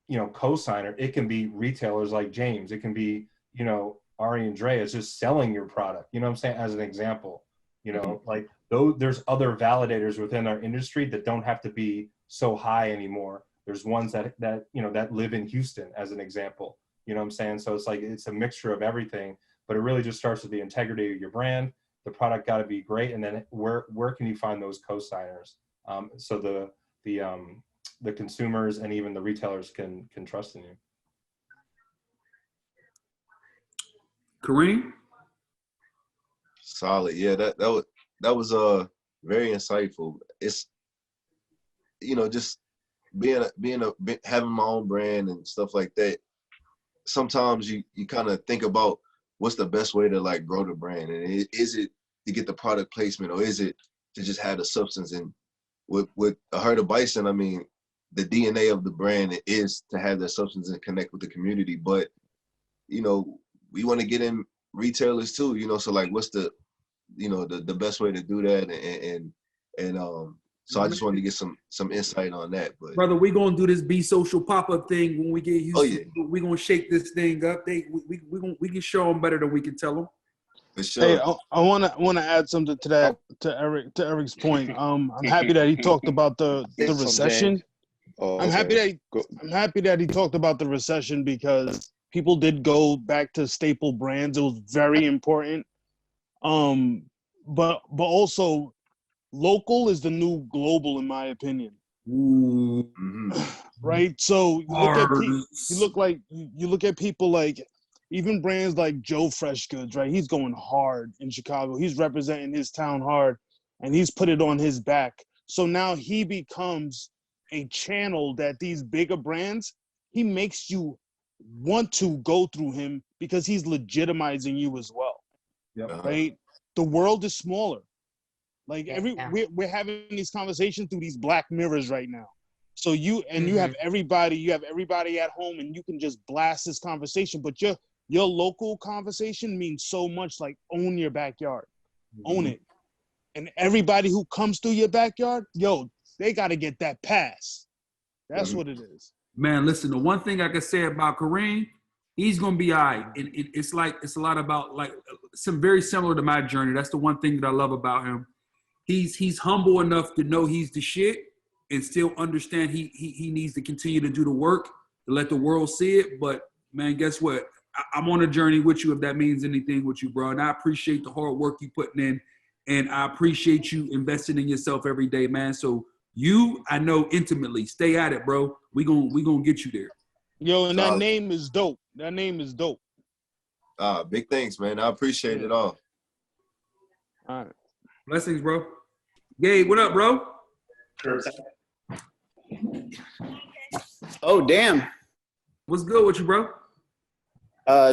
you know, co-signer. It can be retailers like James. It can be, you know, Ari and Dre is just selling your product. You know what I'm saying? As an example, you know, like though there's other validators within our industry that don't have to be so high anymore. There's ones that you know, that live in Houston as an example. You know what I'm saying? So it's like, it's a mixture of everything, but it really just starts with the integrity of your brand. The product got to be great. And then where can you find those co-signers? So the consumers and even the retailers can trust in you. Kareem? Solid. Yeah, that was very insightful. It's, you know, just having my own brand and stuff like that. Sometimes you kind of think about what's the best way to like grow the brand, and is it to get the product placement, or is it to just have the substance? And with a herd of bison, I mean, the DNA of the brand is to have that substance and connect with the community. But you know, we want to get in retailers too, you know. So like, what's the, you know, the best way to do that? And so I just wanted to get some insight on that. But brother, we gonna do this Be Social pop-up thing when we get Houston. Oh, yeah. We gonna shake this thing up. We can show them better than we can tell them. For sure. Hey, I wanna add something to that, to Eric's point. I'm happy that he talked about the recession. I'm happy that he talked about the recession, because people did go back to staple brands. It was very important. But also, local is the new global, in my opinion. Right? So you look at people like, even brands like Joe Fresh Goods, right? He's going hard in Chicago. He's representing his town hard, and he's put it on his back. So now he becomes a channel that these bigger brands, he makes you want to go through him, because he's legitimizing you as well. Yep. Right? The world is smaller. Like we're having these conversations through these black mirrors right now. So you have everybody at home, and you can just blast this conversation. But your local conversation means so much. Like, own your backyard, own it, and everybody who comes through your backyard, yo, they got to get that pass. That's what it is. Man, listen, the one thing I can say about Kareem, he's gonna be all right. It's a lot about, like, some very similar to my journey. That's the one thing that I love about him. He's humble enough to know he's the shit, and still understand he needs to continue to do the work to let the world see it. But man, guess what? I'm on a journey with you, if that means anything with you, bro. And I appreciate the hard work you putting in, and I appreciate you investing in yourself every day, man. So I know intimately. Stay at it, bro. We gonna get you there. Yo, and that name is dope. That name is dope. Big thanks, man. I appreciate it all. All right. Blessings, bro. Gabe, what up, bro? Oh, damn. What's good with you, bro?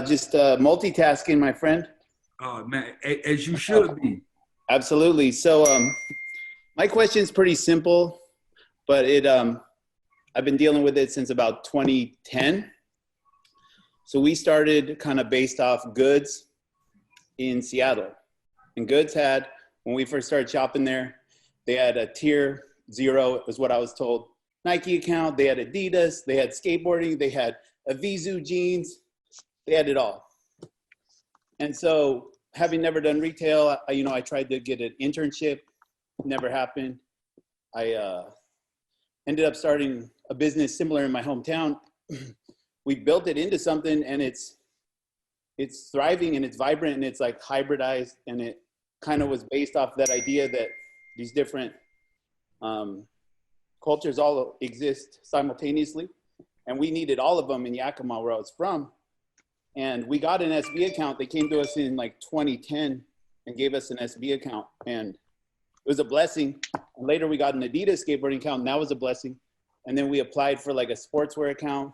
Just multitasking, my friend. Oh, man, as you should be. Absolutely. So my question is pretty simple, but I've been dealing with it since about 2010. So we started kind of based off Goods in Seattle. And Goods had, when we first started shopping there, they had a tier 0, is what I was told, Nike account. They had Adidas. They had skateboarding. They had Avizu jeans. They had it all. And so, having never done retail, I tried to get an internship. Never happened. I ended up starting a business similar in my hometown. We built it into something, and it's thriving, and it's vibrant, and it's like hybridized, and it kind of was based off that idea that these different cultures all exist simultaneously, and we needed all of them in Yakima, where I was from. And we got an SB account. They came to us in like 2010 and gave us an SB account, and it was a blessing. And later we got an Adidas skateboarding account, and that was a blessing. And then we applied for like a sportswear account,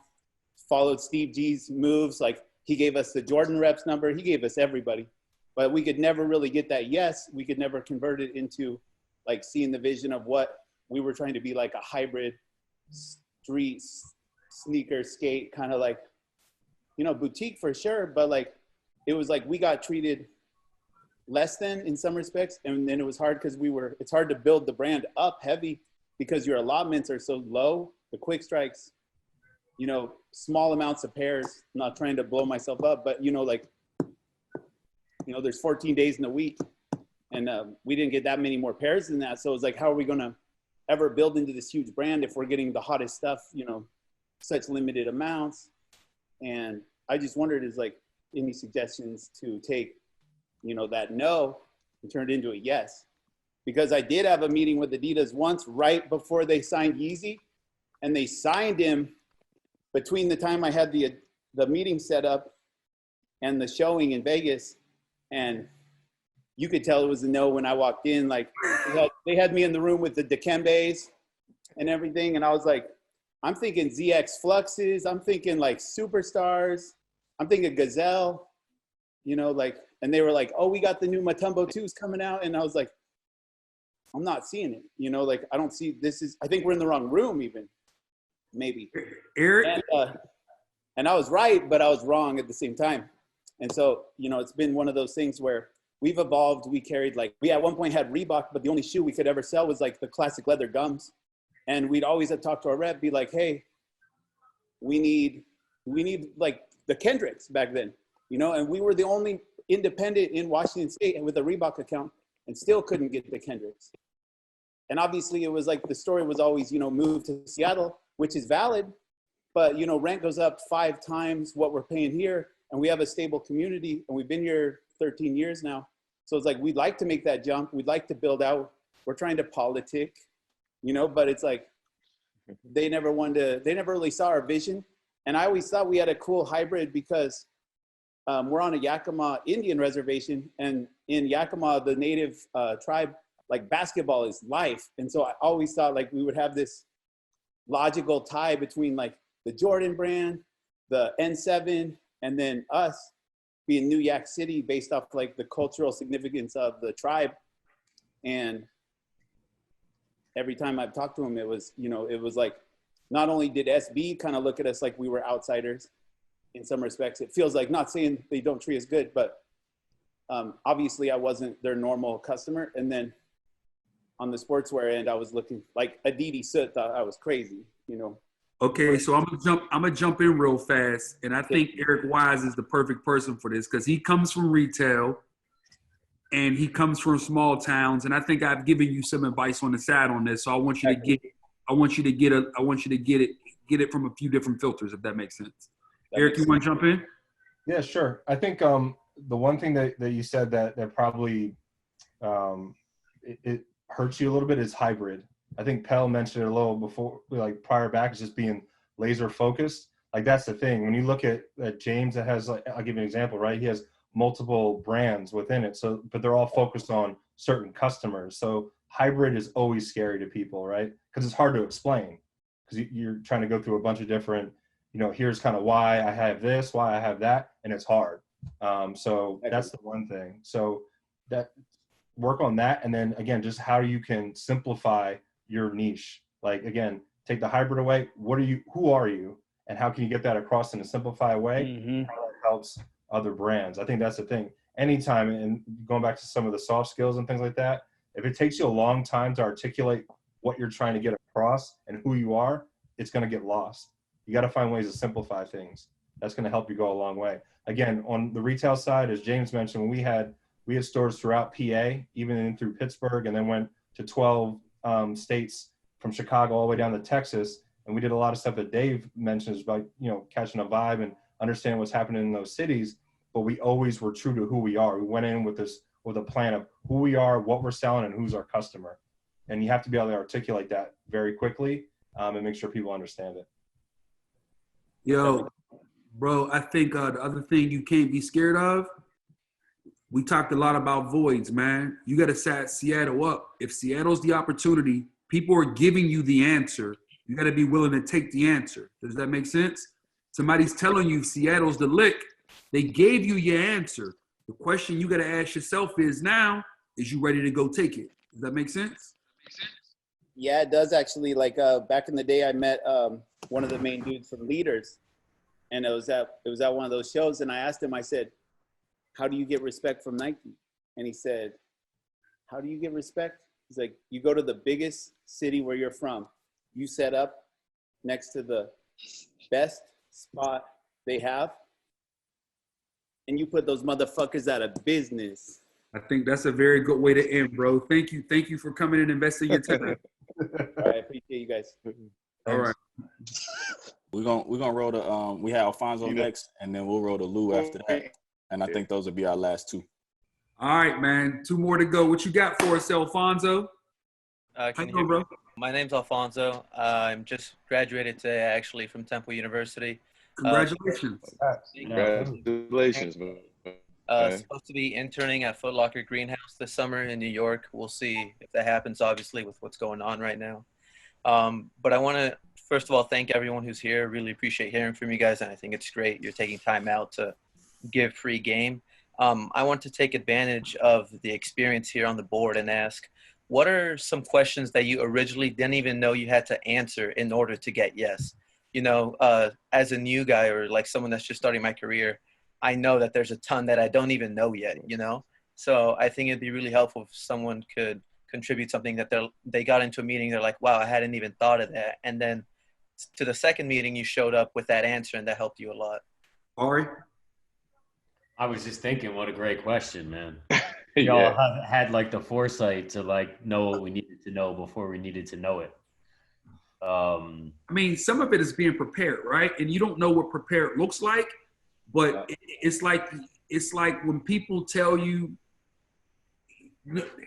followed Steve G's moves. Like, he gave us the Jordan reps number. He gave us everybody, but we could never really get that yes. We could never convert it into like seeing the vision of what we were trying to be like a hybrid street sneaker skate kind of like, you know, boutique for sure, but like it was like we got treated less than in some respects, and then it was hard because it's hard to build the brand up heavy because your allotments are so low, the quick strikes, you know, small amounts of pairs. I'm not trying to blow myself up, but you know, like, you know, there's 14 days in a week, and we didn't get that many more pairs than that. So it's like, how are we gonna ever build into this huge brand if we're getting the hottest stuff, you know, such limited amounts? And I just wondered, is like any suggestions to take, you know, that no and turn it into a yes? Because I did have a meeting with Adidas once right before they signed Yeezy, and they signed him between the time I had the meeting set up and the showing in Vegas. And you could tell it was a no when I walked in. Like they had me in the room with the Dikembes and everything. And I was like, I'm thinking ZX Fluxes. I'm thinking like Superstars. I'm thinking Gazelle, you know, like, and they were like, oh, we got the new Matumbo 2s coming out. And I was like, I'm not seeing it, you know, like I don't see, I think we're in the wrong room even, maybe. Eric? And I was right, but I was wrong at the same time. And so, you know, it's been one of those things where we've evolved. We carried like, we at one point had Reebok, but the only shoe we could ever sell was like the classic leather gums. And we'd always have talked to our rep, be like, hey, we need like the Kendricks back then, you know, and we were the only independent in Washington State with a Reebok account and still couldn't get the Kendricks. And obviously it was like, the story was always, you know, move to Seattle, which is valid, but, you know, rent goes up 5 times what we're paying here. And we have a stable community, and we've been here 13 years now. So it's like, we'd like to make that jump. We'd like to build out. We're trying to politic, you know, but it's like, they never really saw our vision. And I always thought we had a cool hybrid because we're on a Yakima Indian reservation, and in Yakima, the native tribe, like basketball is life. And so I always thought like we would have this logical tie between like the Jordan brand, the N7, and then us being New Yak City based off like the cultural significance of the tribe. And every time I've talked to him, it was, you know, it was like, not only did SB kind of look at us like we were outsiders in some respects, it feels like, not saying they don't treat us good, but obviously I wasn't their normal customer. And then on the sportswear end, I was looking like Adidas Soot thought I was crazy, you know. Okay, so I'm gonna jump in real fast, and I think Eric Wise is the perfect person for this because he comes from retail, and he comes from small towns, and I think I've given you some advice on the side on this. So I want you to get it from a few different filters, if that makes sense. Eric, you want to jump in? Yeah, sure. I think the one thing that you said that probably it hurts you a little bit is hybrid. I think Pell mentioned it a little before, like prior back, is just being laser focused. Like that's the thing. When you look at James, that has, like, I'll give you an example, right? He has multiple brands within it. So, but they're all focused on certain customers. So hybrid is always scary to people, right? Because it's hard to explain because you're trying to go through a bunch of different, you know, here's kind of why I have this, why I have that, and it's hard. So that's the one thing. So that work on that. And then again, just how you can simplify your niche. Like, again, take the hybrid away. Who are you? And how can you get that across in a simplified way? How that helps other brands. I think that's the thing. Anytime, and going back to some of the soft skills and things like that, if it takes you a long time to articulate what you're trying to get across and who you are, it's going to get lost. You got to find ways to simplify things. That's going to help you go a long way. Again, on the retail side, as James mentioned, when we had stores throughout PA, even in through Pittsburgh, and then went to 12 states from Chicago all the way down to Texas. And we did a lot of stuff that Dave mentions about, you know, catching a vibe and understanding what's happening in those cities. But we always were true to who we are. We went in with a plan of who we are, what we're selling, and who's our customer. And you have to be able to articulate that very quickly and make sure people understand it. Yo, bro, I think the other thing you can't be scared of, we talked a lot about voids, man. You got to set Seattle up. If Seattle's the opportunity, people are giving you the answer. You got to be willing to take the answer. Does that make sense? Somebody's telling you Seattle's the lick. They gave you your answer. The question you got to ask yourself is now, is you ready to go take it? Does that make sense? Yeah, it does actually. Like back in the day, I met one of the main dudes from Leaders, and it was at one of those shows, and I asked him. I said, "How do you get respect from Nike?" And he said, "How do you get respect?" He's like, "You go to the biggest city where you're from, you set up next to the best spot they have, and you put those motherfuckers out of business." I think that's a very good way to end, bro. Thank you for coming and investing your time. All right, I appreciate you guys. All right. We're gonna roll the we have Alfonso next, and then we'll roll the Lou after that. And I think those will be our last two. All right, man. 2 more to go. What you got for us, Alfonso? Can How you you hear doing, bro? me? My name's Alfonso. I'm just graduated today, actually, from Temple University. Congratulations. Congratulations, man. Supposed to be interning at Foot Locker Greenhouse this summer in New York. We'll see if that happens, obviously, with what's going on right now. But I want to, first of all, thank everyone who's here. Really appreciate hearing from you guys, and I think it's great you're taking time out to give free game. I want to take advantage of the experience here on the board and ask, what are some questions that you originally didn't even know you had to answer in order to get yes? You know, as a new guy or like someone that's just starting my career, I know that there's a ton that I don't even know yet, you know? So I think it'd be really helpful if someone could contribute something that they got into a meeting, they're like, wow, I hadn't even thought of that. And then to the second meeting, you showed up with that answer and that helped you a lot. Ari? I was just thinking, what a great question, man. We all had like the foresight to like know what we needed to know before we needed to know it. I mean, some of it is being prepared, right? And you don't know what prepared looks like, but it's like when people tell you,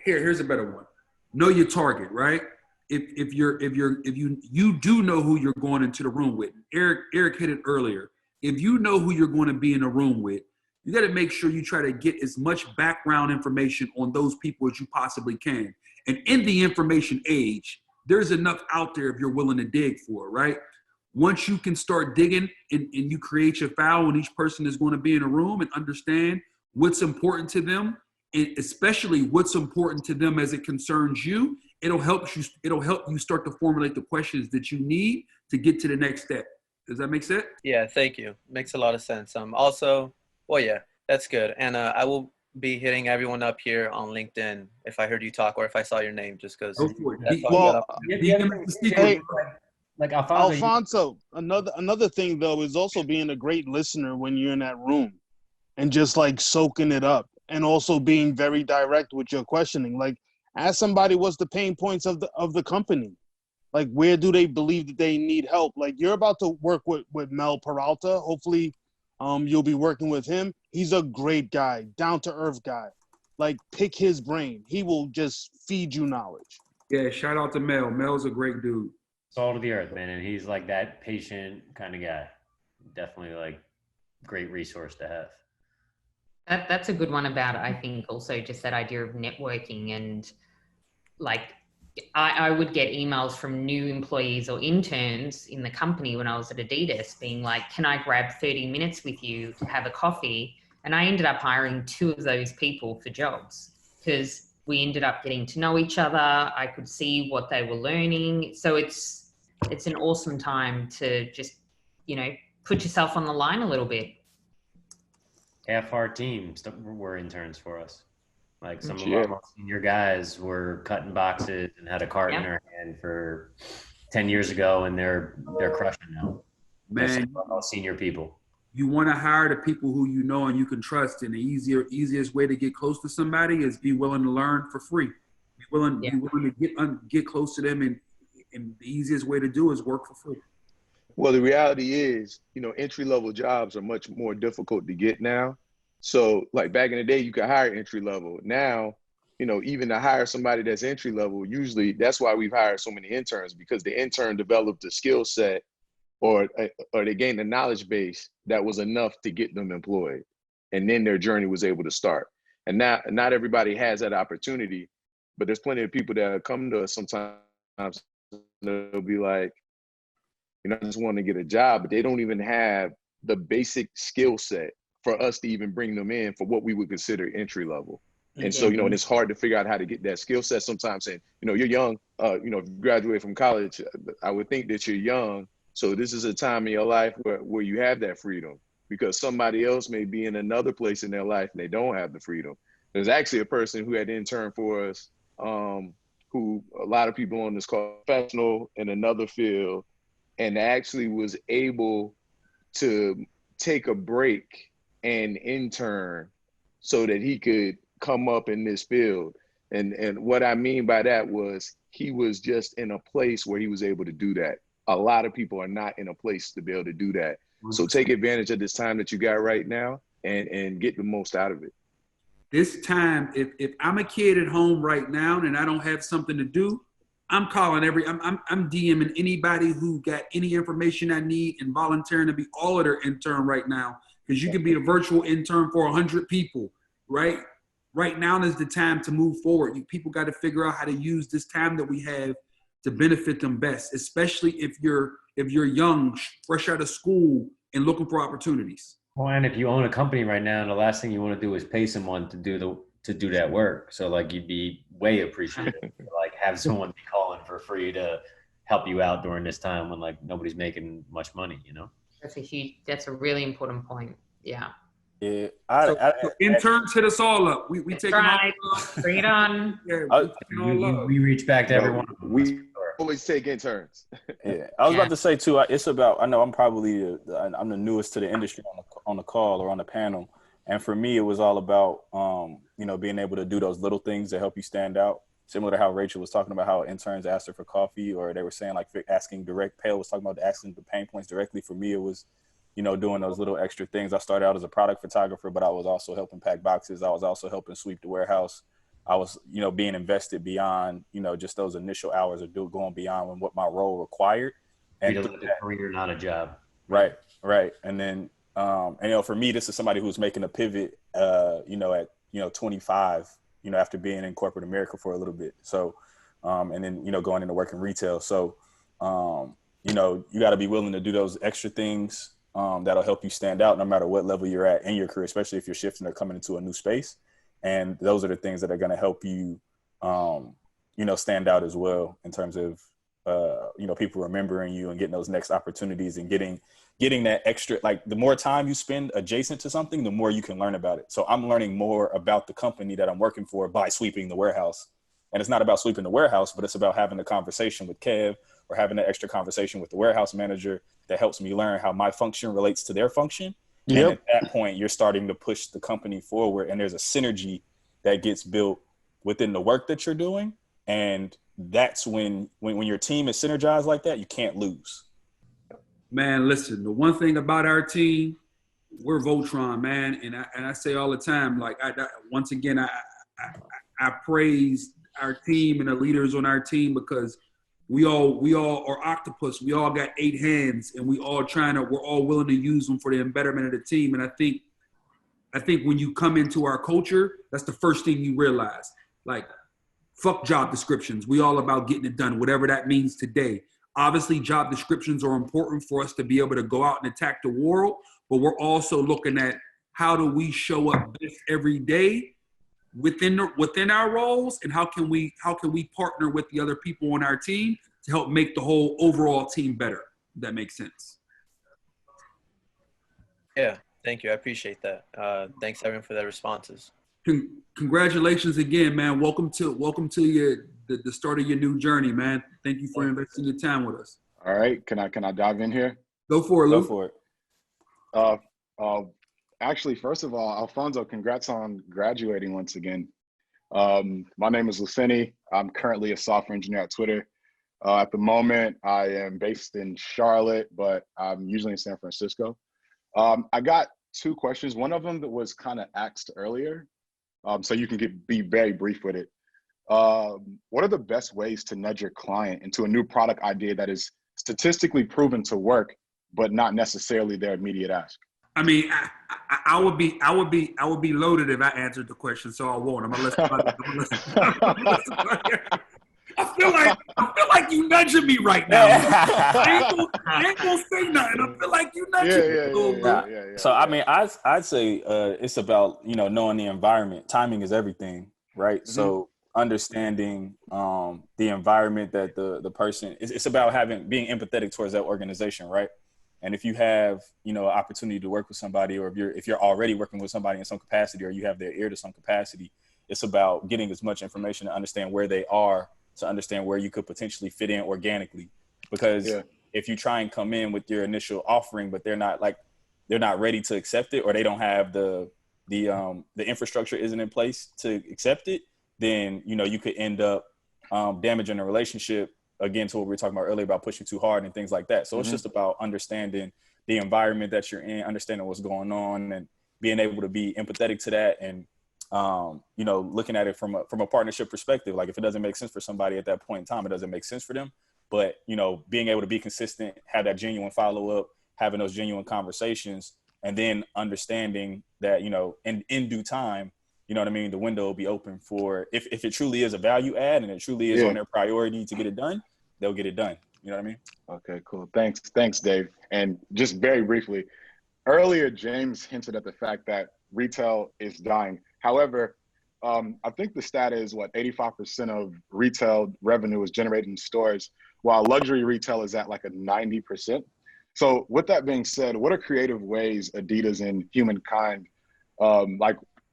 here's a better one. Know your target, right? If you do know who you're going into the room with. Eric hit it earlier. If you know who you're going to be in a room with, you got to make sure you try to get as much background information on those people as you possibly can. And in the information age, there's enough out there if you're willing to dig for it, right? Once you can start digging and you create your file and each person is going to be in a room and understand what's important to them, and especially what's important to them as it concerns you, it'll help you start to formulate the questions that you need to get to the next step. Does that make sense? Yeah, thank you. Makes a lot of sense. Also, well, yeah, that's good. And I will be hitting everyone up here on LinkedIn if I heard you talk or if I saw your name, just because. Like Alfonso, another thing though is also being a great listener when you're in that room, and just like soaking it up, and also being very direct with your questioning. Like, ask somebody what's the pain points of the company, like where do they believe that they need help. Like, you're about to work with Mel Peralta. Hopefully, you'll be working with him. He's a great guy, down to earth guy. Like, pick his brain. He will just feed you knowledge. Yeah, shout out to Mel. Mel's a great dude. Salt of the earth, man, and he's like that patient kind of guy. Definitely like great resource to have. That's a good one about, I think, also just that idea of networking. And like, I would get emails from new employees or interns in the company when I was at Adidas being like, can I grab 30 minutes with you to have a coffee? And I ended up hiring 2 of those people for jobs because we ended up getting to know each other. I could see what they were learning. So it's an awesome time to just, put yourself on the line a little bit. Half our teams were interns for us. Like some of our most senior guys were cutting boxes and had a cart in their hand for 10 years ago, and they're crushing now. Man, all senior people. You want to hire the people who you know and you can trust, and the easiest way to get close to somebody is be willing to learn for free. Be willing to get close to them, and the easiest way to do is work for free. Well, the reality is, entry-level jobs are much more difficult to get now. So like back in the day, you could hire entry-level. Now, even to hire somebody that's entry-level, usually that's why we've hired so many interns, because the intern developed a skill set or they gained a knowledge base that was enough to get them employed. And then their journey was able to start. And now, not everybody has that opportunity, but there's plenty of people that come to us sometimes, they'll be like, I just want to get a job, but they don't even have the basic skill set for us to even bring them in for what we would consider entry level. And so, and it's hard to figure out how to get that skill set sometimes. And, you're young, if you graduate from college, I would think that you're young. So this is a time in your life where you have that freedom, because somebody else may be in another place in their life and they don't have the freedom. There's actually a person who had interned for us, who a lot of people on this call professional in another field, and actually was able to take a break and intern so that he could come up in this field. And what I mean by that was he was just in a place where he was able to do that. A lot of people are not in a place to be able to do that. So take advantage of this time that you got right now and get the most out of it. This time, if I'm a kid at home right now and I don't have something to do, I'm calling I'm DMing anybody who got any information I need and volunteering to be all of their intern right now, because you can be a virtual intern for 100 people, right? Right now is the time to move forward. People got to figure out how to use this time that we have to benefit them best, especially if you're young, fresh out of school and looking for opportunities. Well, and if you own a company right now, the last thing you want to do is pay someone to do that work. So like you'd be way appreciative to like have someone be calling for free to help you out during this time when like nobody's making much money, That's a really important point. Yeah. Yeah. So interns hit us all up. We take them right. Bring it on. Yeah, we reach back to everyone. We always take interns. Yeah, I was about to say too. It's about. I know I'm probably I'm the newest to the industry on the call or on the panel, and for me it was all about being able to do those little things that help you stand out. Similar to how Rachel was talking about how interns asked her for coffee, or they were saying like asking direct. Pale was talking about asking the pain points directly. For me, it was doing those little extra things. I started out as a product photographer, but I was also helping pack boxes. I was also helping sweep the warehouse. I was, being invested beyond, just those initial hours of going beyond what my role required. And a career, not a job. Right. And then, for me, this is somebody who's making a pivot, at 25, after being in corporate America for a little bit. So, and then, going into working retail. So, you got to be willing to do those extra things that'll help you stand out no matter what level you're at in your career, especially if you're shifting or coming into a new space. And those are the things that are going to help you, stand out as well in terms of, people remembering you and getting those next opportunities and getting that extra, like the more time you spend adjacent to something, the more you can learn about it. So I'm learning more about the company that I'm working for by sweeping the warehouse. And it's not about sweeping the warehouse, but it's about having a conversation with Kev or having an extra conversation with the warehouse manager that helps me learn how my function relates to their function. Yep. And at that point, you're starting to push the company forward, and there's a synergy that gets built within the work that you're doing. And that's when your team is synergized like that, you can't lose. Man, listen, the one thing about our team, we're Voltron, man. And I say all the time, like, once again, I praise our team and the leaders on our team, because we all are octopus. We all got 8 hands, and we're all willing to use them for the betterment of the team. And I think when you come into our culture, that's the first thing you realize. Like, fuck job descriptions. We all about getting it done, whatever that means today. Obviously, job descriptions are important for us to be able to go out and attack the world, but we're also looking at how do we show up best every day within our roles, and how can we partner with the other people on our team to help make the whole overall team better. If that makes sense. Yeah, thank you. I appreciate that. Thanks everyone for their responses. Congratulations again, man. Welcome to the start of your new journey, man. Thank you for investing your time with us. All right, can I dive in here? Go for it, Luke. Go for it. Actually, first of all, Alfonso, congrats on graduating once again. My name is Lucini. I'm currently a software engineer at Twitter. At the moment, I am based in Charlotte, but I'm usually in San Francisco. I got 2 questions. One of them that was kind of asked earlier, so you can be very brief with it. What are the best ways to nudge your client into a new product idea that is statistically proven to work, but not necessarily their immediate ask? I mean, I would be loaded if I answered the question, so I won't. I'm gonna listen. I feel like you nudging me right now. I ain't gonna say nothing. I feel like you nudging me. Yeah. So I mean, I'd say it's about knowing the environment. Timing is everything. right? So understanding the environment that the person it's about being empathetic towards that organization, right? And if you have, you know, an opportunity to work with somebody, or if you're already working with somebody in some capacity, or you have their ear to some capacity, it's about getting as much information to understand where they are, to understand where you could potentially fit in organically. Because if you try and come in with your initial offering, but they're not ready to accept it, or they don't have the infrastructure isn't in place to accept it, then, you know, you could end up damaging the relationship, again, to what we were talking about earlier about pushing too hard and things like that. So it's just about understanding the environment that you're in, understanding what's going on, and being able to be empathetic to that, and you know, looking at it from a partnership perspective. Like, if it doesn't make sense for somebody at that point in time, it doesn't make sense for them. But, you know, being able to be consistent, have that genuine follow-up, having those genuine conversations, and then understanding that, you know, in due time, you know what I mean, the window will be open for, if it truly is a value add and it truly is on their priority to get it done, they'll get it done. You know what I mean? Okay, cool. Thanks, Dave. And just very briefly, earlier, James hinted at the fact that retail is dying. However, I think the stat is 85% of retail revenue is generated in stores, while luxury retail is at like a 90%. So with that being said, what are creative ways Adidas and Humankind,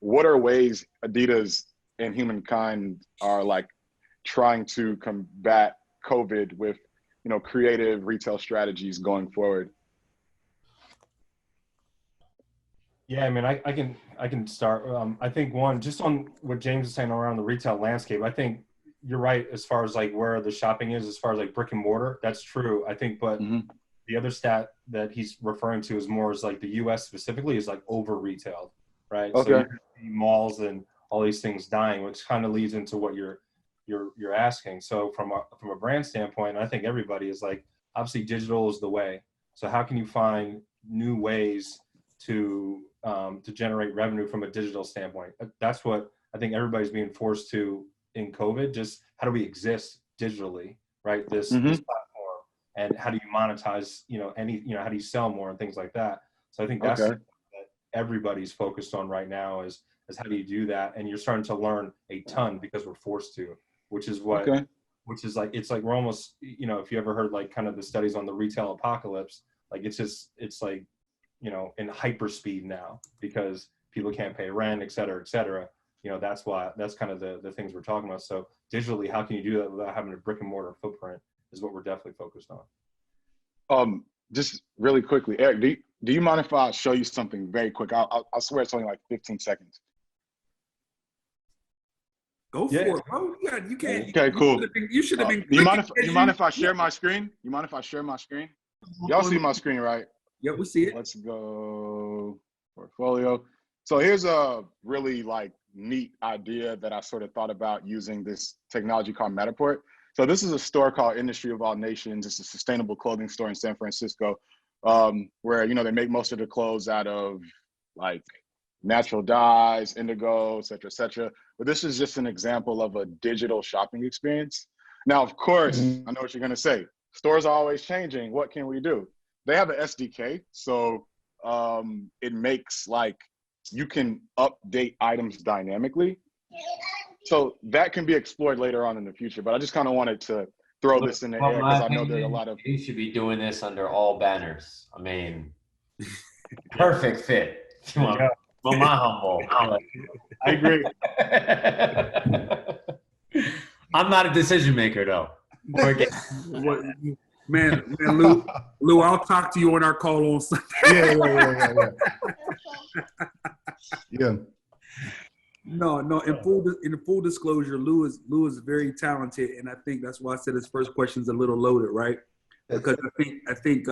what are ways Adidas and Humankind are like trying to combat COVID with, you know, creative retail strategies going forward? Yeah, I mean, I can start. I think one, just on what James is saying around the retail landscape, I think you're right as far as like where the shopping is, as far as like brick and mortar. That's true, I think. But the other stat that he's referring to is more as like the U.S. specifically is like over retailed, right? Okay. So you see malls and all these things dying, which kind of leads into what you're asking. So from a brand standpoint, I think everybody is like, obviously digital is the way. So how can you find new ways to generate revenue from a digital standpoint? That's what I think everybody's being forced to in COVID. Just how do we exist digitally, right? This platform, and how do you monetize, you know, how do you sell more and things like that. So I think that's something that everybody's focused on right now is how do you do that? And you're starting to learn a ton because we're forced to, which is what, which is like, it's like we're almost, you know, if you ever heard like kind of the studies on the retail apocalypse, like it's like, you know, in hyper speed now because people can't pay rent, et cetera, you know, that's kind of the things we're talking about. So digitally, how can you do that without having a brick and mortar footprint is what we're definitely focused on. Just really quickly, Eric, do you mind if I show you something very quick? I swear it's only like 15 seconds. Go for it, bro. You can't. Okay, cool. You should have been. Do you mind if I share my screen? You mind if I share my screen? Y'all see my screen, right? Yeah, we see it. Let's go portfolio. So here's a really like neat idea that I sort of thought about using this technology called Matterport. So this is a store called Industry of All Nations. It's a sustainable clothing store in San Francisco, where, you know, they make most of the clothes out of like natural dyes, indigo, et cetera, But this is just an example of a digital shopping experience. Now, of course, I know what you're gonna say. Stores are always changing. What can we do? They have an SDK, so it makes like you can update items dynamically. So that can be explored later on in the future. But I just kind of wanted to throw this in the air because I know there's a lot of. You should be doing this under all banners. I mean, perfect fit. Come on, well, my humble. I agree. I'm not a decision maker though. Man, Lou, I'll talk to you on our call on Sunday. Yeah. No. In full disclosure, Lou is very talented, and I think that's why I said his first question is a little loaded, right? Because I think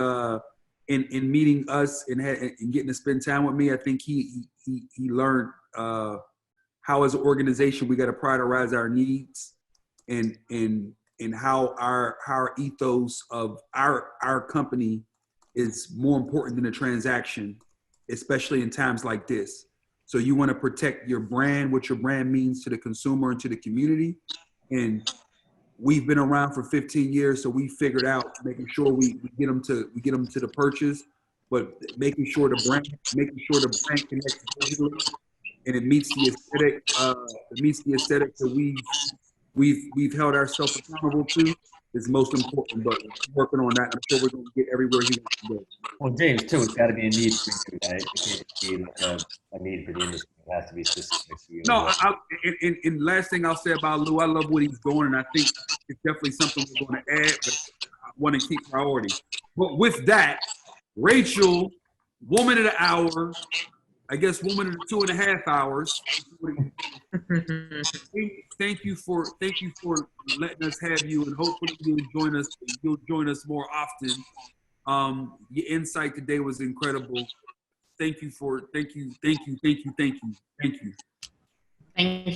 in meeting us and getting to spend time with me, I think he learned how as an organization we got to prioritize our needs and how our ethos of our company is more important than a transaction, especially in times like this. So you want to protect your brand, what your brand means to the consumer and to the community. And we've been around for 15 years, so we figured out making sure we get them to the purchase, but making sure the brand connects digitally and it meets the aesthetic. It meets the aesthetic that we've held ourselves accountable to. Is most important, but we're working on that. I'm sure we're going to get everywhere he wants to go. Well, James, too, it's got to be a need for you, right? It can't just be like a need for the industry. It has to be specific to you. No, and last thing I'll say about Lou, I love what he's doing, and I think it's definitely something we're going to add, but I want to keep priority. But with that, Rachel, woman of the hour, I guess woman of the 2.5 hours. Thank you for letting us have you, and hopefully you'll join us more often. Your insight today was incredible. Thank you. Thank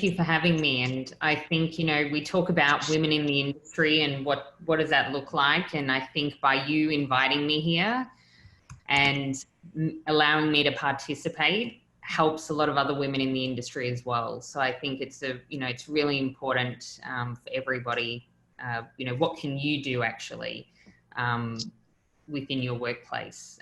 you for having me. And I think, we talk about women in the industry and what does that look like? And I think by you inviting me here and allowing me to participate helps a lot of other women in the industry as well. So I think it's it's really important for everybody. What can you do actually within your workplace?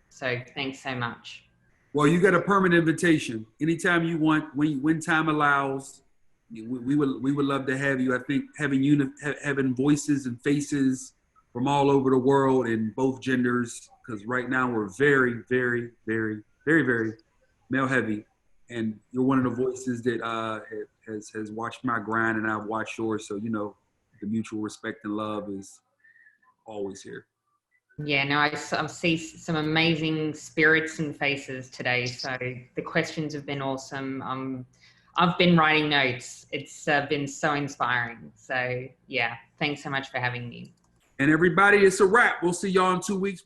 So thanks so much. Well, you got a permanent invitation. Anytime you want, when time allows, we would love to have you. I think having voices and faces from all over the world in both genders, because right now we're very, very, very, very, very male heavy, and you're one of the voices that has watched my grind, and I've watched yours. So the mutual respect and love is always here. Yeah, no, I see some amazing spirits and faces today. So the questions have been awesome. I've been writing notes. It's been so inspiring. So yeah, thanks so much for having me. And everybody, it's a wrap. We'll see y'all in 2 weeks.